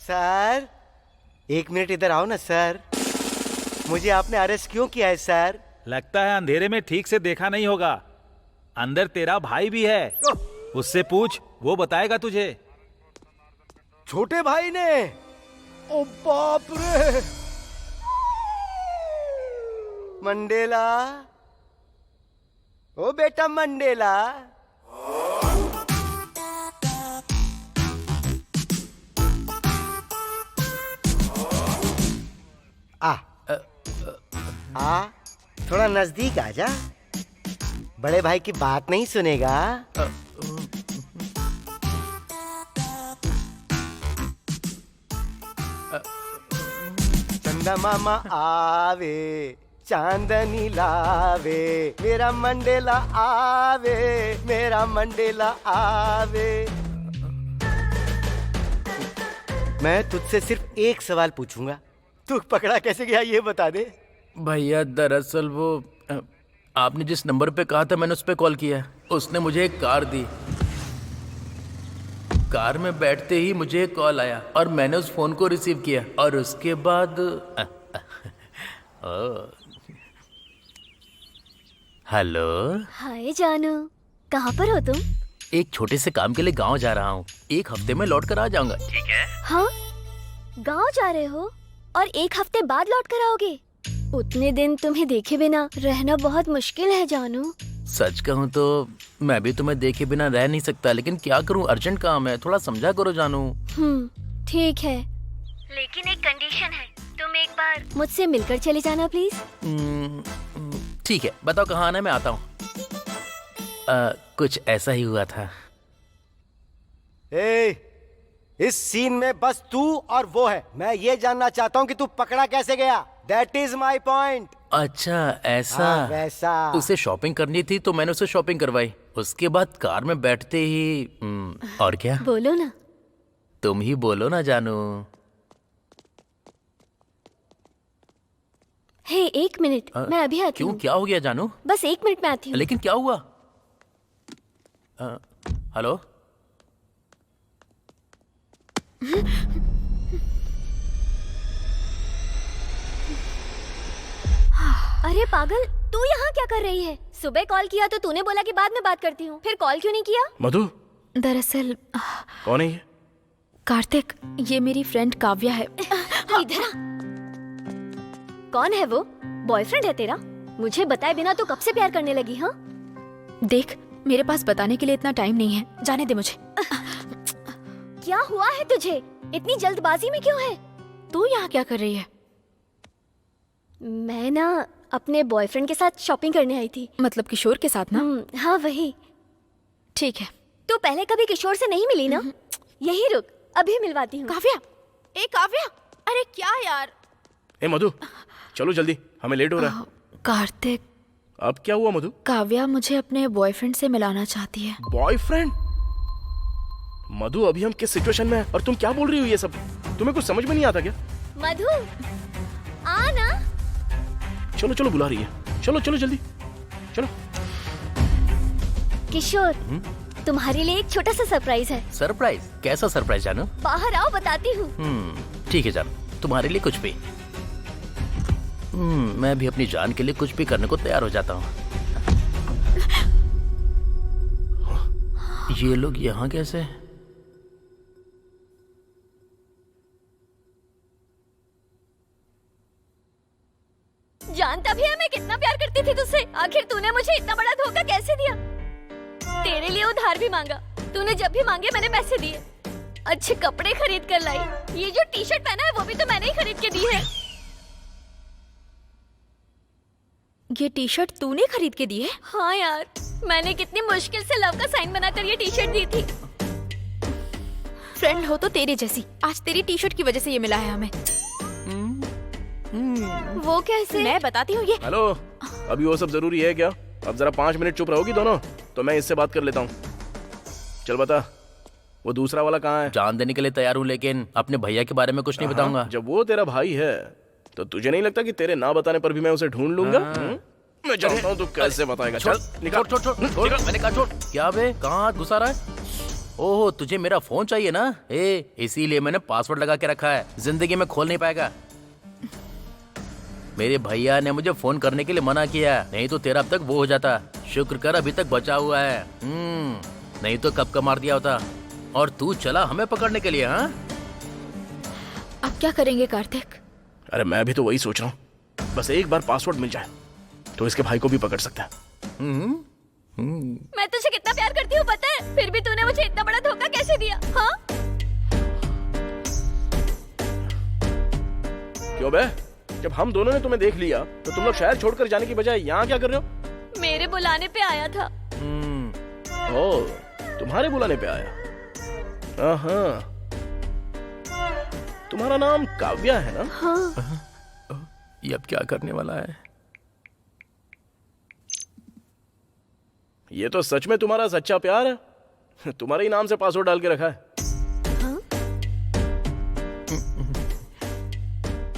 Speaker 7: सर, एक मिनट इधर आओ ना सर। मुझे आपने अरेस्ट क्यों किया है सर?
Speaker 8: लगता है अंधेरे में ठीक से देखा नहीं होगा। अंदर तेरा भाई भी है, उससे पूछ, वो बताएगा तुझे।
Speaker 7: छोटे भाई ने? ओ बाप रे! मंडेला, ओ बेटा मंडेला। थोड़ा नजदीक आ जा। बड़े भाई की बात नहीं सुनेगा। चंदा मामा आवे, चांदनी लावे, मेरा मंडेला आवे, मेरा मंडेला आवे। मैं तुझसे सिर्फ एक सवाल पूछूंगा, तू पकड़ा कैसे गया ये बता दे।
Speaker 9: भैया दरअसल वो आपने जिस नंबर पे कहा था मैंने उस पे कॉल किया। उसने मुझे एक कार दी। कार में बैठते ही मुझे एक कॉल आया और मैंने उस फोन को रिसीव किया और उसके बाद हेलो।
Speaker 3: हाय जानू, कहाँ पर हो तुम?
Speaker 9: एक छोटे से काम के लिए गांव जा रहा हूँ, एक हफ्ते में लौट कर आ जाऊंगा। ठीक है?
Speaker 3: हाँ, गांव जा रहे हो और एक हफ्ते बाद लौट कर आओगे? उतने दिन तुम्हें देखे बिना रहना बहुत मुश्किल है जानू।
Speaker 9: सच कहूँ तो मैं भी तुम्हें देखे बिना रह नहीं सकता, लेकिन क्या करूँ, अर्जेंट काम है, थोड़ा समझा करो जानू।
Speaker 3: ठीक है, लेकिन एक कंडीशन है, तुम एक बार मुझसे मिलकर चले जाना प्लीज।
Speaker 9: ठीक है, बताओ कहाँ आना है, मैं आता हूँ। कुछ ऐसा ही हुआ था।
Speaker 7: इस सीन में बस तू और वो है। मैं ये जानना चाहता हूँ कि तू पकड़ा कैसे गया। That is my point.
Speaker 9: अच्छा ऐसा।
Speaker 7: वैसा।
Speaker 9: उसे शॉपिंग करनी थी तो मैंने उसे शॉपिंग करवाई। उसके बाद कार में बैठते ही और क्या?
Speaker 3: बोलो ना।
Speaker 9: तुम ही बोलो ना जानू।
Speaker 3: हे 1 मिनट, मैं अभी आती
Speaker 9: क्यों,
Speaker 3: हूँ।
Speaker 9: क्या हो गया जानू?
Speaker 3: बस 1 मिनट में आती हूँ।
Speaker 9: लेकिन क्या हुआ? हेलो?
Speaker 3: अरे पागल, तू यहाँ क्या कर रही है? सुबह कॉल किया तो तूने बोला कि बाद में बात करती हूँ, फिर कॉल क्यों नहीं किया?
Speaker 4: मधु,
Speaker 2: दरअसल
Speaker 4: कौन है ये?
Speaker 2: कार्तिक, ये मेरी फ्रेंड काव्या है।
Speaker 3: तू इधर आ। कौन है वो? बॉयफ्रेंड है तेरा? मुझे बताए बिना तो कब से प्यार करने लगी? हाँ,
Speaker 2: देख, मेरे पास बताने के लिए इतना टाइम नहीं है, जाने दे मुझे।
Speaker 3: क्या हुआ है तुझे? इतनी जल्दबाजी में क्यों है?
Speaker 2: तू यहाँ क्या कर रही है?
Speaker 3: मैं ना अपने बॉयफ्रेंड के साथ शॉपिंग करने आई थी।
Speaker 2: मतलब किशोर के साथ ना?
Speaker 3: हाँ वही।
Speaker 2: ठीक है।
Speaker 3: तू पहले कभी किशोर से नहीं मिली ना? यही रुक, अभी मिलवाती हूँ।
Speaker 2: काव्या, ए काव्या, अरे क्या यार।
Speaker 4: ए मधु, चलो जल्दी, हमें लेट हो रहा है।
Speaker 2: कार्तिक,
Speaker 4: अब क्या हुआ मधु?
Speaker 2: काव्या मुझे अपने बॉयफ्रेंड से मिलाना चाहती है।
Speaker 4: बॉयफ्रेंड? मधु, अभी हम किस सिचुएशन में हैं और तुम क्या बोल रही हो ये सब? तुम्हें कुछ समझ में नहीं आता क्या?
Speaker 3: मधु, आ ना।
Speaker 4: चलो चलो, बुला रही है। चलो चलो जल्दी, चलो।
Speaker 3: किशोर, तुम्हारे लिए एक छोटा सा सरप्राइज है।
Speaker 9: सरप्राइज? कैसा सरप्राइज जानू?
Speaker 3: बाहर आओ, बताती हूँ।
Speaker 9: ठीक है जानू, तुम्हारे लिए कुछ भी। मैं भी अपनी जान के लिए कुछ भी करने को तैयार हो जाता हूँ। ये लोग यहाँ कैसे?
Speaker 3: जानता भी है मैं कितना प्यार करती थी तुझसे। आखिर तूने मुझे इतना बड़ा धोखा कैसे दिया? तेरे लिए उधार भी मांगा, तूने जब भी मांगे मैंने पैसे दिए। अच्छे कपड़े खरीद कर लाई। ये जो टी शर्ट पहना है वो भी तो मैंने ही खरीद के दी है।
Speaker 2: ये टी शर्ट तूने खरीद के दी है?
Speaker 3: हाँ यार, मैंने कितनी मुश्किल से लव का साइन बनाकर ये टी शर्ट दी थी।
Speaker 2: फ्रेंड हो तो तेरे जैसी। आज तेरी टी शर्ट की वजह से ये मिला है हमें।
Speaker 3: वो कैसे?
Speaker 2: मैं बताती हूँ ये।
Speaker 4: हेलो, अभी वो सब जरूरी है क्या? अब जरा 5 मिनट चुप रहोगी दोनों, तो मैं इससे बात कर लेता हूँ। चल बता, वो दूसरा वाला कहाँ है?
Speaker 9: जान देने के लिए तैयार हूँ, लेकिन अपने भैया के बारे में कुछ नहीं बताऊंगा।
Speaker 4: जब वो तेरा भाई है तो तुझे नहीं लगता कि तेरे ना बताने पर भी मैं उसे ढूंढ लूंगा? मैं जानता हूँ तू कैसे बताएगा। चल निकाल।
Speaker 9: छोड़ छोड़ छोड़ छोड़, मैंने कहा छोड़। क्या बे, कहाँ हाथ घुसा रहा है? ओह, तुझे मेरा फोन चाहिए ना? इसीलिए मैंने पासवर्ड लगा के रखा है, जिंदगी में खोल नहीं पाएगा। मेरे भैया ने मुझे फोन करने के लिए मना किया, नहीं तो तेरा अब तक वो हो जाता। शुक्र कर अभी तक बचा हुआ है। नहीं तो कब का मार दिया होता। और तू चला हमें पकड़ने के लिए? हाँ,
Speaker 2: अब क्या करेंगे कार्तिक?
Speaker 4: अरे मैं भी तो वही सोच रहा हूँ, बस एक बार पासवर्ड मिल जाए तो इसके भाई को भी पकड़ सकता है।
Speaker 3: मैं तुझे कितना प्यार करती हूँ पता है? फिर भी तूने मुझे इतना बड़ा धोखा कैसे दिया? हाँ,
Speaker 4: क्यों बे? जब हम दोनों ने तुम्हें देख लिया तो तुम लोग शहर छोड़कर जाने की बजाय यहाँ क्या कर रहे हो?
Speaker 3: मेरे बुलाने पे आया था।
Speaker 4: ओह, तुम्हारे बुलाने पे आया? हाँ, तुम्हारा नाम काव्या है ना?
Speaker 3: हाँ।
Speaker 9: ये अब क्या करने वाला है?
Speaker 4: ये तो सच में तुम्हारा सच्चा प्यार है। तुम्हारे ही नाम से पासवर्ड डाल के रखा है।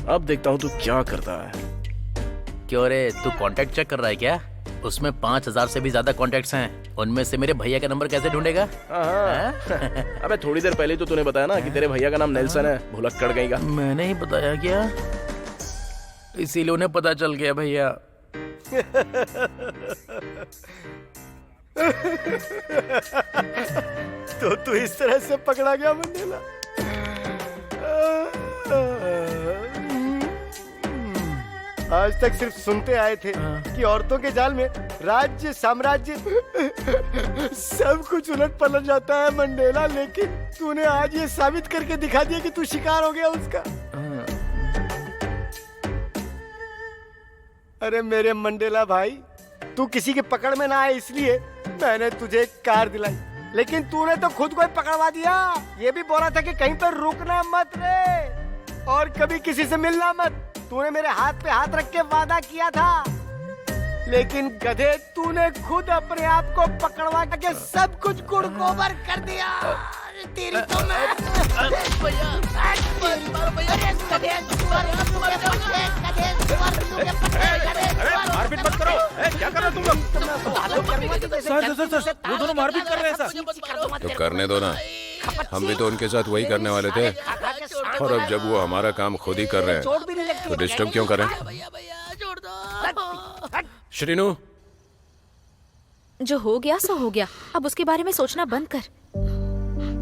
Speaker 4: अब देखता हूँ तू क्या करता है।
Speaker 9: क्यों रे, तू कांटेक्ट चेक कर रहा है क्या? उसमें 5000 से भी ज्यादा कॉन्टेक्ट्स हैं। उनमें से मेरे भैया का नंबर कैसे ढूंढेगा?
Speaker 4: अबे थोड़ी देर पहले तो तूने बताया ना कि तेरे भैया का नाम नेल्सन है। भुलक्कड़ गई का।
Speaker 9: मैंने ही बताया क्या? इसीलिए उन्हें पता चल गया भैया।
Speaker 7: तो तू इस तरह से पकड़ा गया मंडेला? आज तक सिर्फ सुनते आए थे कि औरतों के जाल में राज्य साम्राज्य सब कुछ उलट पलट जाता है मंडेला, लेकिन तूने आज ये साबित करके दिखा दिया कि तू शिकार हो गया उसका। अरे मेरे मंडेला भाई, तू किसी के पकड़ में ना आए इसलिए मैंने तुझे कार दिलाई, लेकिन तूने तो खुद को ही पकड़वा दिया। ये भी बोला था कि कहीं पर रुकना मत रे, और कभी किसी से मिलना मत। तूने मेरे हाथ पे हाथ रख के वादा किया था, लेकिन गधे तूने खुद अपने आप को पकड़वा के सब कुछ गुड़गोबर कर दिया। तेरी तो मैं
Speaker 8: मारपीट मत करो। क्या कर रहे हो तुम लोग? सर, वो दोनों मारपीट कर रहे हैं सर।
Speaker 5: तो करने दो ना, हम भी तो उनके साथ वही करने वाले थे। और अब जब वो हमारा काम खुद ही कर रहे हैं तो डिस्टर्ब क्यों करें? श्रीनु,
Speaker 2: जो हो गया सो हो गया, अब उसके बारे में सोचना बंद कर।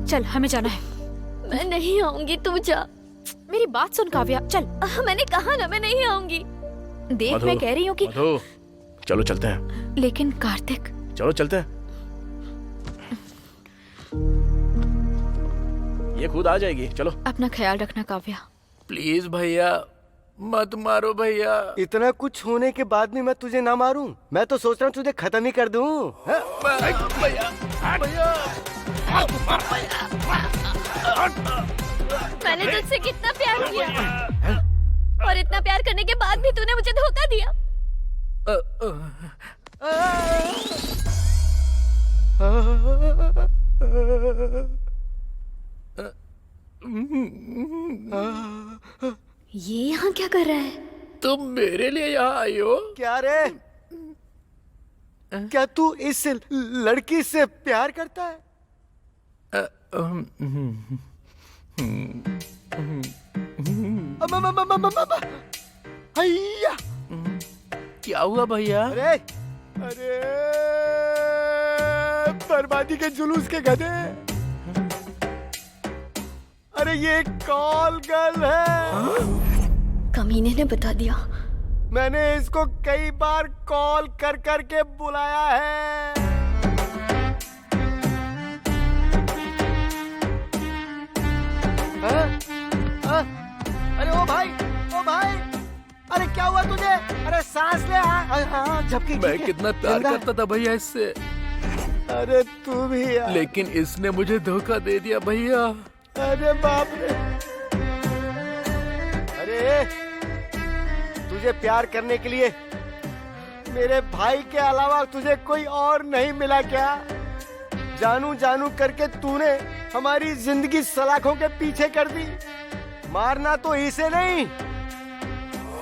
Speaker 2: चल, हमें जाना है।
Speaker 3: मैं नहीं आऊंगी, तू जा।
Speaker 2: मेरी बात सुन काव्या, चल।
Speaker 3: मैंने कहा ना मैं नहीं आऊंगी।
Speaker 2: देख,
Speaker 4: मधु,
Speaker 2: मैं कह रही हूँ कि
Speaker 4: मधु, चलो चलते हैं।
Speaker 2: लेकिन कार्तिक,
Speaker 4: चलो चलते हैं। ये खुद आ जाएगी, चलो।
Speaker 2: अपना ख्याल रखना काव्या।
Speaker 9: प्लीज भैया मत मारो भैया।
Speaker 7: इतना कुछ होने के बाद भी मैं तुझे ना मारूं? मैं तो सोच रहा हूँ तुझे खत्म ही कर दूं।
Speaker 3: मैंने तुझसे कितना प्यार किया, और इतना प्यार करने के बाद भी तूने मुझे धोखा दिया। ये यहाँ क्या कर रहा है?
Speaker 9: तुम मेरे लिए यहाँ आई हो?
Speaker 7: क्या रे? क्या तू इस लड़की से प्यार करता है? हैया!
Speaker 9: क्या हुआ भैया?
Speaker 7: अरे अरे, बर्बादी के जुलूस के गधे। अरे ये कॉल गर्ल है।
Speaker 3: कमीने ने बता दिया।
Speaker 7: मैंने इसको कई बार कॉल कर कर के बुलाया है। हाँ? हाँ? अरे ओ भाई, ओ भाई, अरे क्या हुआ तुझे? अरे सांस ले। हाँ, झपकी।
Speaker 9: मैं कितना प्यार करता था भैया इससे।
Speaker 7: अरे तू भी यार।
Speaker 9: लेकिन इसने मुझे धोखा दे दिया भैया।
Speaker 7: अरे बाप रे। अरे तुझे प्यार करने के लिए मेरे भाई के अलावा तुझे कोई और नहीं मिला क्या? जानू जानू करके तूने हमारी जिंदगी सलाखों के पीछे कर दी। मारना तो इसे नहीं,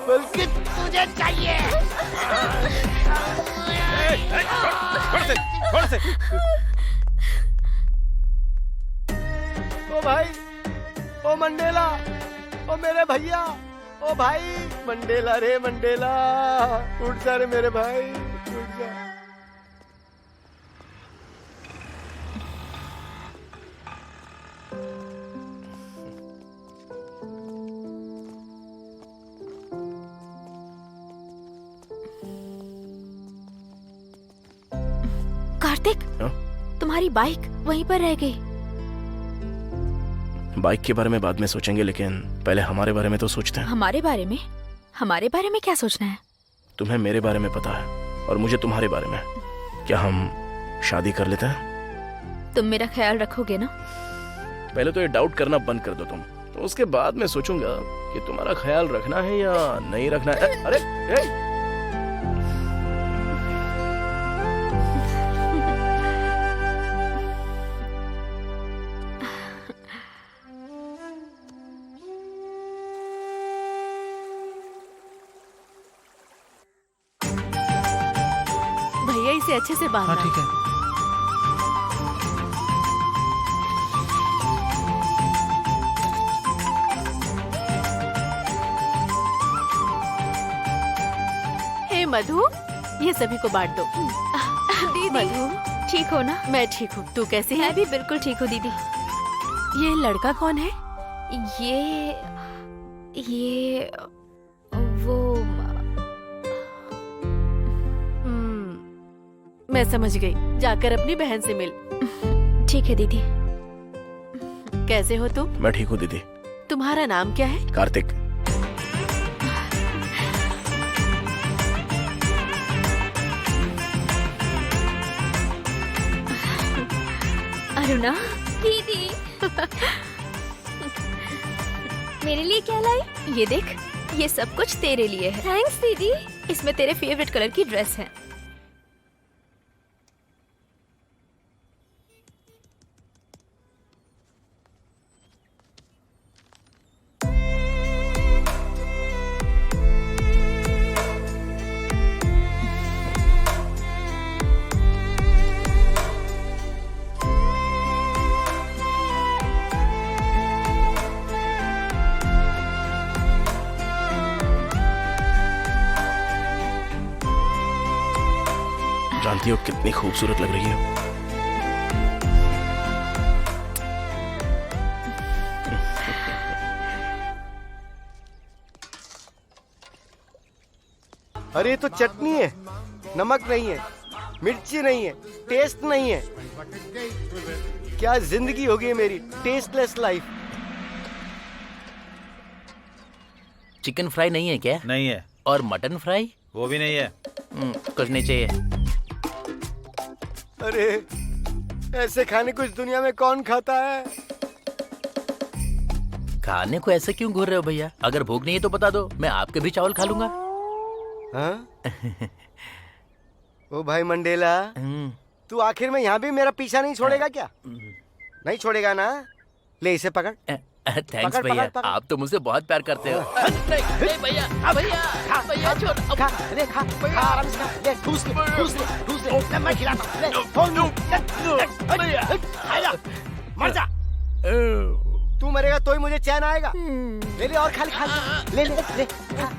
Speaker 7: बल्कि तुझे चाहिए।
Speaker 8: छोड़ से।
Speaker 7: ओ भाई, ओ मंडेला, ओ मेरे भैया, ओ भाई मंडेला रे मंडेला, उठ जा रे मेरे भाई, उठ जा।
Speaker 2: कार्तिक,
Speaker 4: हाँ?
Speaker 2: तुम्हारी बाइक वहीं पर रह गई।
Speaker 4: बाइक के बारे में बाद में सोचेंगे, लेकिन पहले हमारे बारे में तो सोचते हैं।
Speaker 2: हमारे बारे में? हमारे बारे में क्या सोचना है?
Speaker 4: तुम्हें मेरे बारे में पता है और मुझे तुम्हारे बारे में। क्या हम शादी कर लेते हैं?
Speaker 2: तुम मेरा ख्याल रखोगे ना?
Speaker 4: पहले तो ये डाउट करना बंद कर दो तुम, तो उसके बाद मैं सोचूंगा कि तुम्हारा ख्याल रखना है या नहीं रखना है। अरे ए!
Speaker 1: भैया इसे अच्छे से बांधना।
Speaker 6: हाँ ठीक है।
Speaker 1: हे मधु, ये सभी को बांट दो।
Speaker 2: दीदी,
Speaker 1: मधु,
Speaker 2: ठीक हो ना?
Speaker 1: मैं ठीक हूँ, तू कैसी है?
Speaker 2: मैं भी बिल्कुल ठीक हूँ दीदी।
Speaker 1: ये लड़का कौन है?
Speaker 2: ये वो
Speaker 1: मैं समझ गई। जाकर अपनी बहन से मिल।
Speaker 2: ठीक है दीदी।
Speaker 1: कैसे हो तुम?
Speaker 4: मैं ठीक हूँ दीदी।
Speaker 1: तुम्हारा नाम क्या है?
Speaker 4: कार्तिक।
Speaker 2: अरुणा,
Speaker 3: दीदी मेरे लिए क्या लाई?
Speaker 2: ये देख, ये सब कुछ तेरे लिए है।
Speaker 3: थैंक्स दीदी।
Speaker 2: इसमें तेरे फेवरेट कलर की ड्रेस है।
Speaker 4: जानती हो कितनी खूबसूरत लग रही है।
Speaker 7: अरे ये तो चटनी है, नमक नहीं है, मिर्ची नहीं है, टेस्ट नहीं है। क्या जिंदगी होगी मेरी, टेस्टलेस लाइफ।
Speaker 9: चिकन फ्राई नहीं है क्या?
Speaker 8: नहीं है।
Speaker 9: और मटन फ्राई?
Speaker 8: वो भी नहीं है।
Speaker 9: कुछ नहीं चाहिए।
Speaker 7: अरे ऐसे खाने को इस दुनिया में कौन खाता है?
Speaker 9: खाने को ऐसे क्यों घूर रहे हो भैया? अगर भूख नहीं है तो बता दो, मैं आपके भी चावल खा लूंगा।
Speaker 7: हाँ? ओ भाई मंडेला, तू आखिर में यहाँ भी मेरा पीछा नहीं छोड़ेगा क्या? नहीं छोड़ेगा ना? ले इसे पकड़।
Speaker 9: थैंक्स
Speaker 7: पकड़,
Speaker 9: भैया,
Speaker 7: पकड़, पकड़।
Speaker 9: आप तो मुझसे बहुत प्यार करते हो। नहीं भैया, भैया, भैया छोड़।
Speaker 7: खा, ले खा, खा आराम से खा, ले ठूस ले, ठूस ले, ठूस ले, ले मैं खिलाता हूँ, ले, फोन ले, आजा, मर जा। तू मरेगा तो ही मुझे चैन आएगा। ले ले और खा ले, खा ले, ले ले, खा।